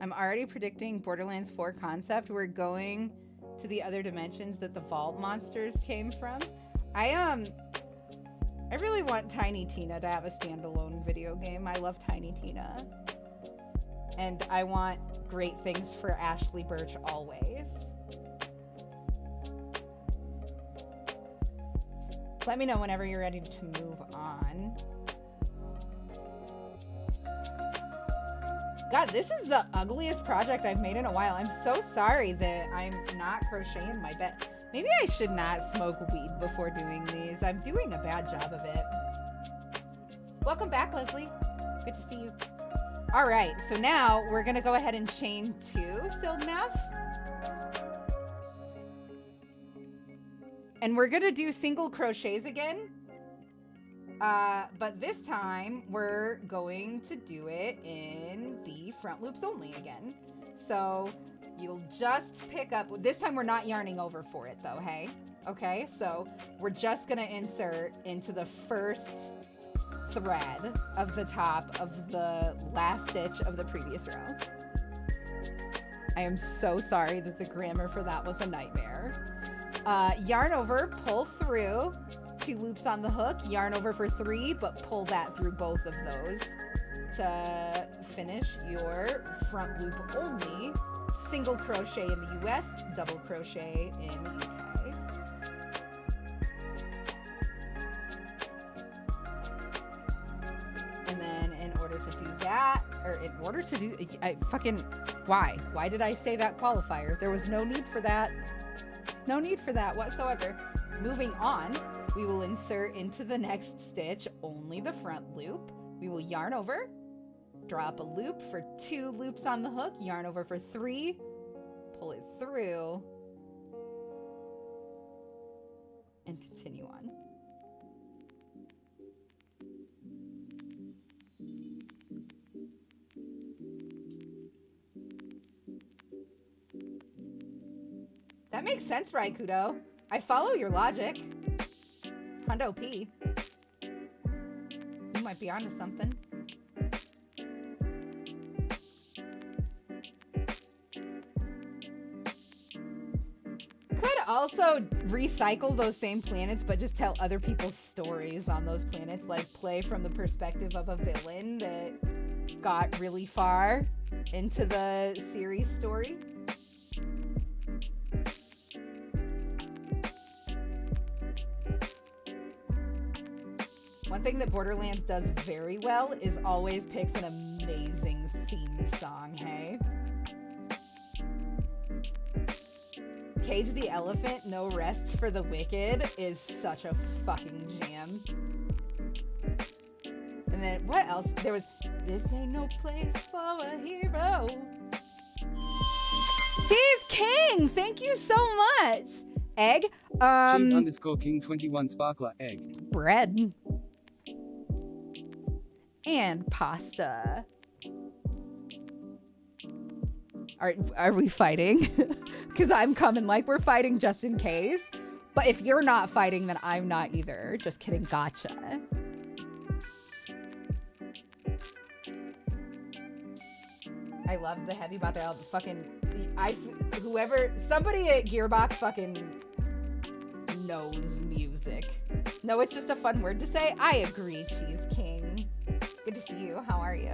I'm already predicting Borderlands 4 concept. We're going to the other dimensions that the vault monsters came from. I really want Tiny Tina to have a standalone video game. I love Tiny Tina. And I want great things for Ashley Birch always. Let me know whenever you're ready to move on. God, this is the ugliest project I've made in a while. I'm so sorry that I'm not crocheting my bed. Maybe I should not smoke weed before doing these. I'm doing a bad job of it. Welcome back, Leslie. Good to see you. All right, so now we're gonna go ahead and chain 2 Silgnaf. And we're gonna do single crochets again. But this time we're going to do it in the front loops only again. So you'll just pick up, this time we're not yarning over for it though, hey? Okay, so we're just gonna insert into the first thread of the top of the last stitch of the previous row. I am so sorry that the grammar for that was a nightmare. Yarn over, pull through, 2 loops on the hook, yarn over for 3, but pull that through both of those to finish your front loop only single crochet in the US, double crochet in UK. And then in order to do that, or in order to do, why? Why did I say that qualifier? There was no need for that. No need for that whatsoever. Moving on, we will insert into the next stitch only the front loop. We will yarn over, drop a loop for 2 loops on the hook, yarn over for 3, pull it through, and continue on. That makes sense, Raikudo. I follow your logic. Hundo P. You might be onto something. Could also recycle those same planets, but just tell other people's stories on those planets, like play from the perspective of a villain that got really far into the series story. One thing that Borderlands does very well is always picks an amazing theme song, hey? Cage the Elephant, No Rest for the Wicked is such a fucking jam. And then, what else? There was, This Ain't No Place for a Hero. Cheese King, thank you so much. Egg, Cheese_King21 Sparkler egg. bread. And pasta. Are we fighting? Because I'm coming like we're fighting just in case. But if you're not fighting, then I'm not either. Just kidding. Gotcha. I love the heavy about the fucking... Somebody at Gearbox fucking knows music. No, it's just a fun word to say. I agree, Cheese King. Good to see you. How are you?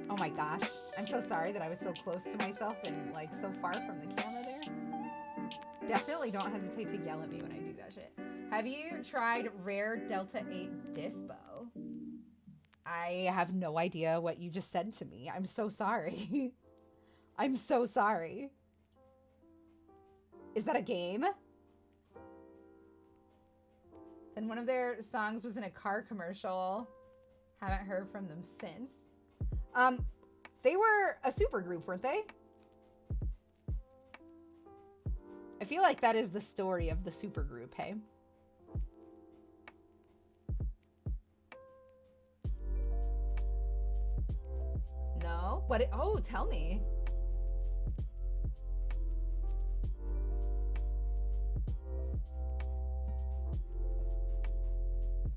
Oh my gosh. I'm so sorry that I was so close to myself and like so far from the camera there. Definitely don't hesitate to yell at me when I do that shit. Have you tried Rare Delta 8 Dispo? I have no idea what you just said to me. I'm so sorry. I'm so sorry. Is that a game? Then one of their songs was in a car commercial. Haven't heard from them since. They were a super group, weren't they? I feel like that is the story of the super group, hey? No? What? Oh, tell me.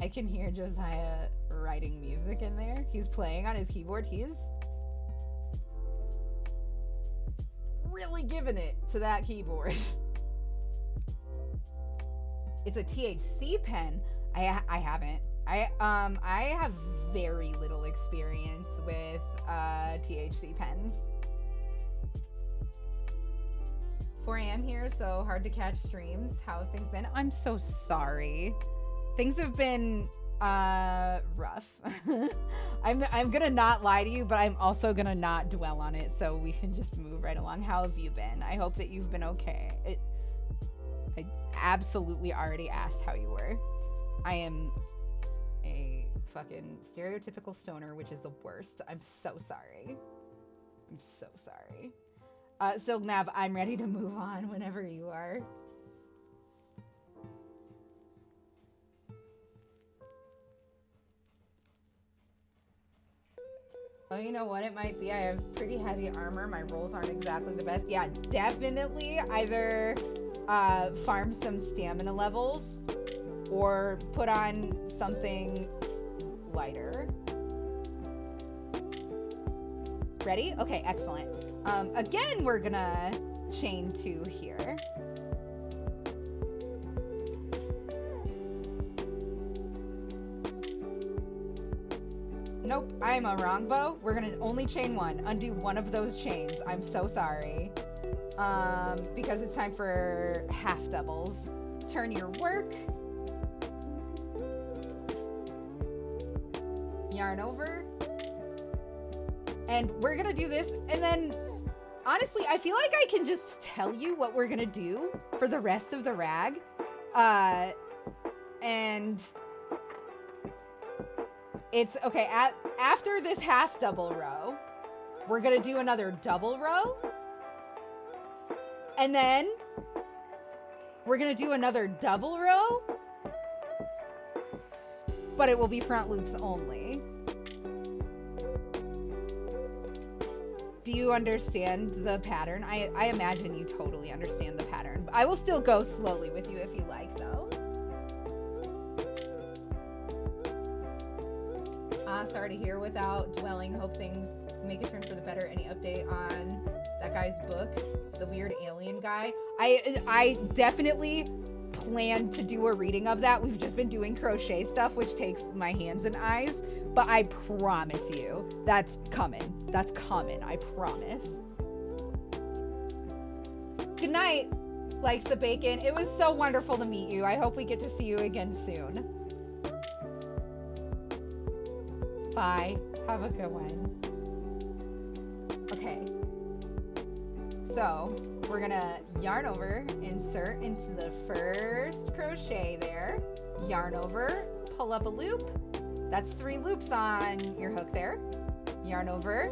I can hear Josiah writing music in there. He's playing on his keyboard. He's really giving it to that keyboard. It's a THC pen. I haven't. I have very little experience with THC pens. 4 a.m. here, so hard to catch streams. How have things been? I'm so sorry. Things have been rough. I'm gonna not lie to you, but I'm also gonna not dwell on it, so we can just move right along. How have you been? I hope that you've been okay. I absolutely already asked how you were. I am a fucking stereotypical stoner, which is the worst. I'm so sorry. I'm so sorry. So Nav, I'm ready to move on whenever you are. Oh, you know what it might be? I have pretty heavy armor. My rolls aren't exactly the best. Yeah, definitely either farm some stamina levels or put on something lighter. Ready? Okay, excellent. Again, we're gonna chain 2 here. Nope, I'm a wrong bow. We're gonna only chain 1. Undo one of those chains. I'm so sorry. Because it's time for half doubles. Turn your work. Yarn over. And we're gonna do this, and then honestly, I feel like I can just tell you what we're gonna do for the rest of the rag. And it's okay, after this half double row, we're gonna do another double row. And then we're gonna do another double row, but it will be front loops only. Do you understand the pattern? I imagine you totally understand the pattern. I will still go slowly with you if you like, though. Sorry to hear without dwelling. Hope things make a turn for the better. Any update on that guy's book? The weird alien guy? I definitely plan to do a reading of that. We've just been doing crochet stuff, which takes my hands and eyes. But I promise you, that's coming. That's coming, I promise. Good night, likes the bacon. It was so wonderful to meet you. I hope we get to see you again soon. Bye. Have a good one. Okay. So, we're gonna yarn over, insert into the first crochet there. Yarn over, pull up a loop. That's 3 loops on your hook there. Yarn over,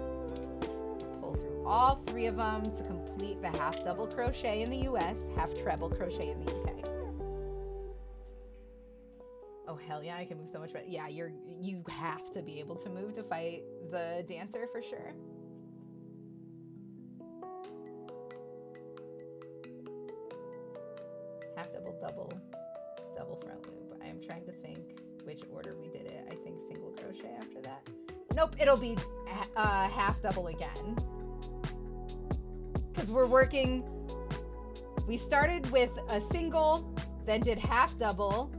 pull through all 3 of them to complete the half double crochet in the US, half treble crochet in the UK. Oh hell yeah, I can move so much better. Yeah, you have to be able to move to fight the dancer for sure. Half double, double front loop. I am trying to think which order we did it. I think single crochet after that. Nope, it'll be half double again. Because we're working, we started with a single, then did half double,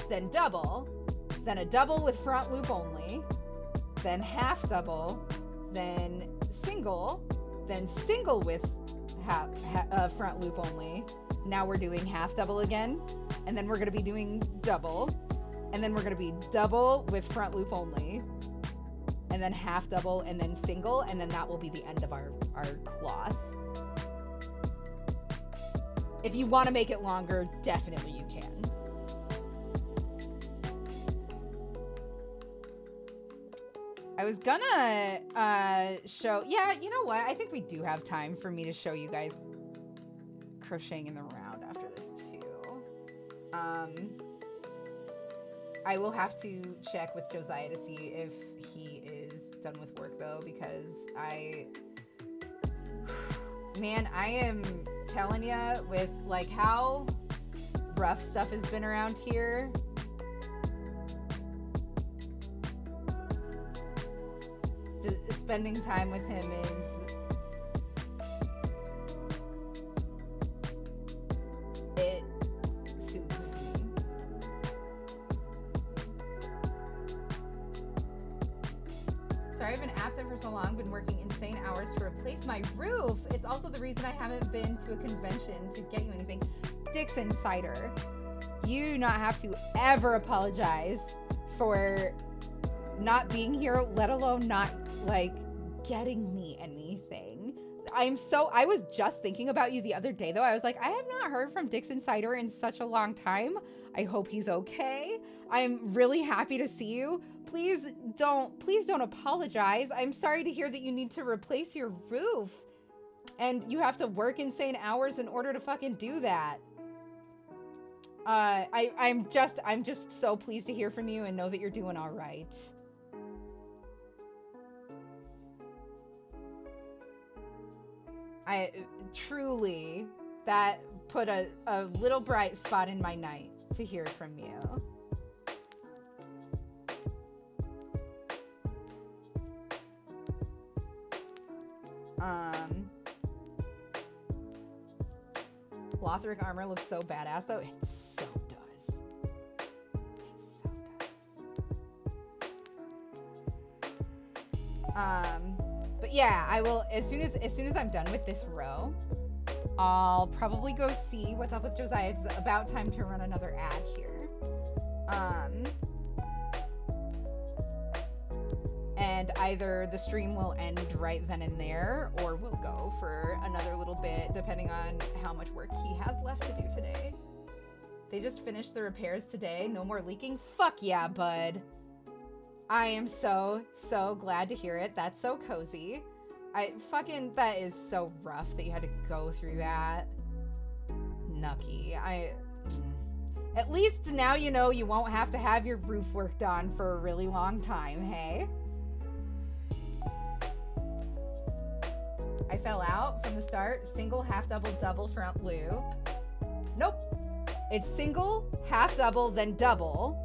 then double, then a double with front loop only, then half double, then single with front loop only. Now we're doing half double again, and then we're going to be doing double, and then we're going to be double with front loop only, and then half double, and then single, and then that will be the end of our cloth. If you want to make it longer, definitely you can. I was gonna show, yeah, you know what? I think we do have time for me to show you guys crocheting in the round after this too. I will have to check with Josiah to see if he is done with work though, because man, I am telling ya, with like how rough stuff has been around here, just spending time with him it soothes me. Sorry I've been absent for so long, been working insane hours to replace my roof. It's also the reason I haven't been to a convention to get you anything. Dixon Cider, you do not have to ever apologize for not being here, let alone not like getting me anything. I was just thinking about you the other day though. I was like, I have not heard from Dixon Cider in such a long time. I hope he's okay. I'm really happy to see you. Please don't apologize. I'm sorry to hear that you need to replace your roof and you have to work insane hours in order to fucking do that. I'm just so pleased to hear from you and know that you're doing all right. Truly, that put a little bright spot in my night to hear from you. Lothric armor looks so badass though. It so does. But yeah, I will as soon as I'm done with this row, I'll probably go see what's up with Josiah. It's about time to run another ad here. And either the stream will end right then and there, or we'll go for another little bit, depending on how much work he has left to do today. They just finished the repairs today. No more leaking. Fuck yeah, bud. I am so glad to hear it. That's so cozy. That is so rough that you had to go through that. Nucky. At least now you know you won't have to have your roof worked on for a really long time, hey? I fell out from the start. Single, half double, double front loop. Nope. It's single, half double, then double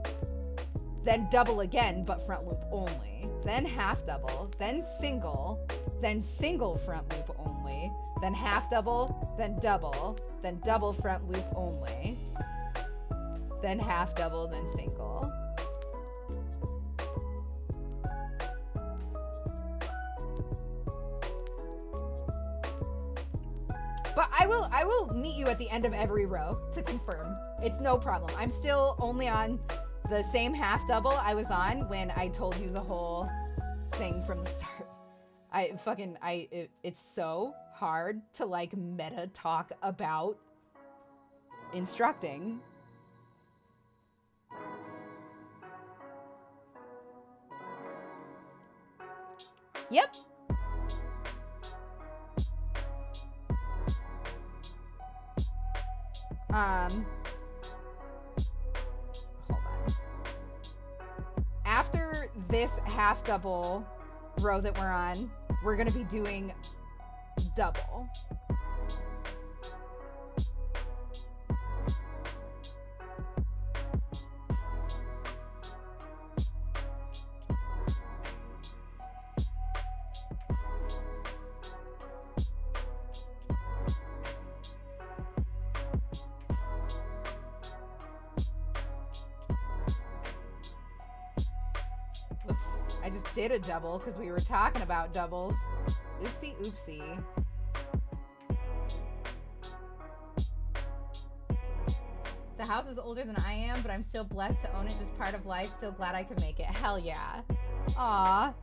again, but front loop only. Then half double, then single front loop only, then half double, then double front loop only, then half double, then single. But I will meet you at the end of every row to confirm. It's no problem. I'm still only on the same half double I was on when I told you the whole thing from the start. It's so hard to like meta talk about instructing. Yep. Hold on. After this half double row that we're on, we're gonna be doing double. Did a double because we were talking about doubles. Oopsie, oopsie. The house is older than I am, but I'm still blessed to own it. Just part of life. Still glad I could make it. Hell yeah. Aw.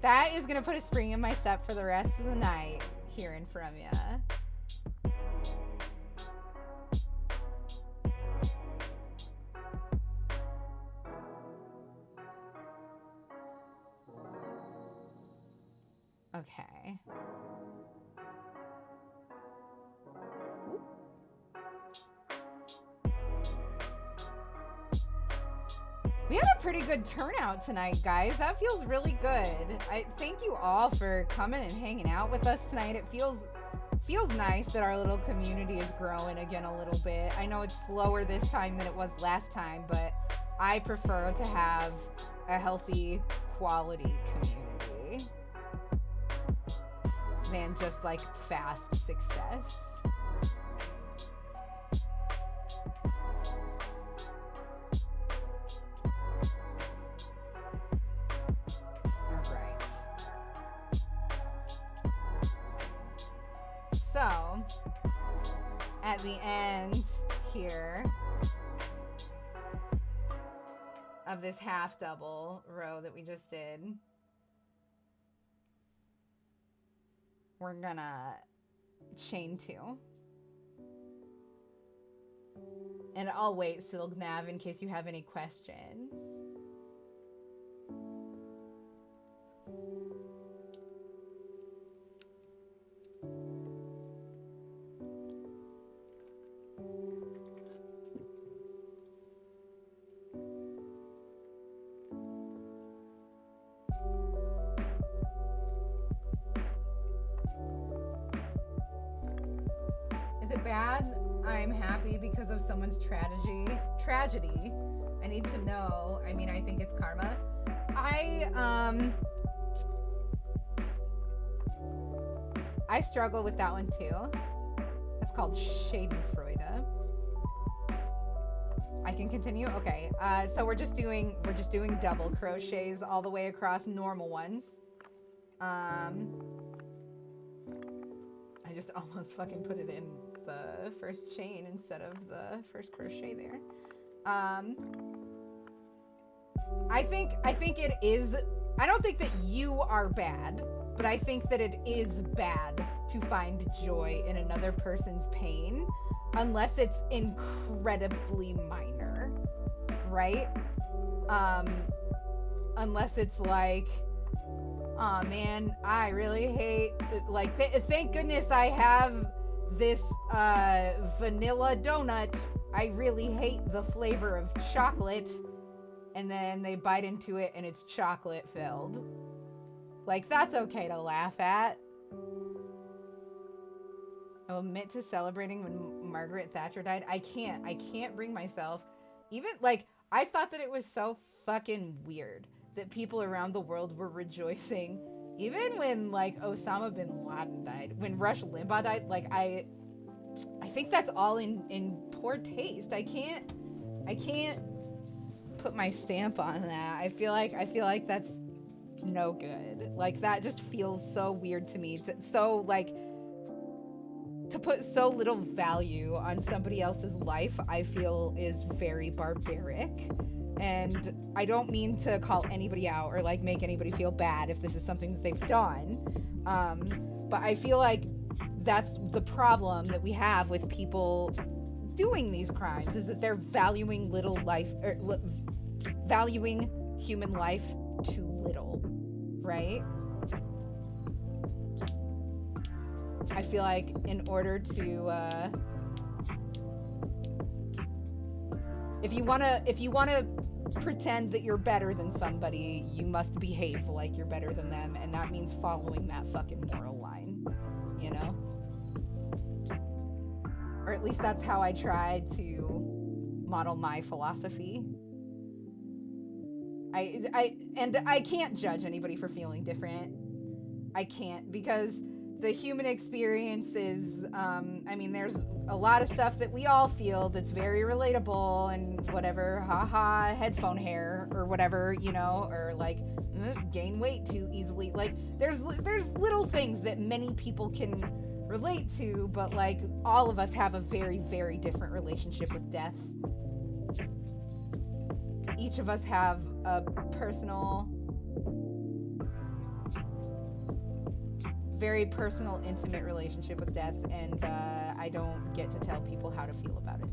That is gonna put a spring in my step for the rest of the night, hearing from ya. Okay. Ooh. We had a pretty good turnout tonight, guys. That feels really good. I thank you all for coming and hanging out with us tonight. It feels nice that our little community is growing again a little bit. I know it's slower this time than it was last time, but I prefer to have a healthy, quality community than just like fast success. All right. So, at the end here of this half double row that we just did, we're gonna chain 2. And I'll wait, Silk Nav, in case you have any questions. I'm happy because of someone's tragedy. I need to know. I mean, I think it's karma. I struggle with that one too. It's called Schadenfreude. I can continue. Okay. So we're just doing double crochets all the way across normal ones. I just almost fucking put it in the first chain instead of the first crochet there. I think it is. I don't think that you are bad, but I think that it is bad to find joy in another person's pain unless it's incredibly minor, right? Unless it's like, oh man, I really hate, like, thank goodness I have this vanilla donut. I really hate the flavor of chocolate. And then they bite into it and it's chocolate filled. Like, that's okay to laugh at. I'll admit to celebrating when Margaret Thatcher died. I can't bring myself. Even, like, I thought that it was so fucking weird that people around the world were rejoicing. Even when, like, Osama bin Laden died. When Rush Limbaugh died, like, I think that's all in poor taste. I can't put my stamp on that. I feel like that's no good. Like, that just feels so weird to me. To put so little value on somebody else's life, I feel is very barbaric. And I don't mean to call anybody out or like make anybody feel bad if this is something that they've done. But I feel like that's the problem that we have with people doing these crimes, is that they're valuing valuing human life too little, right? I feel like in order to if you want to pretend that you're better than somebody, you must behave like you're better than them, and that means following that fucking moral line, you know? Or at least that's how I try to model my philosophy. I can't judge anybody for feeling different. I can't, because the human experience is, I mean, there's a lot of stuff that we all feel that's very relatable and whatever, haha, headphone hair or whatever, you know, or like gain weight too easily. Like, there's little things that many people can relate to, but like all of us have a very, very different relationship with death. Each of us have a personal, very personal, intimate relationship with death, and I don't get to tell people how to feel about it.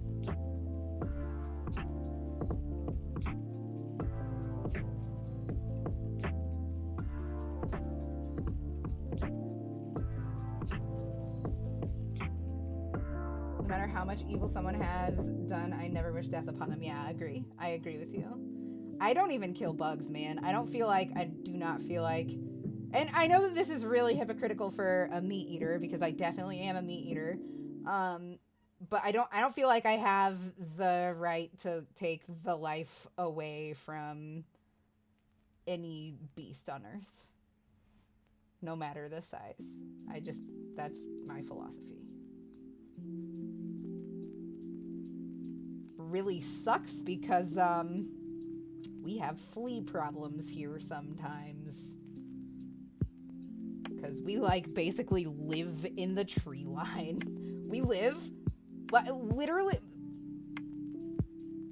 No matter how much evil someone has done, I never wish death upon them. Yeah, I agree with you. I don't even kill bugs, man. I do not feel like, and I know that this is really hypocritical for a meat eater, because I definitely am a meat eater. But I don't feel like I have the right to take the life away from any beast on earth, no matter the size. That's my philosophy. Really sucks because we have flea problems here sometimes, because we like basically live in the tree line. We live literally,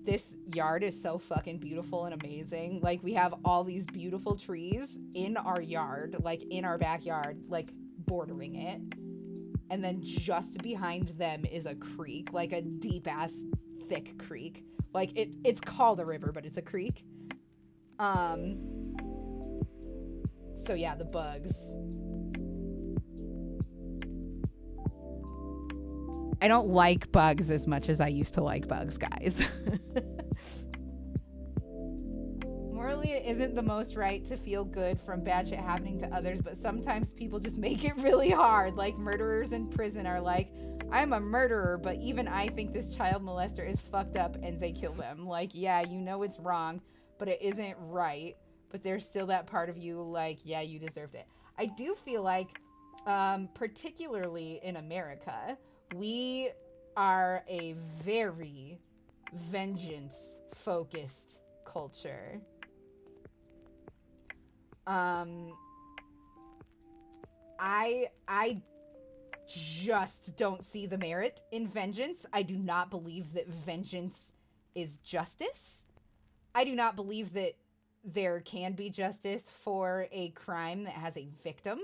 this yard is so fucking beautiful and amazing. Like, we have all these beautiful trees in our yard, like in our backyard, like bordering it, and then just behind them is a creek, like a deep ass thick creek. Like, it's called a river, but it's a creek. So yeah, the bugs. I don't like bugs as much as I used to like bugs, guys. More Generally, it isn't the most right to feel good from bad shit happening to others, but sometimes people just make it really hard. Like murderers in prison are like, I'm a murderer, but even I think this child molester is fucked up, and they kill them. Like, yeah, you know it's wrong, but it isn't right. But there's still that part of you like, yeah, you deserved it. I do feel like, particularly in America, we are a very vengeance-focused culture. I just don't see the merit in vengeance. I do not believe that vengeance is justice. I do not believe that there can be justice for a crime that has a victim.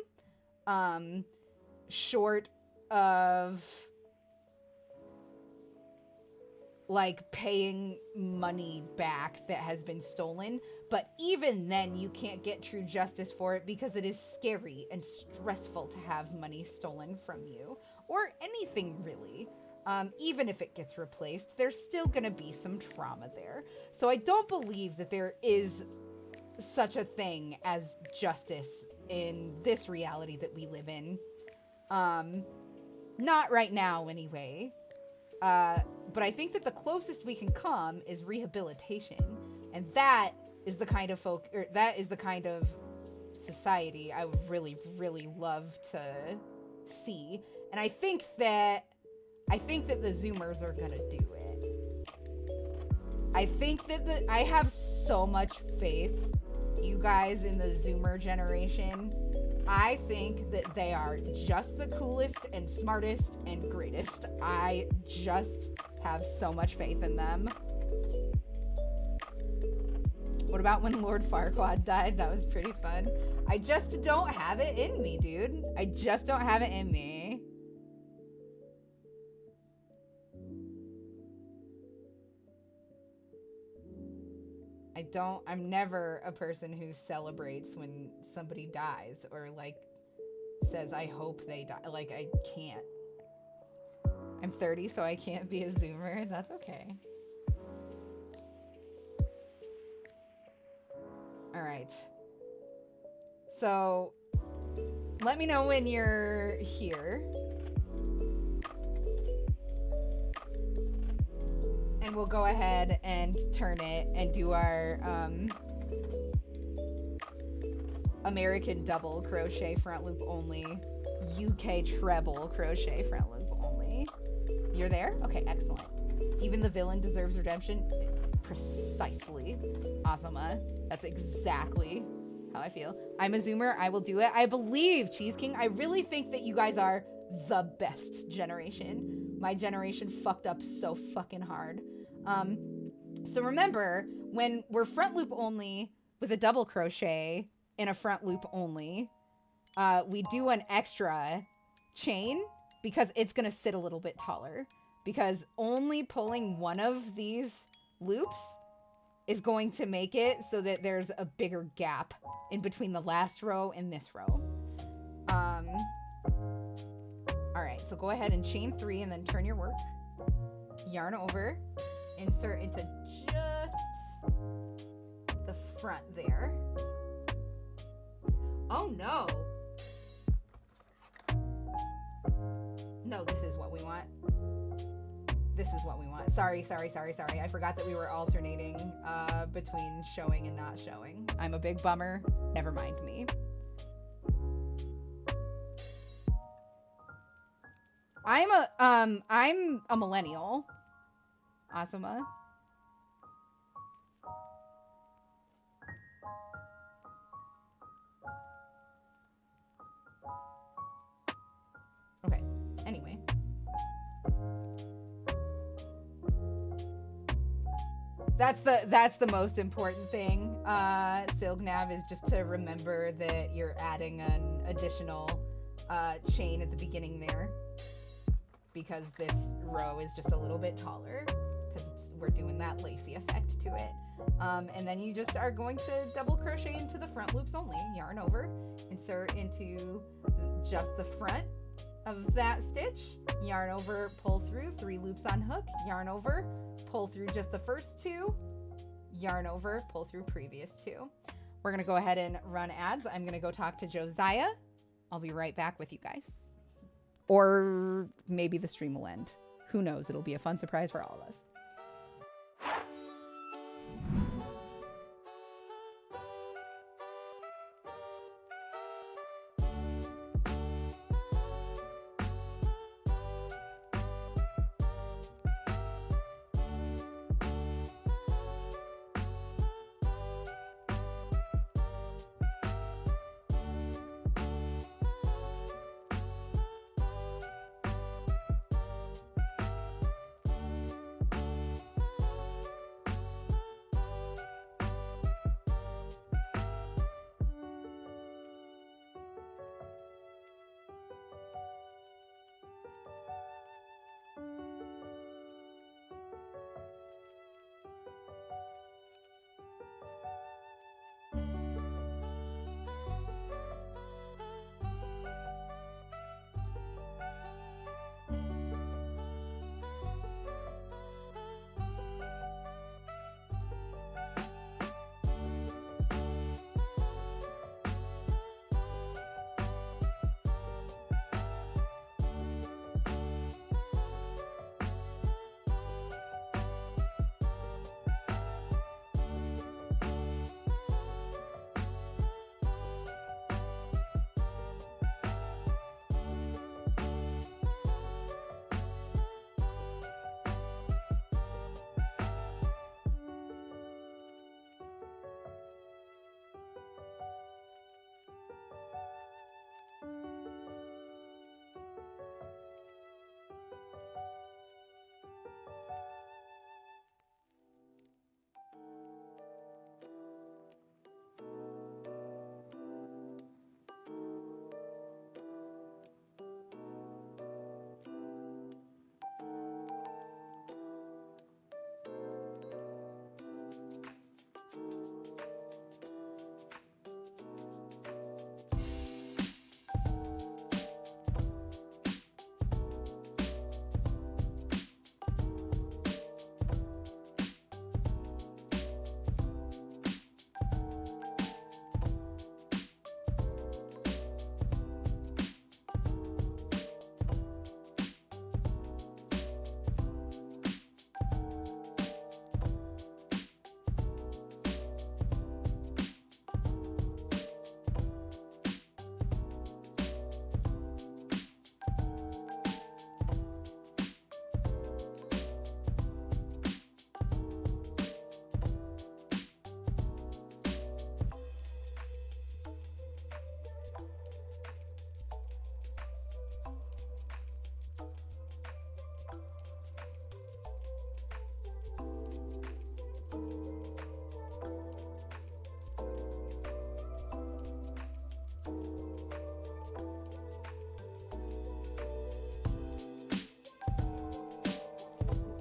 Short of like paying money back that has been stolen, but even then you can't get true justice for it because it is scary and stressful to have money stolen from you, or anything really. Even if it gets replaced, there's still gonna be some trauma there. So I don't believe that there is such a thing as justice in this reality that we live in. Not right now anyway. But I think that the closest we can come is rehabilitation, and that is the kind of society I would really, really love to see. And I think that the Zoomers are gonna do it. I think that I have so much faith, you guys, in the Zoomer generation. I think that they are just the coolest and smartest and greatest. I just have so much faith in them. What about when Lord Farquaad died? That was pretty fun. I just don't have it in me, dude. I just don't have it in me. I'm never a person who celebrates when somebody dies or like says, I hope they die. Like, I can't. I'm 30, so I can't be a Zoomer. That's okay. All right. So let me know when you're here. And we'll go ahead and turn it and do our American double crochet front loop only, UK treble crochet front loop only. You're there? Okay, excellent. Even the villain deserves redemption. Precisely. Awesome. That's exactly how I feel. I'm a Zoomer. I will do it. I believe, Cheese King, I really think that you guys are the best generation. My generation fucked up so fucking hard. So remember, when we're front loop only with a double crochet in a front loop only, we do an extra chain because it's going to sit a little bit taller, because only pulling one of these loops is going to make it so that there's a bigger gap in between the last row and this row. All right, so go ahead and chain 3 and then turn your work. Yarn over, insert into just the front there. Oh no. No, this is what we want. This is what we want. Sorry. I forgot that we were alternating between showing and not showing. I'm a big bummer. Never mind me. I'm a millennial. Asuma. Okay. Anyway. That's the most important thing, Silgnav, is just to remember that you're adding an additional chain at the beginning there, because this row is just a little bit taller, because we're doing that lacy effect to it. And then you just are going to double crochet into the front loops only. Yarn over, insert into just the front of that stitch, yarn over, pull through, 3 loops on hook, yarn over, pull through just the first 2, yarn over, pull through previous two. We're going to go ahead and run ads. I'm going to go talk to Josiah. I'll be right back with you guys. Or maybe the stream will end. Who knows? It'll be a fun surprise for all of us.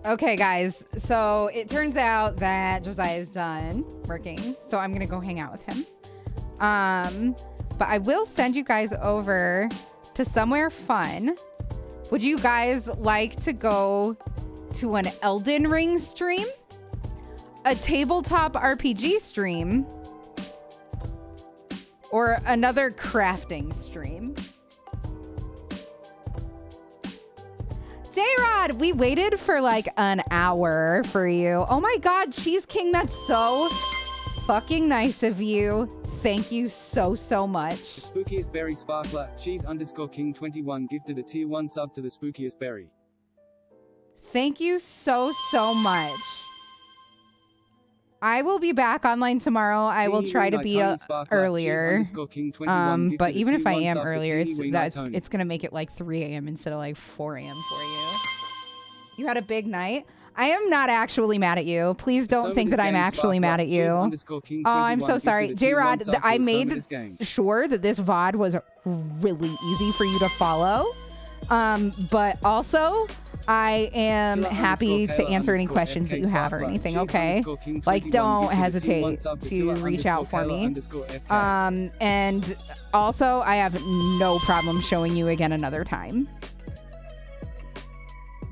Okay, guys, so it turns out that Josiah is done working, so I'm gonna go hang out with him. But I will send you guys over to somewhere fun. Would you guys like to go to an Elden Ring stream, a tabletop RPG stream, or another crafting stream? J-Rod, we waited for like an hour for you. Oh my God, Cheese King, that's so fucking nice of you. Thank you so much. The Spookiest Berry Sparkler, Cheese_King21 gifted a tier 1 sub to the Spookiest Berry. Thank you so much. I will be back online tomorrow. I will try to be earlier. But even if I am earlier, it's gonna make it like 3 a.m. instead of like 4 a.m. for you. You had a big night. I am not actually mad at you. Please don't think that I'm actually mad at you. Oh, I'm so sorry. J-Rod, I made sure that this VOD was really easy for you to follow. But also, I am happy to answer any questions that you have or anything, okay? Like, don't hesitate to reach out for me. And also, I have no problem showing you again another time.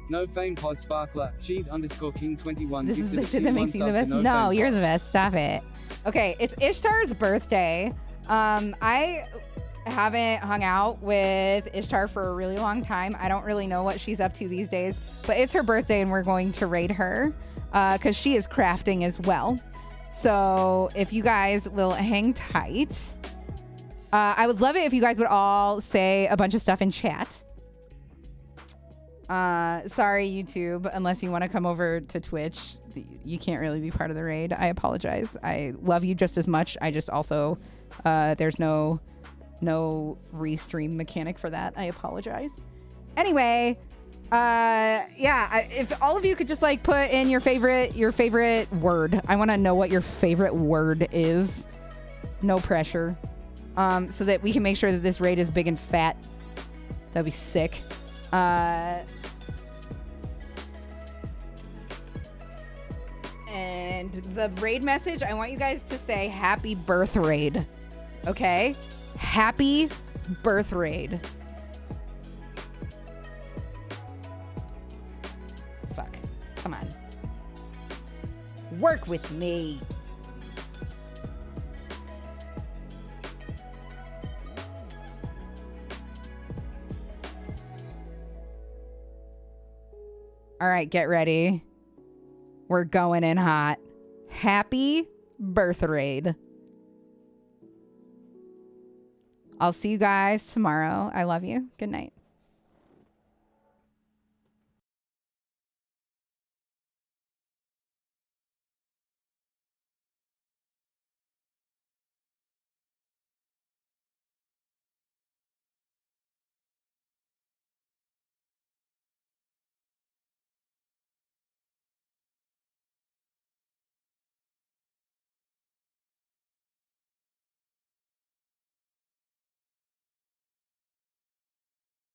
No Fame Pod Sparkler. Cheese underscore King 21. This is gifted the a shit tier that 1 makes you the sub to best. No No, Fame you're Pod. the best. Stop it. Okay, it's Ishtar's birthday. I haven't hung out with Ishtar for a really long time. I don't really know what she's up to these days, but it's her birthday and we're going to raid her because she is crafting as well. So if you guys will hang tight, I would love it if you guys would all say a bunch of stuff in chat. Sorry, YouTube, unless you want to come over to Twitch, you can't really be part of the raid. I apologize. I love you just as much. I just also, there's no restream mechanic for that. I apologize. Anyway, yeah, if all of you could just like put in your favorite word. I want to know what your favorite word is. No pressure. So that we can make sure that this raid is big and fat. That'd be sick. And the raid message, I want you guys to say happy birth raid. Okay? Happy birth raid. Fuck. Come on. Work with me. All right, get ready. We're going in hot. Happy birth raid. I'll see you guys tomorrow. I love you. Good night.